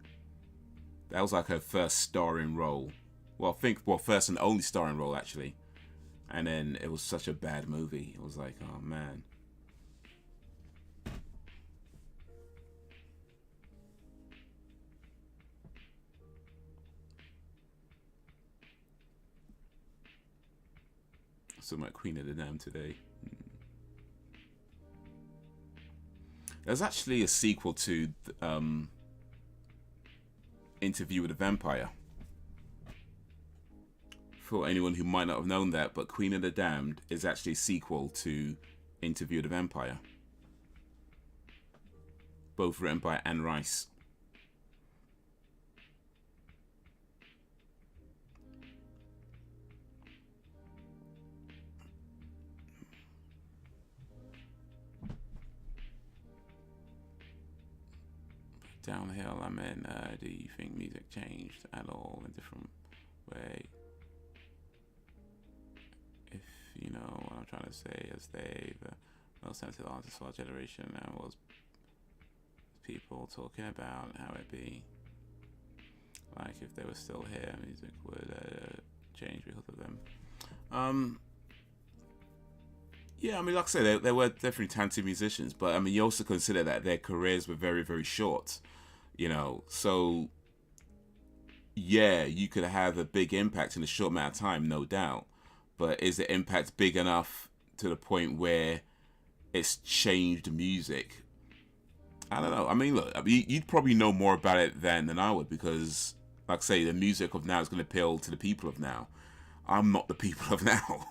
That was like her first starring role. Well, first and only starring role, actually. And then it was such a bad movie. It was like, oh man. So my Queen of the Dam today. There's actually a sequel to Interview with a Vampire. For anyone who might not have known that, but Queen of the Damned is actually a sequel to Interview with a Vampire. Both written by Anne Rice. Downhill, I mean, do you think music changed at all in a different way? If you know what I'm trying to say, as they, the most sensitive artists of our generation, and was people talking about how it'd be like if they were still here, music would change because of them. Yeah, I mean, like I said, they were definitely talented musicians, but I mean, you also consider that their careers were very, very short, so yeah, you could have a big impact in a short amount of time, no doubt, but is the impact big enough to the point where it's changed music? I don't know. I mean, look, you'd probably know more about it than I would, because, like I say, the music of now is going to appeal to the people of now. I'm not the people of now,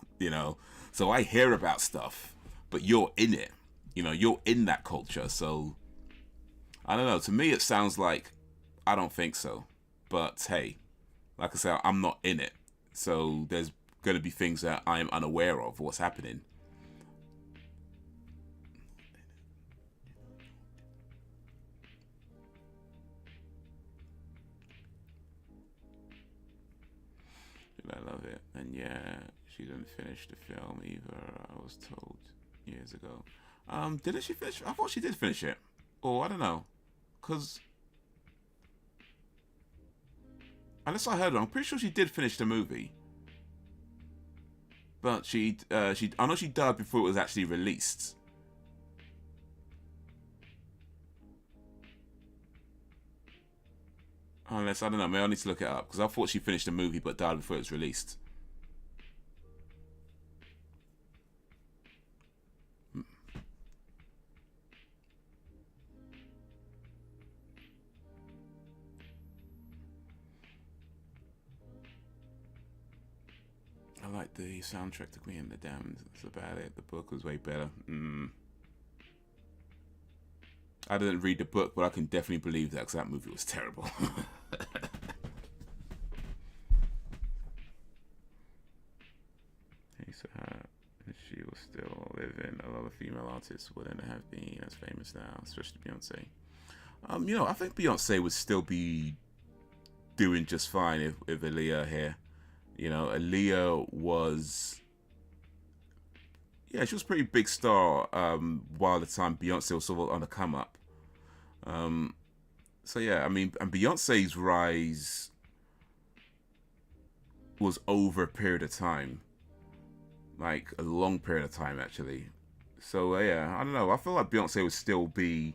So I hear about stuff, but you're in it. You're in that culture. So, I don't know. To me, it sounds like I don't think so. But hey, like I said, I'm not in it, so there's going to be things that I'm unaware of what's happening. I love it. And yeah, she didn't finish the film either, I was told years ago. Didn't she finish? I thought she did finish it. Or I don't know. Because unless I heard it, I'm pretty sure she did finish the movie. But I know she died before it was actually released. Unless, I don't know, maybe I need to look it up. Because I thought she finished the movie but died before it was released. I like the soundtrack to Queen and the Damned. That's about it. The book was way better. I didn't read the book, but I can definitely believe that because that movie was terrible. He said if she was still living, a lot of female artists wouldn't have been as famous now, especially Beyonce. I think Beyonce would still be doing just fine if Aaliyah here. Aaliyah was, she was a pretty big star while the time Beyonce was sort of on the come up. So yeah, I mean, and Beyonce's rise was over a period of time, like a long period of time actually. So yeah, I don't know. I feel like Beyonce would still be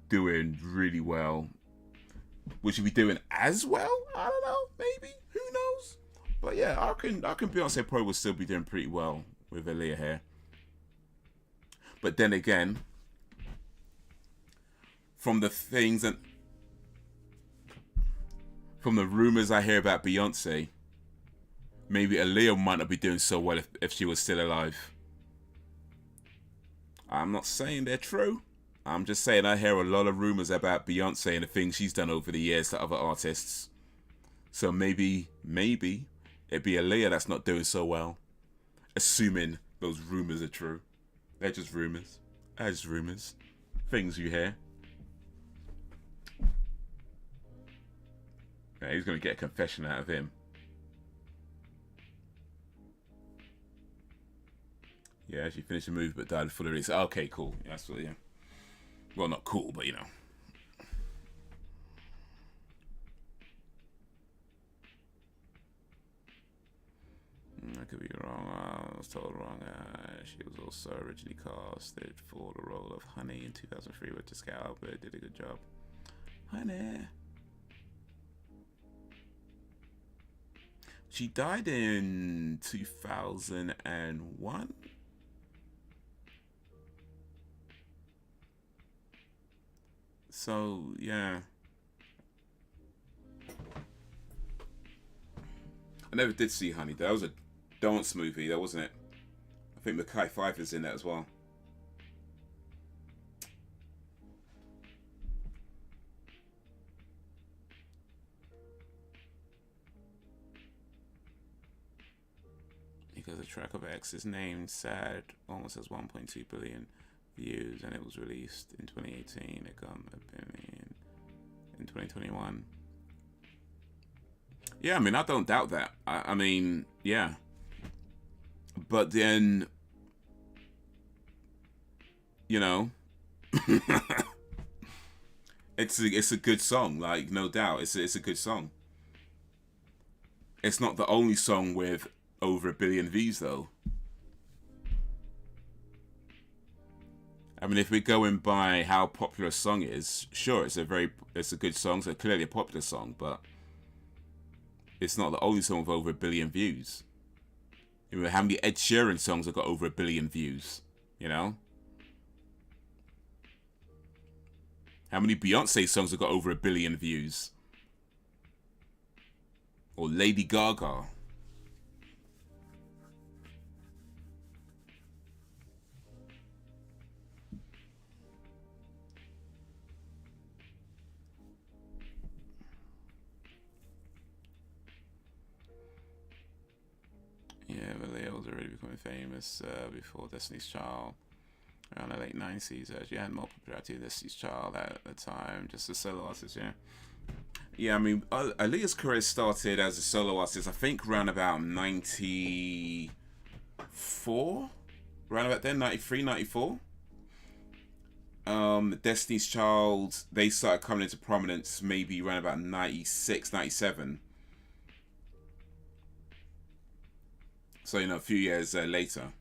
doing really well. Would she be doing as well? I don't know. Maybe. Who knows? But yeah, I can Beyonce probably would still be doing pretty well with Aaliyah here. But then again, from the things and from the rumors I hear about Beyonce, maybe Aaliyah might not be doing so well if she was still alive. I'm not saying they're true. I'm just saying I hear a lot of rumors about Beyonce and the things she's done over the years to other artists. So maybe it'd be Aaliyah that's not doing so well. Assuming those rumors are true. They're just rumors. They're just rumors. Things you hear. Yeah, he's going to get a confession out of him. Yeah, she finished the movie but died before the release. Okay, cool. Yeah, that's what, yeah. Well, not cool, but I could be wrong. I was told wrong. She was also originally casted for the role of Honey in 2003 with Jessica Alba. Did a good job. Honey. She died in 2001. So, yeah. I never did see Honey. That was a dance movie, though, wasn't it? I think Mekhi Phifer's in that as well. Because the track of X is named Sad, almost has 1.2 billion views, and it was released in 2018. It got a billion in 2021. Yeah, I mean, I don't doubt that. I mean, yeah. But then, it's a good song. Like, no doubt, it's a good song. It's not the only song with over 1 billion views, though. I mean, if we're going by how popular a song is, sure, it's a good song. It's clearly a popular song, but it's not the only song with over 1 billion views. How many Ed Sheeran songs have got over 1 billion views? How many Beyonce songs have got over 1 billion views? Or Lady Gaga? famous before Destiny's Child. Around the late 90s, she had more popularity than Destiny's Child at the time, just a solo artist, yeah. Yeah, I mean, Aaliyah's career started as a solo artist, I think, around about 94? Around about then, 93, 94? Destiny's Child, they started coming into prominence maybe around about 96, 97. So, you know, a few years later.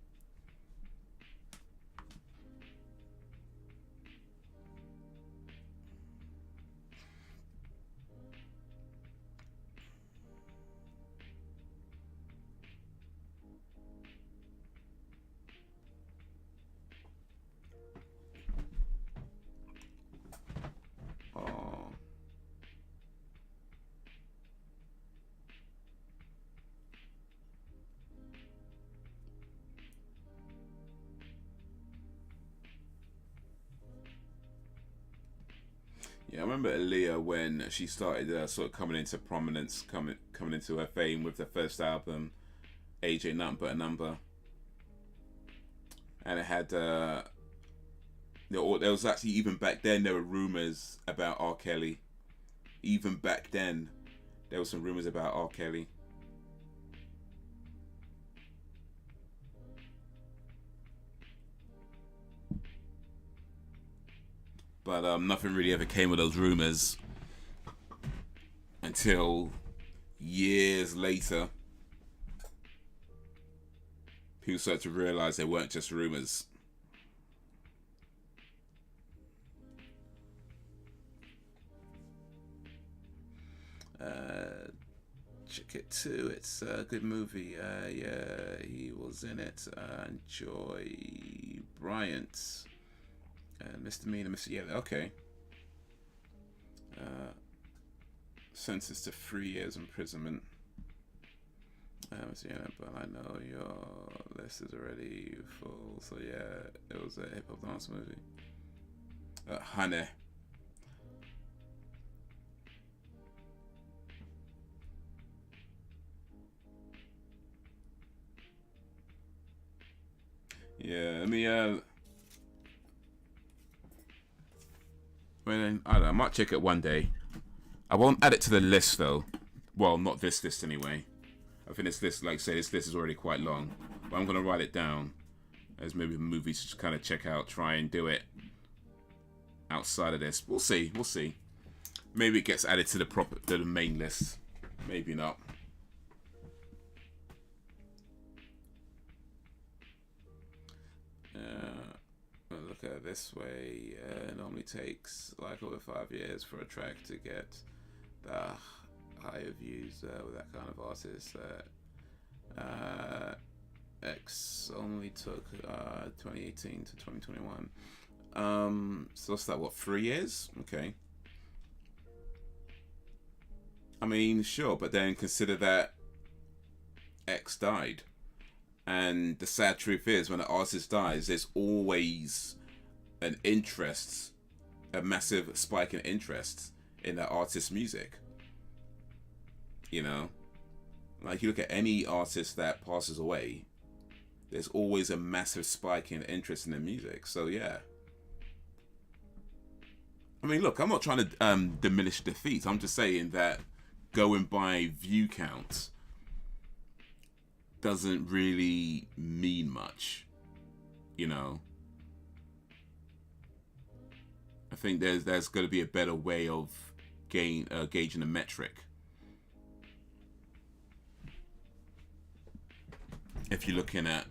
Yeah, I remember Aaliyah when she started sort of coming into prominence, coming into her fame with the first album, Age Ain't Nothing But a Number. And it had, there was actually, even back then, there were rumors about R. Kelly. Even back then, there were some rumors about R. Kelly. But nothing really ever came of those rumors until years later. People started to realize they weren't just rumors. Check it too. It's a good movie. Yeah, he was in it. Joy Bryant. Misdemeanor, yeah, okay. Sentenced to 3 years imprisonment. Yeah, but I know your list is already full. So yeah, it was a hip hop dance movie. Honey. Yeah, I mean, I don't know, I might check it one day. I won't add it to the list though. Well, not this list anyway. I think this list, like I say, this list is already quite long. But I'm going to write it down as maybe movies to kind of check out, try and do it outside of this. We'll see, we'll see. Maybe it gets added to the main list. Maybe not. Look at it this way. It normally takes like over 5 years for a track to get the higher views with that kind of artist. X only took 2018 to 2021. So what's that? What, 3 years? Okay. I mean, sure, but then consider that X died. And the sad truth is, when an artist dies, there's always an interest, a massive spike in interest in that artist's music. You know? Like, you look at any artist that passes away, there's always a massive spike in interest in their music. So, yeah. I mean, look, I'm not trying to diminish defeat. I'm just saying that going by view count doesn't really mean much, you know. I think there's got to be a better way of gauging the metric. If you're looking at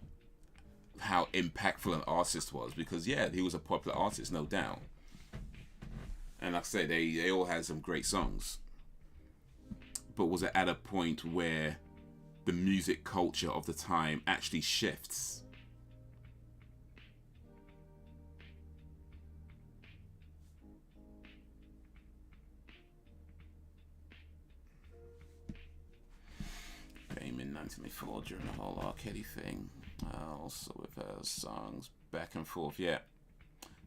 how impactful an artist was, because yeah, he was a popular artist, no doubt. And like I said, they all had some great songs. But was it at a point where the music culture of the time actually shifts? Came in 1994 during the whole R. Kelly thing. Also with songs back and forth. Yeah,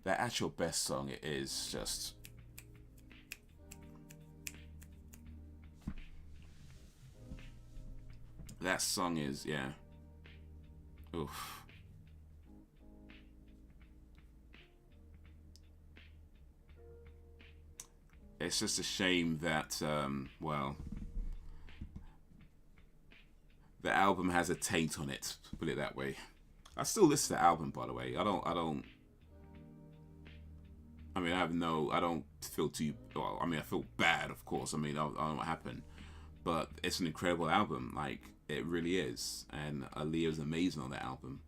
that actual best song, it is just... That song is, yeah. Oof. It's just a shame that, well, the album has a taint on it, to put it that way. I still listen to the album, by the way. I don't feel too, well, I mean, I feel bad, of course. I mean, I don't know what happened. But it's an incredible album. Like, it really is. And Aaliyah's amazing on that album.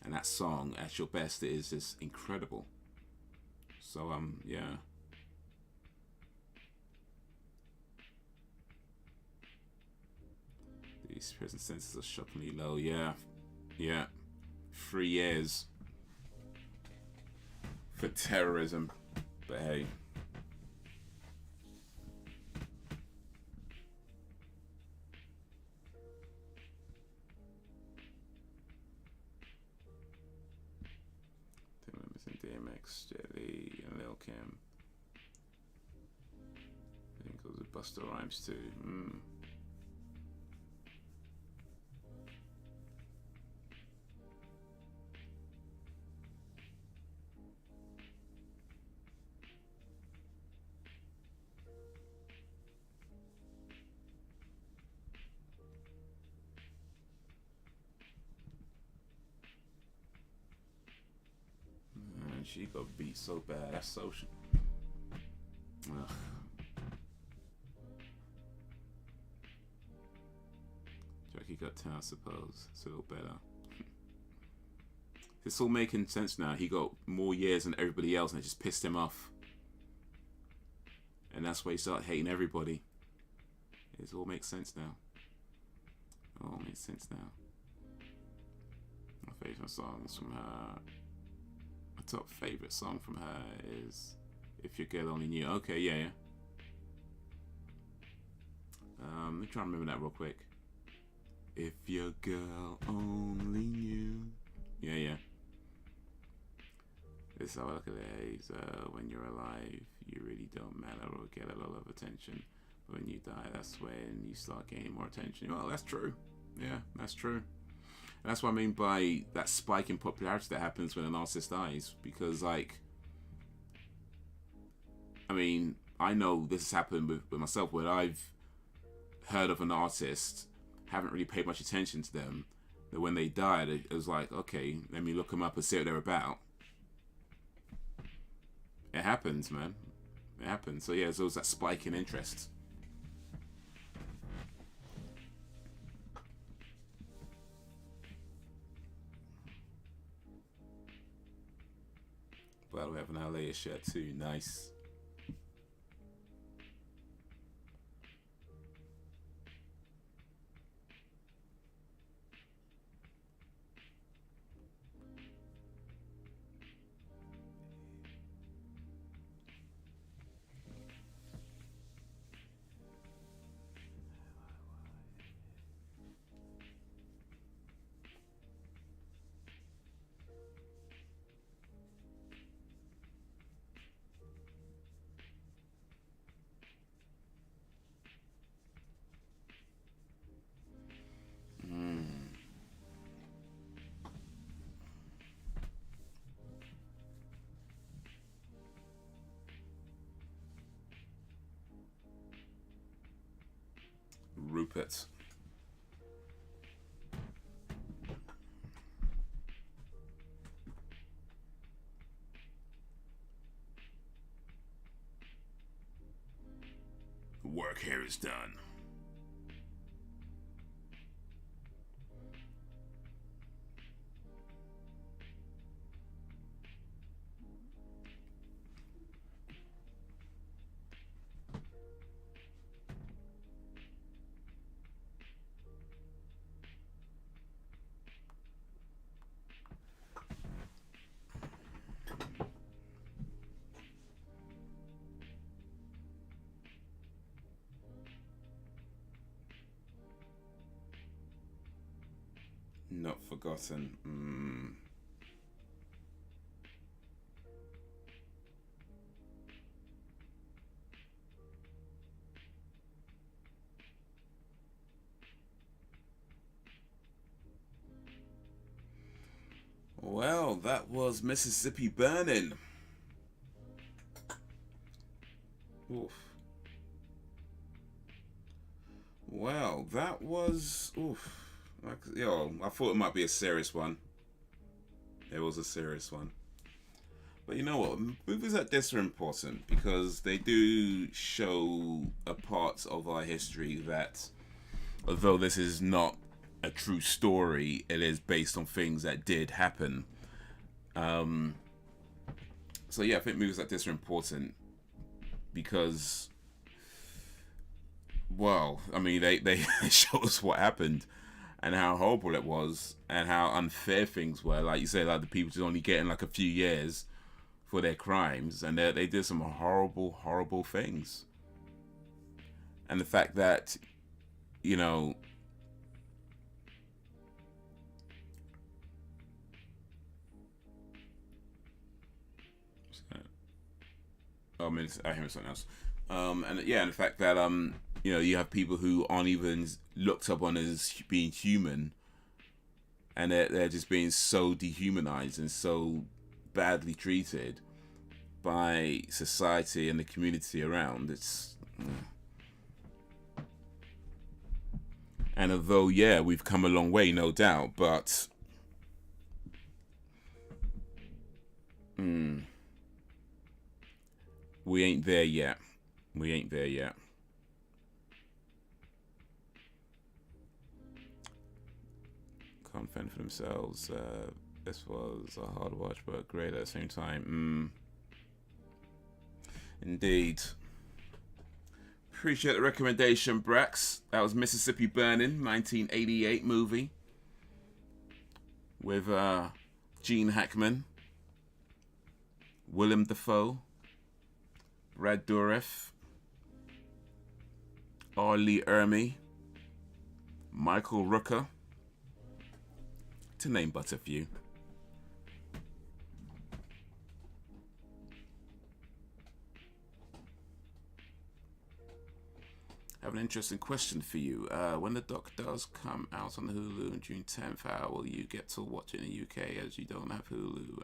And that song, At Your Best, is just incredible. So, yeah. These prison sentences are shockingly low. Yeah. Yeah. 3 years for terrorism. But hey. DMX, Jelly, and Lil Kim. I think it was Busta Rhymes too. She got beat so bad. That's so. Ugh. Jackie got 10, I suppose. It's a little better. It's all making sense now. He got more years than everybody else, and it just pissed him off. And that's why he started hating everybody. It all makes sense now. It all makes sense now. My favorite songs from her. Top favorite song from her is If Your Girl Only Knew. Okay, yeah. Let me try and remember that real quick. If your girl only knew. Yeah. This is how I look at it. When you're alive, you really don't matter or get a lot of attention. But when you die, that's when you start gaining more attention. Well, that's true. Yeah, that's true. And that's what I mean by that spike in popularity that happens when an artist dies. Because, like, I mean, I know this has happened with myself where I've heard of an artist, haven't really paid much attention to them, but when they died, it was like, okay, let me look them up and see what they're about. It happens, man. It happens. So, yeah, there's always that spike in interest. Well, we have an LA shirt too. Nice. Rupert. Work here is done. Not forgotten. that was Mississippi Burning. Oof. Well, that was oof. Like, I thought it might be a serious one. It was a serious one. But you know what? Movies like this are important because they do show a part of our history that, although this is not a true story, it is based on things that did happen. So yeah, I think movies like this are important because, well, I mean, they show us what happened and how horrible it was and how unfair things were. Like you say, like the people just only getting like a few years for their crimes, and they did some horrible things. And the fact that, you know, I mean, I hear something else. And the fact that you know, you have people who aren't even looked upon as being human, and they're just being so dehumanized and so badly treated by society and the community around. It's and although we've come a long way, no doubt, but we ain't there yet. We ain't there yet. Can't fend for themselves. This was a hard watch, but great at the same time. Indeed. Appreciate the recommendation, Brax. That was Mississippi Burning, 1988 movie with Gene Hackman, Willem Dafoe, Brad Dourif, R. Lee Ermey, Michael Rooker, to name but a few. I have an interesting question for you. When the doc does come out on Hulu on June 10th, how will you get to watch it in the UK as you don't have Hulu?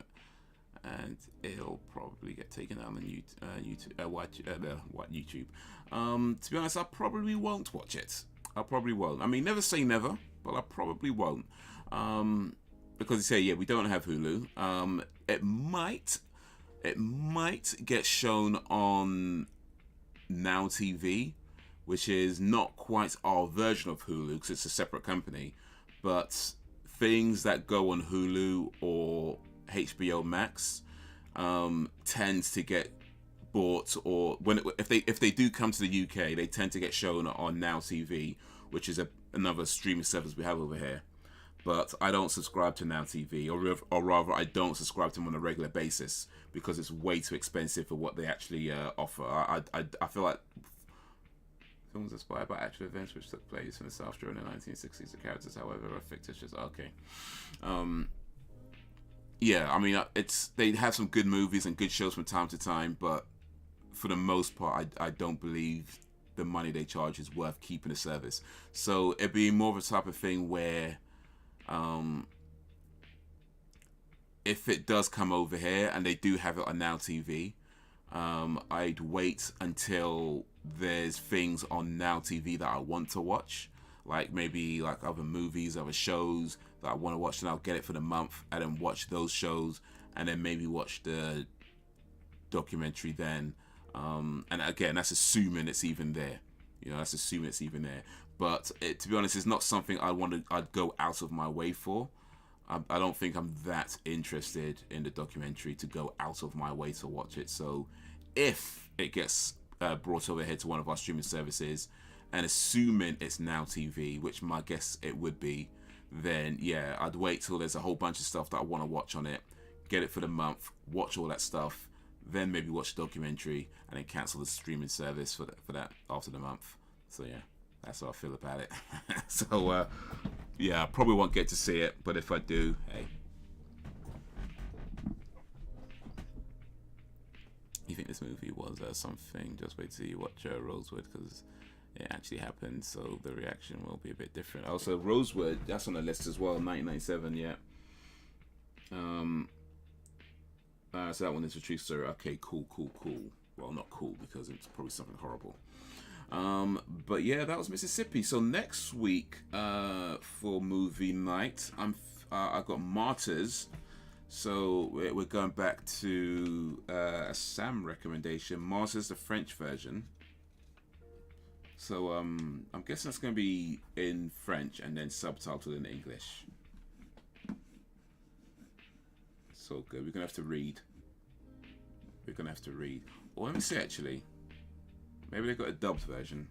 And it'll probably get taken down on YouTube. To be honest, I probably won't watch it. I probably won't. I mean, never say never, but I probably won't. Because you say, we don't have Hulu. It might get shown on Now TV, which is not quite our version of Hulu because it's a separate company. But things that go on Hulu or HBO Max tends to get bought, or if they do come to the UK, they tend to get shown on Now TV, which is another streaming service we have over here. But I don't subscribe to Now TV, or rather, I don't subscribe to them on a regular basis because it's way too expensive for what they actually offer. I feel like films inspired by actual events which took place in the South during the 1960s. The characters, however, are fictitious. Okay. I mean, they have some good movies and good shows from time to time, but for the most part, I don't believe the money they charge is worth keeping the service. So it'd be more of a type of thing where, if it does come over here and they do have it on Now TV, I'd wait until there's things on Now TV that I want to watch, like maybe like other movies, other shows that I want to watch, and I'll get it for the month and then watch those shows and then maybe watch the documentary then. And again, that's assuming it's even there. That's assuming it's even there. But to be honest, it's not something I'd go out of my way for. I don't think I'm that interested in the documentary to go out of my way to watch it. So if it gets brought over here to one of our streaming services, and assuming it's Now TV, which my guess it would be, then I'd wait till there's a whole bunch of stuff that I want to watch on it, get it for the month, watch all that stuff, then maybe watch the documentary, and then cancel the streaming service for that after the month. So that's how I feel about it. So I probably won't get to see it, but if I do, hey. You think this movie was something? Just wait till you watch Rosewood, because it actually happened, so the reaction will be a bit different. Also, Rosewood, that's on the list as well, 1997, So that one is a true story. Okay, cool. Well, not cool because it's probably something horrible. But yeah, that was Mississippi. So next week for movie night, I got Martyrs. So we're going back to a Sam recommendation. Martyrs, the French version. So I'm guessing that's going to be in French and then subtitled in English. So good. We're going to have to read. Or let me see actually. Maybe they got a dubbed version.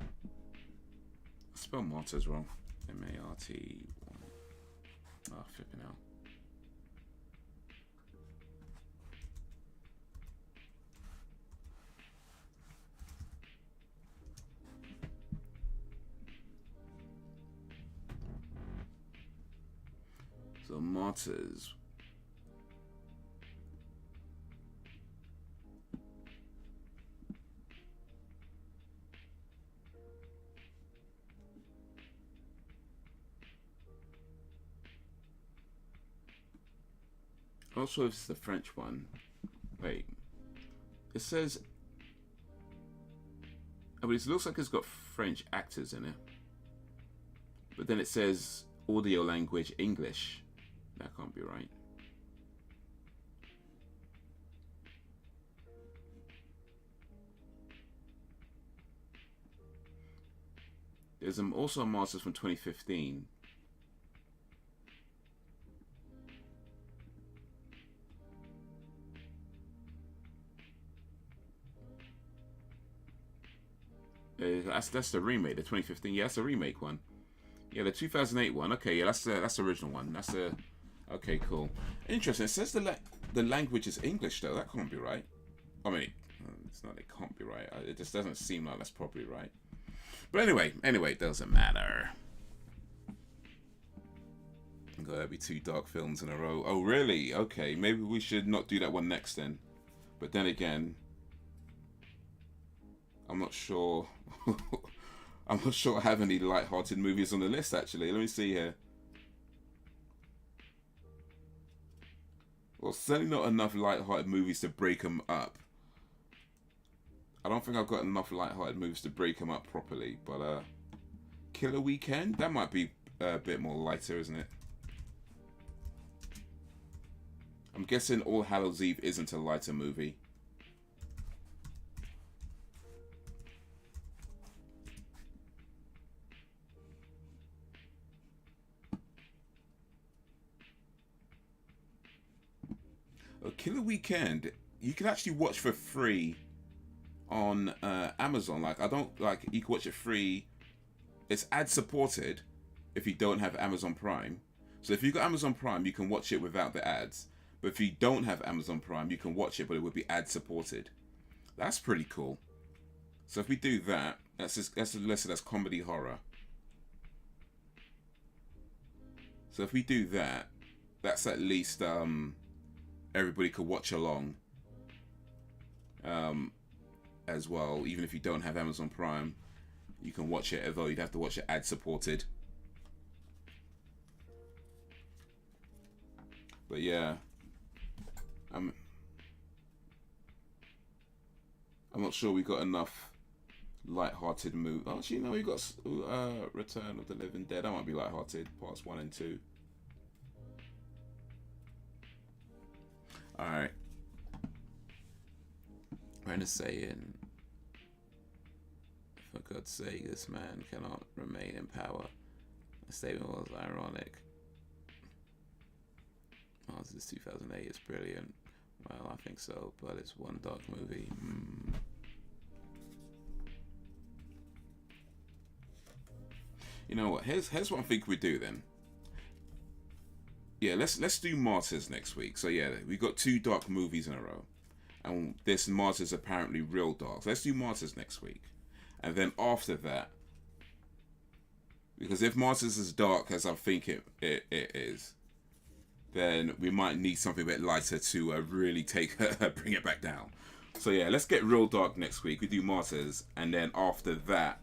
I spelled Martyrs wrong. M-A-R-T. Oh, flipping out. So Martyrs. Also, if it's the French one. Wait. It says. I mean, it looks like it's got French actors in it. But then it says audio language English. That can't be right. There's also a Masters from 2015. That's the remake, the 2015. Yeah, that's the remake one. Yeah, the 2008 one. Okay, yeah, that's the original one. That's the. Okay, cool. Interesting. It says the language is English though. That can't be right. I mean, it's not. It can't be right. It just doesn't seem like that's probably right. But anyway, it doesn't matter. That'd be 2 dark films in a row. Oh, really? Okay, maybe we should not do that one next then. But then again, I'm not sure. I'm not sure I have any light-hearted movies on the list, actually. Let me see here. Well, certainly not enough light-hearted movies to break them up. I don't think I've got enough light-hearted movies to break them up properly. But, Killer Weekend? That might be a bit more lighter, isn't it? I'm guessing All Hallows Eve isn't a lighter movie. Killer Weekend, you can actually watch for free on Amazon. Like, you can watch it free. It's ad supported if you don't have Amazon Prime. So if you've got Amazon Prime, you can watch it without the ads. But if you don't have Amazon Prime, you can watch it, but it would be ad supported. That's pretty cool. So if we do that, that's listed as comedy horror. So if we do that, that's at least everybody could watch along as well. Even if you don't have Amazon Prime, you can watch it, although you'd have to watch it ad supported. But yeah, I'm not sure we got enough light-hearted movies. Oh, actually, no, we got Return of the Living Dead. That might be light-hearted, parts 1 and 2. Alright. Brandon saying, for God's sake, this man cannot remain in power. The statement was ironic. Oh, this is 2008. It's brilliant. Well, I think so, but it's one dark movie. You know what? Here's what I think we do then. Yeah, let's do Martyrs next week. So yeah, we got 2 dark movies in a row, and this Martyrs is apparently real dark. So let's do Martyrs next week, and then after that, because if Martyrs is dark as I think it is, then we might need something a bit lighter to really bring it back down. So yeah, let's get real dark next week. We do Martyrs, and then after that,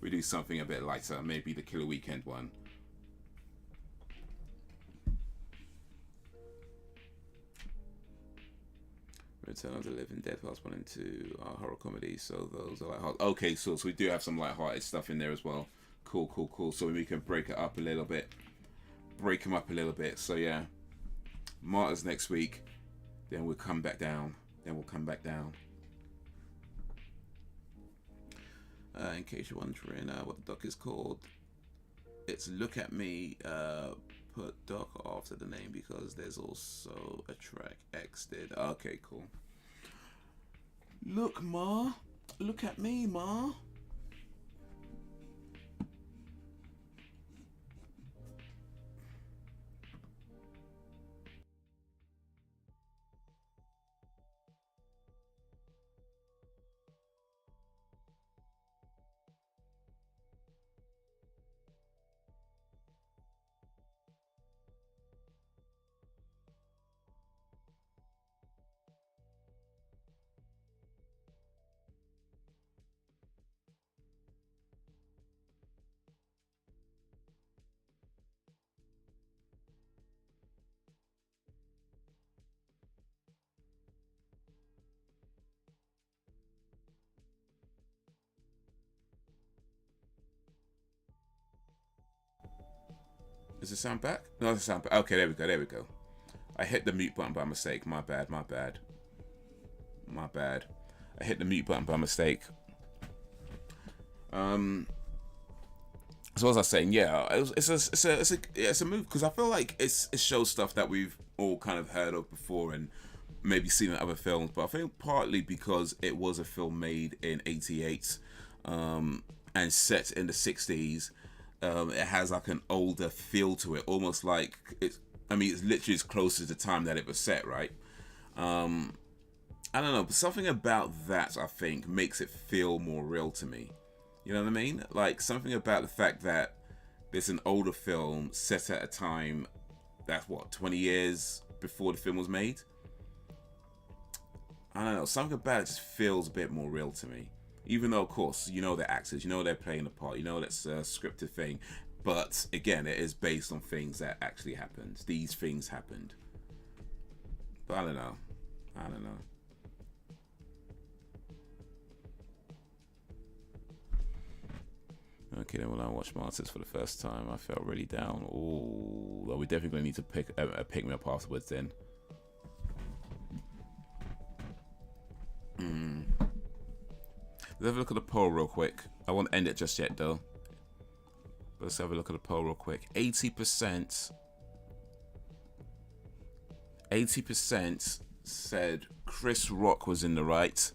we do something a bit lighter, maybe the Killer Weekend one. Return of the Living Dead was 1 and 2 are horror comedies, so those are like okay, so we do have some light-hearted stuff in there as well. Cool. So we can break it up a little bit. Break them up a little bit. So yeah, Martyrs next week. Then we'll come back down. In case you're wondering what the doc is called, it's Look At Me. Put doc after the name because there's also a track X did. Okay, cool. Look, Ma. Look at me, Ma. Is the sound back? No, the sound back. Okay, there we go. I hit the mute button by mistake. My bad. I hit the mute button by mistake. So as I was saying, yeah, it's a move because I feel like it shows stuff that we've all kind of heard of before and maybe seen in other films, but I think partly because it was a film made in '88 and set in the '60s. It has like an older feel to it, almost like it's literally as close to the time that it was set, right? I don't know, but something about that I think makes it feel more real to me. You know what I mean? Like something about the fact that it's an older film set at a time that's 20 years before the film was made. I don't know, something about it just feels a bit more real to me. Even though, of course, you know they're actors, you know they're playing a part, you know that's a scripted thing. But, again, it is based on things that actually happened. These things happened. But I don't know. Okay, then when I watched Martyrs for the first time, I felt really down. Oh, well, we're definitely going to need to pick me up afterwards then. Let's have a look at the poll real quick. I won't end it just yet though. But let's have a look at the poll real quick. 80% said Chris Rock was in the right.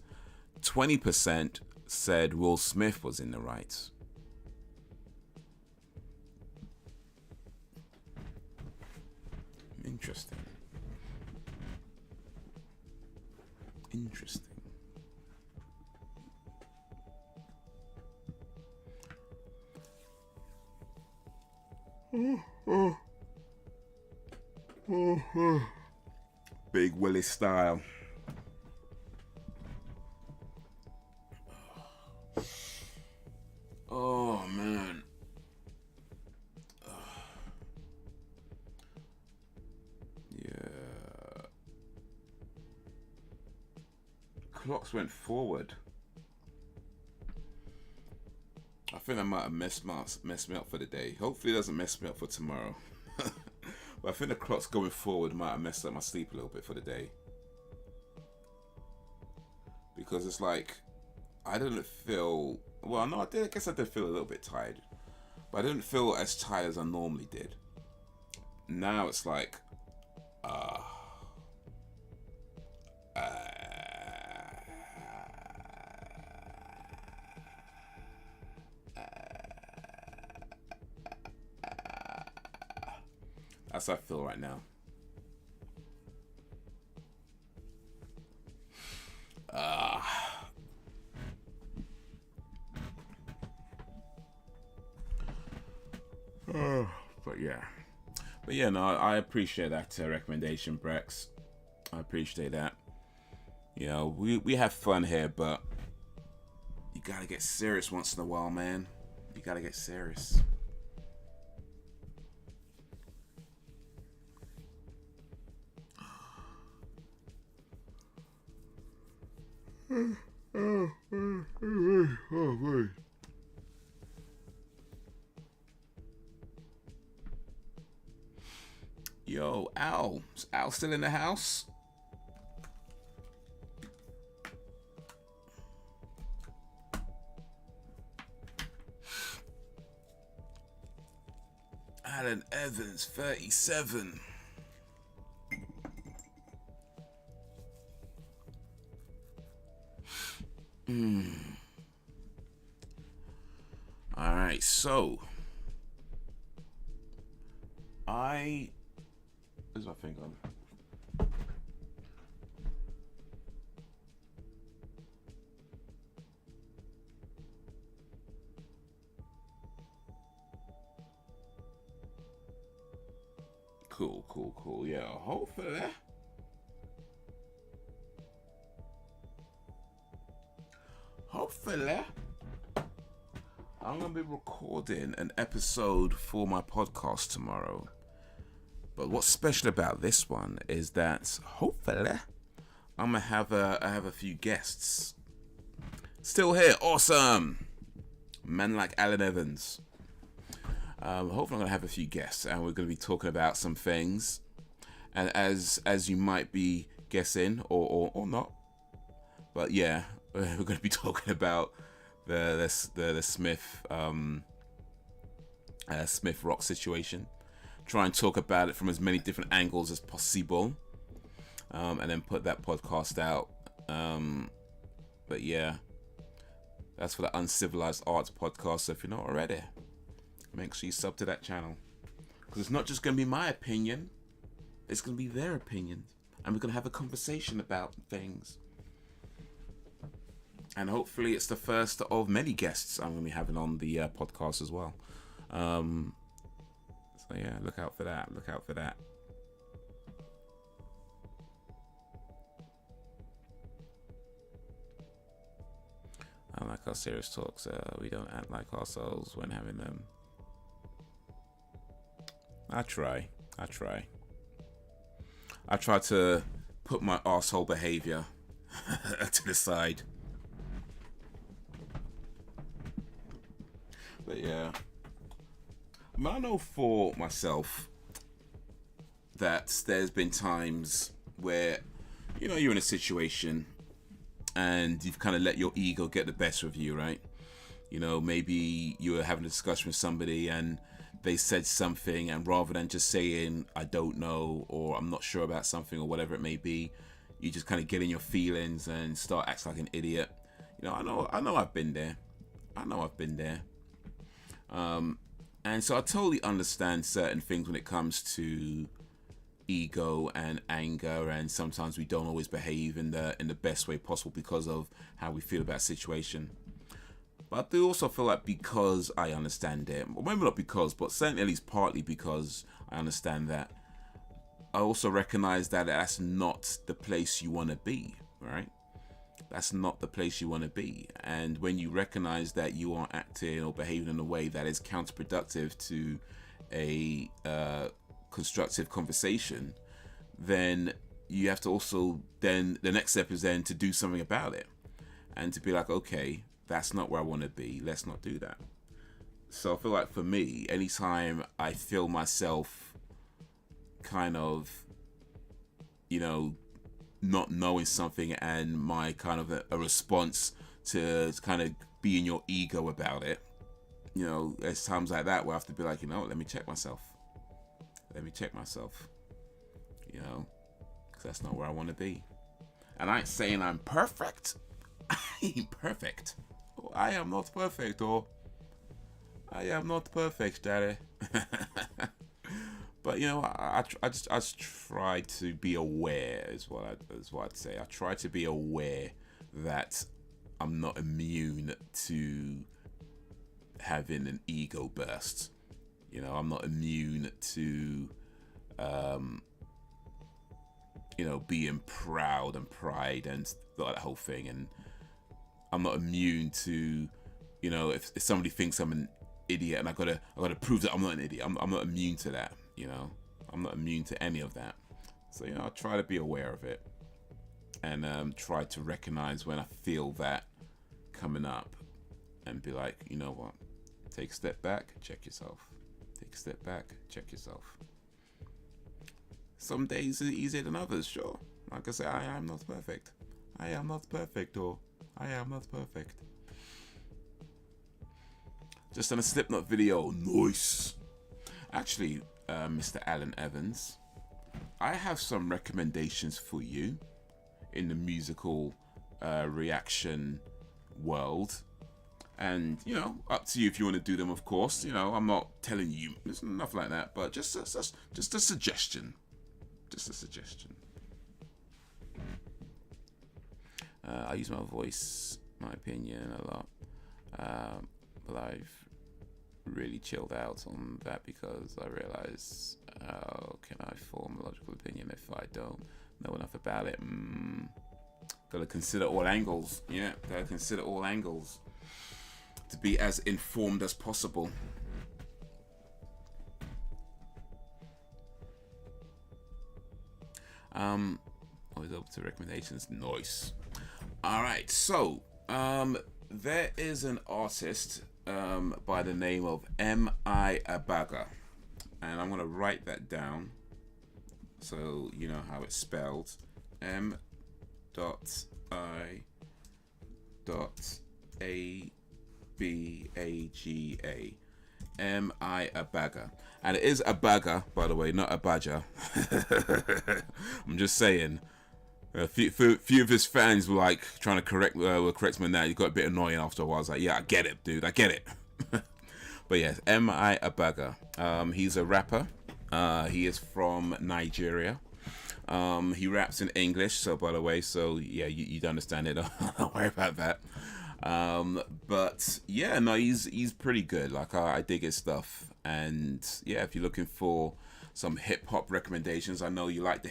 20% said Will Smith was in the right. Interesting. Big Willie style. Oh man. Yeah. Clocks went forward. I think that might have messed me up for the day. Hopefully it doesn't mess me up for tomorrow. But I think the clock's going forward might have messed up my sleep a little bit for the day. Because it's like, I didn't feel, well, no, I guess I did feel a little bit tired. But I didn't feel as tired as I normally did. Now it's like, that's how I feel right now. But yeah, no, I appreciate that recommendation, Brex. I appreciate that. You know, we have fun here, but you gotta get serious once in a while, man. You gotta get serious. Yo, Al. Is Al still in the house? Alan Evans, 37. All right, so where's my thing on? Cool. Yeah, hopefully. I'm going to be recording an episode for my podcast tomorrow. But what's special about this one is that hopefully I'm going to have a few guests. Still here. Awesome. Man like Alan Evans. Hopefully I'm going to have a few guests and we're going to be talking about some things. And as you might be guessing or not. But yeah, we're going to be talking about the Smith Smith Rock situation. Try and talk about it from as many different angles as possible, and then put that podcast out. But yeah, that's for the Uncivilized Arts podcast. So if you're not already, make sure you sub to that channel, because it's not just going to be my opinion, it's going to be their opinion, and we're going to have a conversation about things. And hopefully it's the first of many guests I'm going to be having on the podcast as well. So yeah, look out for that. I like our serious talks. We don't act like ourselves when having them. I try to put my arsehole behavior to the side. But yeah, I know for myself that there's been times where, you're in a situation and you've kind of let your ego get the best of you, right? Maybe you were having a discussion with somebody and they said something, and rather than just saying, I don't know, or I'm not sure about something, or whatever it may be, you just kind of get in your feelings and start acting like an idiot. I know I've been there. And so I totally understand certain things when it comes to ego and anger, and sometimes we don't always behave in the best way possible because of how we feel about a situation. But I do also feel like, because I understand it, well, maybe not because, but certainly at least partly because I understand that, I also recognize that that's not the place you want to be, right? That's not the place you want to be. And when you recognize that you are acting or behaving in a way that is counterproductive to a constructive conversation, then you have to also, then the next step is then to do something about it. And to be like, okay, that's not where I want to be. Let's not do that. So I feel like for me, anytime I feel myself kind of, not knowing something, and my kind of a response to kind of be in your ego about it, there's times like that where I have to be like, let me check myself, because that's not where I want to be. And I ain't saying I'm perfect. I ain't perfect. Oh, I am not perfect, or I am not perfect, daddy. But I just try to be aware, is what I'd say. I try to be aware that I'm not immune to having an ego burst. I'm not immune to being proud and pride and that whole thing. And I'm not immune to, if somebody thinks I'm an idiot and I gotta prove that I'm not an idiot. I'm not immune to that. I'm not immune to any of that. So I try to be aware of it. and try to recognize when I feel that coming up, and be like, you know what, take a step back, check yourself. Take a step back, check yourself. Some days are easier than others, sure. Like I say, I am not perfect. I am not perfect, or I am not perfect. Just done a Slipknot video, nice. Actually, Mr. Alan Evans, I have some recommendations for you in the musical reaction world. And, you know, up to you if you want to do them, of course. You know, I'm not telling you, there's nothing like that, but just a suggestion. Just a suggestion. I use my voice, my opinion, a lot. But I've really chilled out on that because I realize, how can I form a logical opinion if I don't know enough about it? Gotta consider all angles. Yeah, gotta consider all angles to be as informed as possible. Always open to recommendations. Nice. All right, so there is an artist by the name of EVGA, and I'm gonna write that down so you know how it's spelled. EVGA. EVGA. And it is a bagger, by the way, not a badger. I'm just saying. A few of his fans were like trying to correct me on that. He got a bit annoying after a while. I was like, yeah, I get it, dude. I get it. But yes, EVGA. He's a rapper. He is from Nigeria. He raps in English, so by the way, so yeah, you'd understand it. Don't worry about that. But yeah, no, he's pretty good. Like I dig his stuff, and yeah, if you're looking for some hip hop recommendations, I know you like the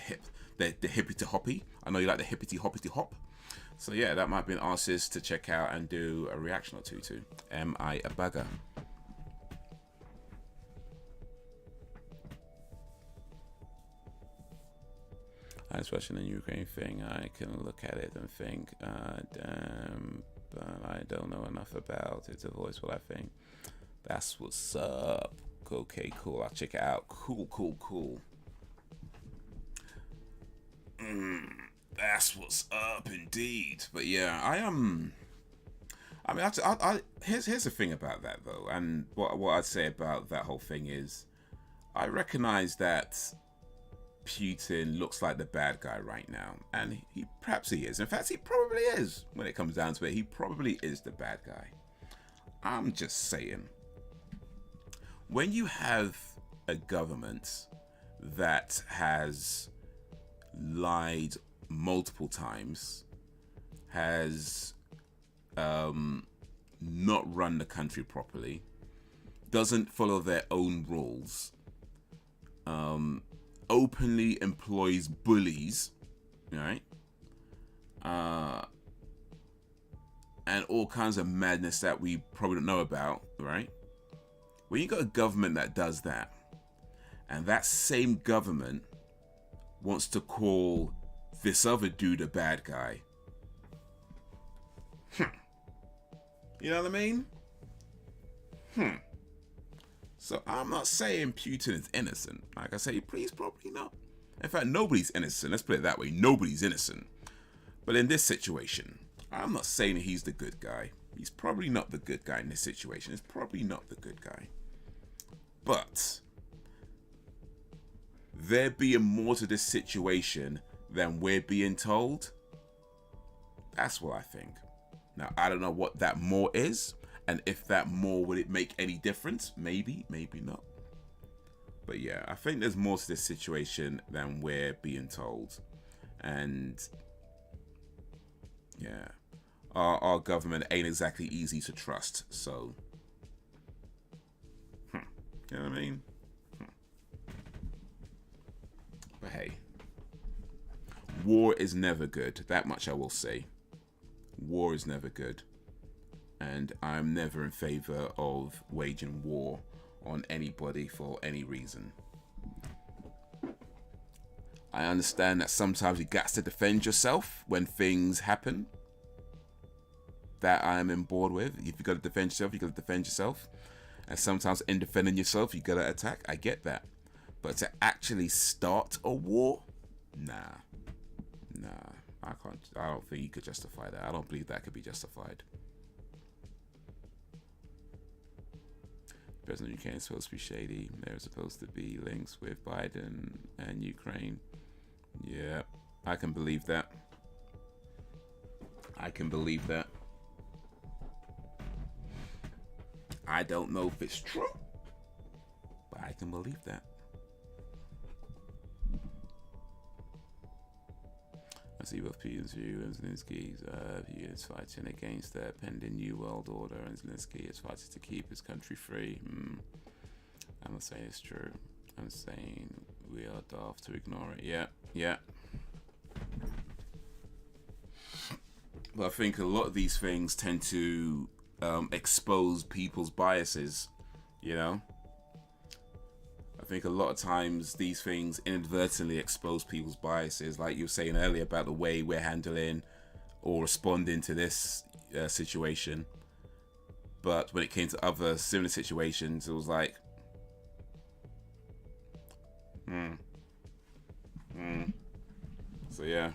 hippity hoppy. I know you like the hippity hoppity hop. So yeah, that might be an artist to check out and do a reaction or two to. EVGA. Especially in the Ukraine thing, I can look at it and think, damn, but I don't know enough about it to voice what I think. That's what's up. Okay, cool. I'll check it out. Cool. That's what's up, indeed. But yeah, I mean, here's the thing about that though, and what I'd say about that whole thing is, I recognize that Putin looks like the bad guy right now, and perhaps he is. In fact, he probably is. When it comes down to it, he probably is the bad guy. I'm just saying, when you have a government that has lied multiple times, has not run the country properly, doesn't follow their own rules, openly employs bullies, right? And all kinds of madness that we probably don't know about, right? When you got a government that does that, and that same government wants to call this other dude a bad guy, you know what I mean? So I'm not saying Putin is innocent. Like I say, he's probably not. In fact, nobody's innocent. Let's put it that way. Nobody's innocent. But in this situation, I'm not saying that he's the good guy. He's probably not the good guy in this situation. He's probably not the good guy. But there being more to this situation than we're being told, that's what I think. Now, I don't know what that more is, and if that more, would it make any difference? Maybe, maybe not. But yeah, I think there's more to this situation than we're being told. And yeah, our government ain't exactly easy to trust. So, you know what I mean? But hey, war is never good. That much I will say. War is never good. And I'm never in favor of waging war on anybody for any reason. I understand that sometimes you got to defend yourself when things happen. That I am on board with. If you got to defend yourself, you got to defend yourself. And sometimes in defending yourself, you got to attack. I get that. But to actually start a war? Nah. I can't. I don't think you could justify that. I don't believe that could be justified. President of Ukraine is supposed to be shady. There are supposed to be links with Biden and Ukraine. Yeah, I can believe that. I don't know if it's true, but I can believe that. I see both Putin's view and Zelensky's view is fighting against the pending New World Order, and Zelensky is fighting to keep his country free. I'm not saying it's true. I'm saying we are daft to ignore it. Yeah. But I think a lot of these things tend to expose people's biases, you know? I think a lot of times these things inadvertently expose people's biases, like you were saying earlier about the way we're handling or responding to this situation. But when it came to other similar situations, it was like, So yeah.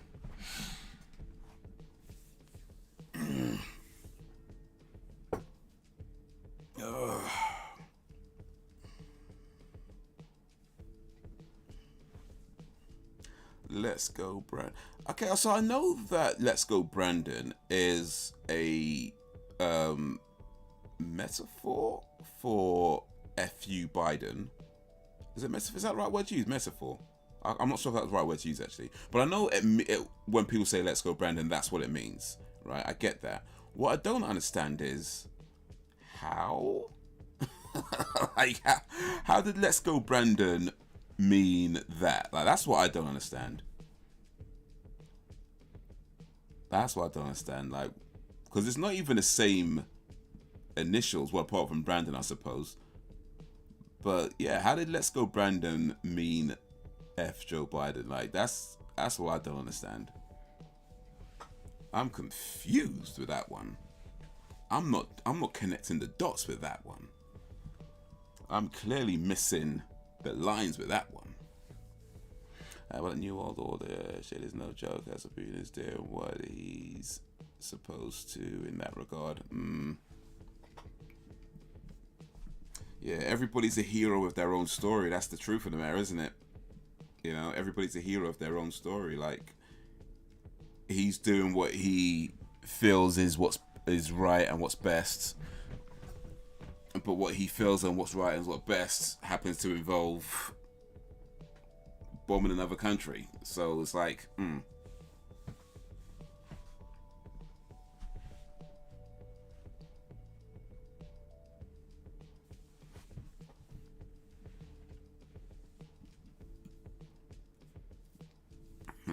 Let's Go Brandon. Okay, so I know that Let's Go Brandon is a metaphor for FU Biden. Is it metaphor? Is that the right word to use? Metaphor? I'm not sure if that's the right word to use actually. But I know when people say Let's Go Brandon, that's what it means. Right? I get that. What I don't understand is how? Like, how did Let's Go Brandon mean that? Like, that's what I don't understand. Like, because it's not even the same initials, well, apart from Brandon, I suppose. But yeah, how did Let's Go Brandon mean F Joe Biden? Like, that's what I don't understand. I'm confused with that one. I'm not connecting the dots with that one. I'm clearly missing the lines with that one. Well, the New World Order shit is no joke. As Putin is doing what he's supposed to in that regard. Yeah, everybody's a hero of their own story. That's the truth of the matter, isn't it? You know, everybody's a hero of their own story. Like, he's doing what he feels is right and what's best. But what he feels and what's right and what's best happens to involve bombing another country. So it's like,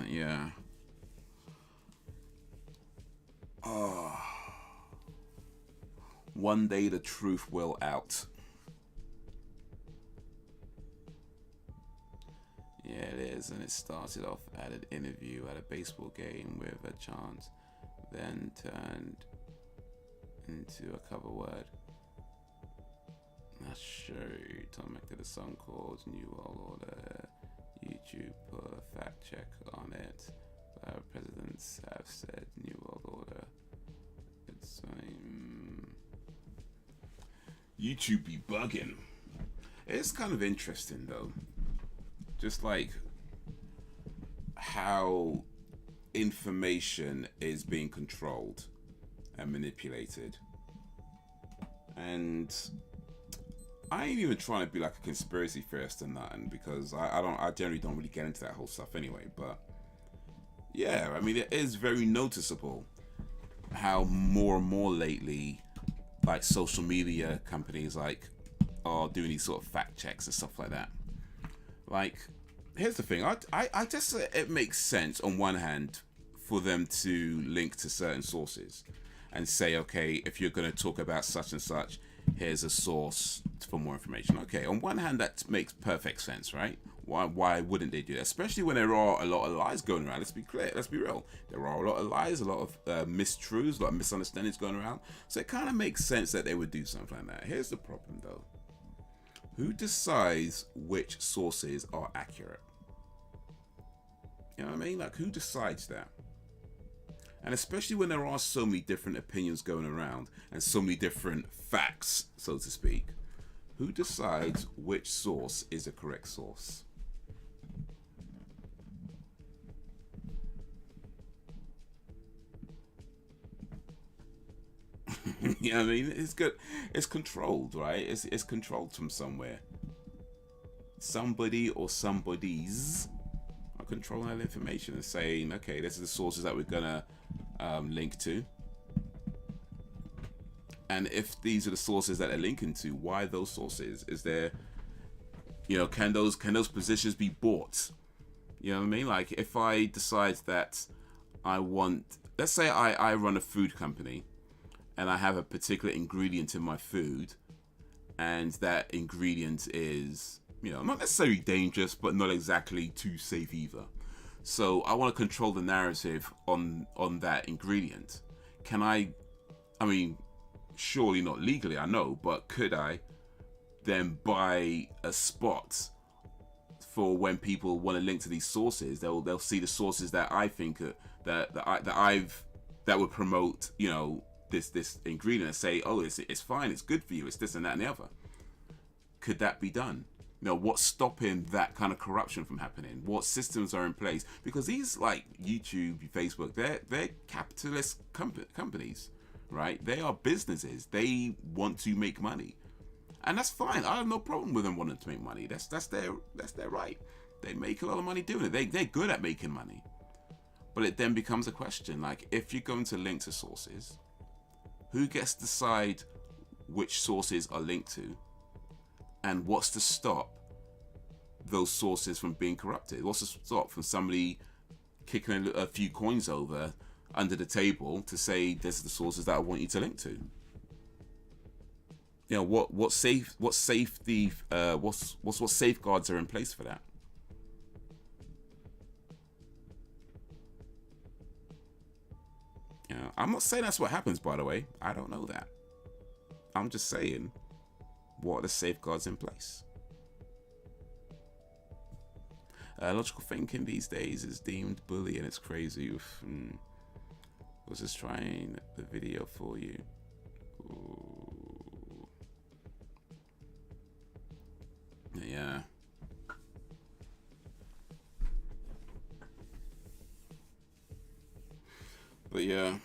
yeah. One day the truth will out. Yeah, it is, and it started off at an interview at a baseball game with a chant, then turned into a cover word. Not sure. Tom Mac did a song called New World Order. YouTube put a fact check on it. Our presidents have said New World Order. It's YouTube be bugging. It's kind of interesting though. Just like how information is being controlled and manipulated. And I ain't even trying to be like a conspiracy theorist or nothing, because I generally don't really get into that whole stuff anyway. But yeah, I mean, it is very noticeable how more and more lately, like, social media companies like are doing these sort of fact checks and stuff like that. Like, here's the thing. I just, it makes sense on one hand for them to link to certain sources and say, okay, if you're going to talk about such and such, here's a source for more information. Okay, on one hand, that makes perfect sense, right? Why wouldn't they do that? Especially when there are a lot of lies going around. Let's be clear. Let's be real. There are a lot of lies, a lot of mistruths, a lot of misunderstandings going around. So it kind of makes sense that they would do something like that. Here's the problem, though. Who decides which sources are accurate? You know what I mean? Like, who decides that? And especially when there are so many different opinions going around and so many different facts, so to speak, who decides which source is a correct source? You know what I mean? It's good. It's controlled, right? It's controlled from somewhere. Somebody or somebodies are controlling that information and saying, okay, this is the sources that we're gonna link to. And if these are the sources that they're linking to, why those sources? Is there, you know, can those positions be bought? You know what I mean? Like, if I decide that I want, let's say I run a food company and I have a particular ingredient in my food, and that ingredient is, you know, not necessarily dangerous, but not exactly too safe either. So I want to control the narrative on that ingredient. Can I mean, surely not legally, I know, but could I then buy a spot for when people want to link to these sources? They'll see the sources that I think that would promote, you know, this ingredient and say, oh, it's fine, it's good for you, it's this and that and the other. Could that be done? You know, what's stopping that kind of corruption from happening? What systems are in place? Because these, like YouTube, Facebook, they're capitalist companies, right? They are businesses. They want to make money, and that's fine. I have no problem with them wanting to make money. That's their right. They make a lot of money doing it. They're good at making money. But it then becomes a question, like, if you're going to link to sources, who gets to decide which sources are linked to? And what's to stop those sources from being corrupted? What's to stop from somebody kicking a few coins over under the table to say, this are the sources that I want you to link to? You know, what safeguards are in place for that? You know, I'm not saying that's what happens, by the way. I don't know that. I'm just saying, what are the safeguards in place? Logical thinking these days is deemed bully, and it's crazy. I was just trying the video for you. Ooh. Yeah. But yeah,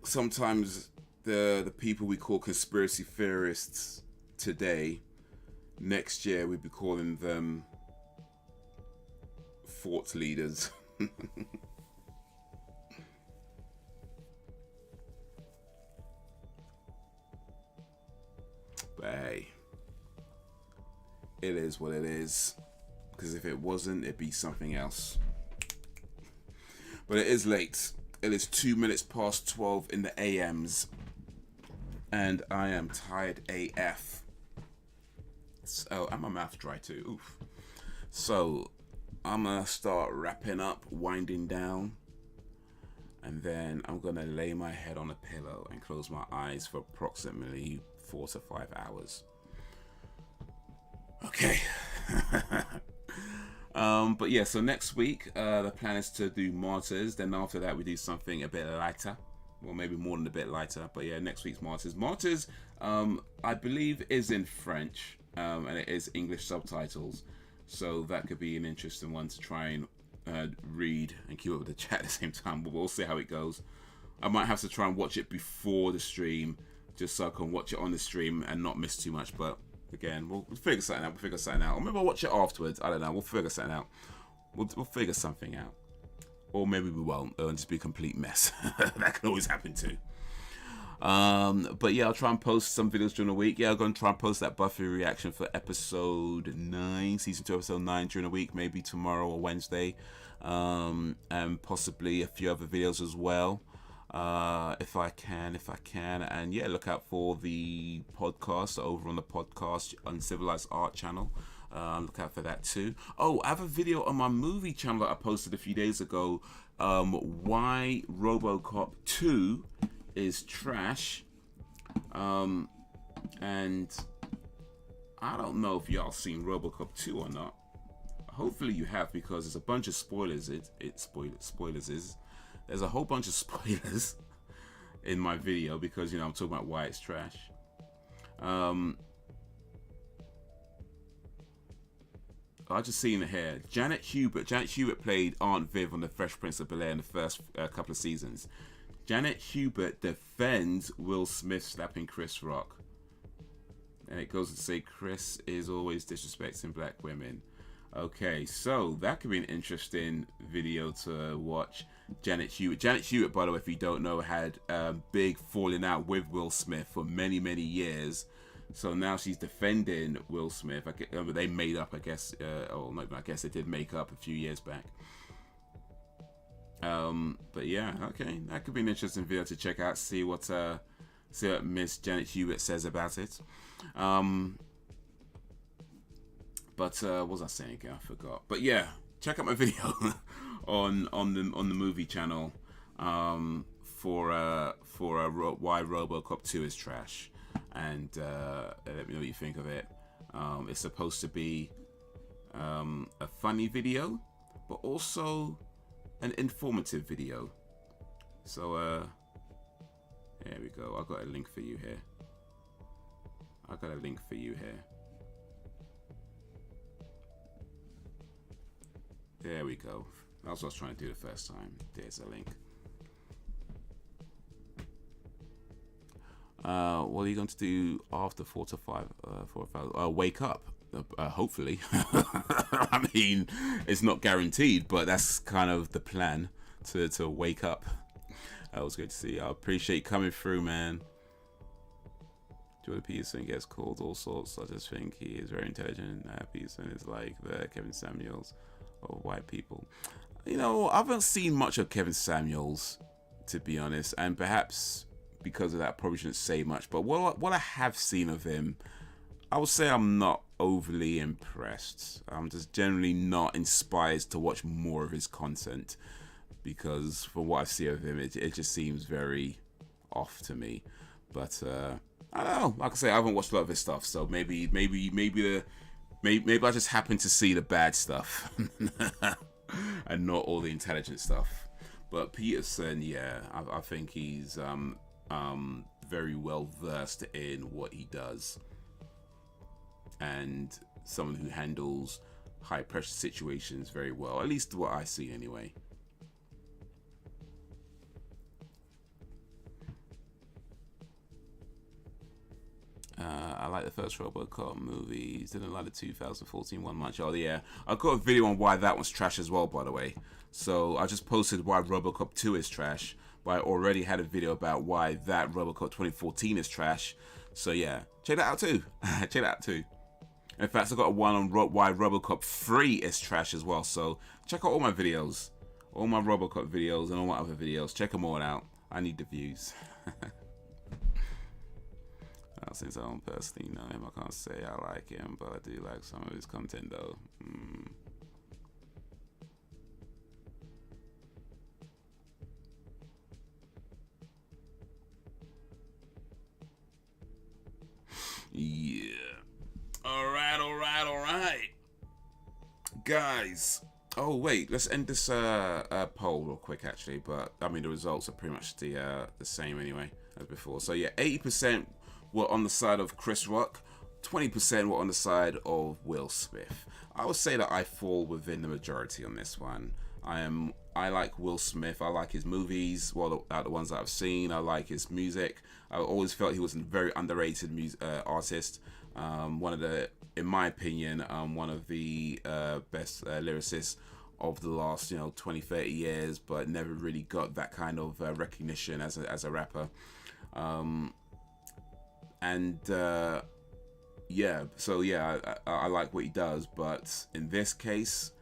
sometimes the people we call conspiracy theorists today, next year we'd be calling them thought leaders. But hey, it is what it is, because if it wasn't, it'd be something else. But it is late. It is 2 minutes past 12 in the AMs, and I am tired AF. So, and my mouth dry too. Oof. So I'm gonna start wrapping up, winding down, and then I'm gonna lay my head on a pillow and close my eyes for approximately 4 to 5 hours. Okay. But yeah, so next week the plan is to do Martyrs. Then after that we do something a bit lighter, well, maybe more than a bit lighter. But yeah, next week's Martyrs I believe is in French, and it is English subtitles, so that could be an interesting one to try and read and keep up with the chat at the same time. But we'll see how it goes. I might have to try and watch it before the stream, just so I can watch it on the stream and not miss too much. But again, we'll figure something out. Or maybe I'll watch it afterwards. I don't know. We'll figure something out. We'll figure something out. Or maybe we won't. It'll just be a complete mess. That can always happen too. But yeah, I'll try and post some videos during the week. Yeah, I'm going to try and post that Buffy reaction for episode 9, season 2, episode 9 during the week, maybe tomorrow or Wednesday. And possibly a few other videos as well. If I can, and yeah, look out for the podcast over on the Podcast Uncivilized Art channel. Look out for that too. Oh, I have a video on my movie channel that I posted a few days ago. Why RoboCop 2 is trash. And I don't know if y'all seen RoboCop 2 or not. Hopefully you have, because there's a bunch of spoilers. There's a whole bunch of spoilers in my video, because I'm talking about why it's trash. I just seen it here. Janet Hubert played Aunt Viv on The Fresh Prince of Bel-Air in the first couple of seasons. Janet Hubert defends Will Smith slapping Chris Rock. And it goes to say Chris is always disrespecting black women. Okay, so that could be an interesting video to watch. Janet Hubert, by the way, if you don't know, had a big falling out with Will Smith for many, many years. So now she's defending Will Smith. They made up, I guess. I guess they did make up a few years back. But yeah, okay, that could be an interesting video to check out. See what Miss Janet Hubert says about it. But what was I saying again? I forgot. But yeah, check out my video on the movie channel for why RoboCop 2 is trash, and let me know what you think of it. It's supposed to be a funny video, but also an informative video. So there we go. I got a link for you here. There we go. That's what I was trying to do the first time. There's a link. What are you going to do after 4 to 5? Wake up. Hopefully. I mean, it's not guaranteed, but that's kind of the plan, to wake up. That was good to see. I appreciate you coming through, man. Jordan Peterson gets called all sorts. I just think he is very intelligent. Peterson is like the Kevin Samuels of white people. I haven't seen much of Kevin Samuels, to be honest, and perhaps because of that, I probably shouldn't say much. But what I have seen of him, I would say I'm not overly impressed. I'm just generally not inspired to watch more of his content, because from what I see of him, it just seems very off to me. But I don't know. Like I say, I haven't watched a lot of his stuff, so maybe I just happen to see the bad stuff and not all the intelligent stuff. But Peterson, yeah, I think he's very well versed in what he does, and someone who handles high pressure situations very well, at least what I see anyway. I like the first RoboCop movies. Didn't like the 2014 one much. Oh yeah, I've got a video on why that one's trash as well, by the way. So I just posted why RoboCop 2 is trash, but I already had a video about why that RoboCop 2014 is trash. So yeah, check that out too. Check that out too. In fact, I've got one on why RoboCop 3 is trash as well. So check out all my videos, all my RoboCop videos and all my other videos. Check them all out. I need the views. Since I don't personally know him, I can't say I like him, but I do like some of his content though. Yeah. All right. Guys. Oh, wait. Let's end this poll real quick, actually. But, I mean, the results are pretty much the same anyway as before. So, yeah, 80% were on the side of Chris Rock. 20% were on the side of Will Smith. I would say that I fall within the majority on this one. I like Will Smith. I like his movies. Well, the ones that I've seen. I like his music. I always felt he was a very underrated artist. In my opinion, one of the best lyricists of the last 20, 30 years, but never really got that kind of recognition as a rapper. I like what he does, but in this case,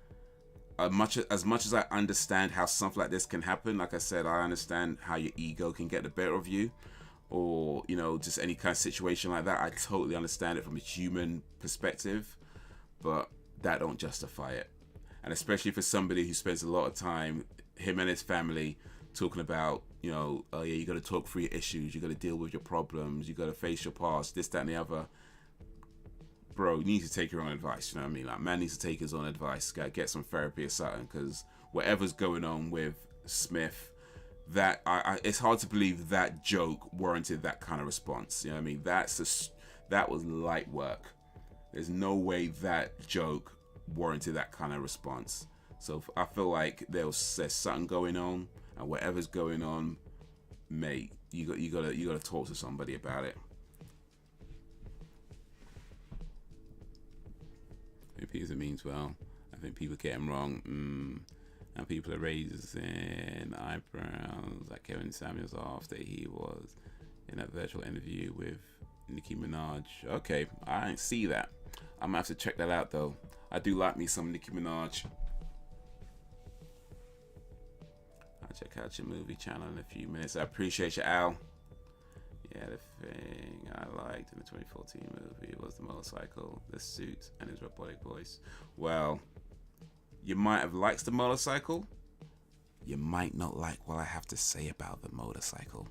as much as I understand how something like this can happen, like I said, I understand how your ego can get the better of you, or just any kind of situation like that. I totally understand it from a human perspective, but that don't justify it. And especially for somebody who spends a lot of time, him and his family, talking about, you know, oh yeah, you got to talk through your issues, you got to deal with your problems, you got to face your past, this, that, and the other. Bro, you need to take your own advice. You know what I mean? Like, man needs to take his own advice. Got to get some therapy or something, because whatever's going on with Smith, that it's hard to believe that joke warranted that kind of response. You know what I mean? That was light work. There's no way that joke warranted that kind of response. So I feel like there's something going on, and whatever's going on, mate, you gotta talk to somebody about it. Peter means well. I think people get him wrong. And people are raising eyebrows like Kevin Samuels after he was in that virtual interview with Nicki Minaj. Okay, I didn't see that. I'm gonna have to check that out though. I do like me some Nicki Minaj. I'll check out your movie channel in a few minutes. I appreciate you, Al. Yeah, the thing I liked in the 2014 movie was the motorcycle, the suit, and his robotic voice. Well, you might have liked the motorcycle. You might not like what I have to say about the motorcycle.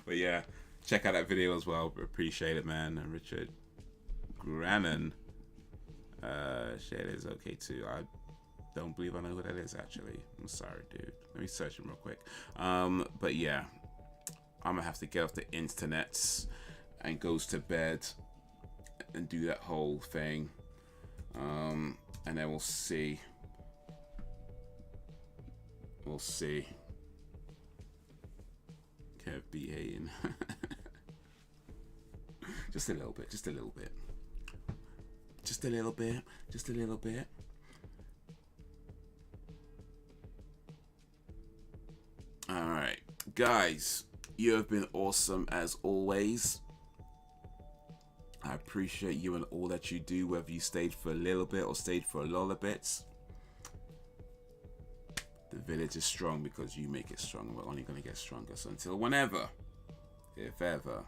But yeah, check out that video as well. Appreciate it, man. And Richard Grannon shared it is okay too. I don't believe I know who that is, actually. I'm sorry, dude. Let me search him real quick. But yeah, I'm gonna have to get off the internet and goes to bed and do that whole thing. And then we'll see. We'll see. Kev behaving. Just a little bit. Just a little bit. Just a little bit. Just a little bit. Alright, guys, you have been awesome as always. I appreciate you and all that you do, whether you stayed for a little bit or stayed for a lot of bits. The village is strong because you make it strong, and we're only going to get stronger. So until whenever, if ever,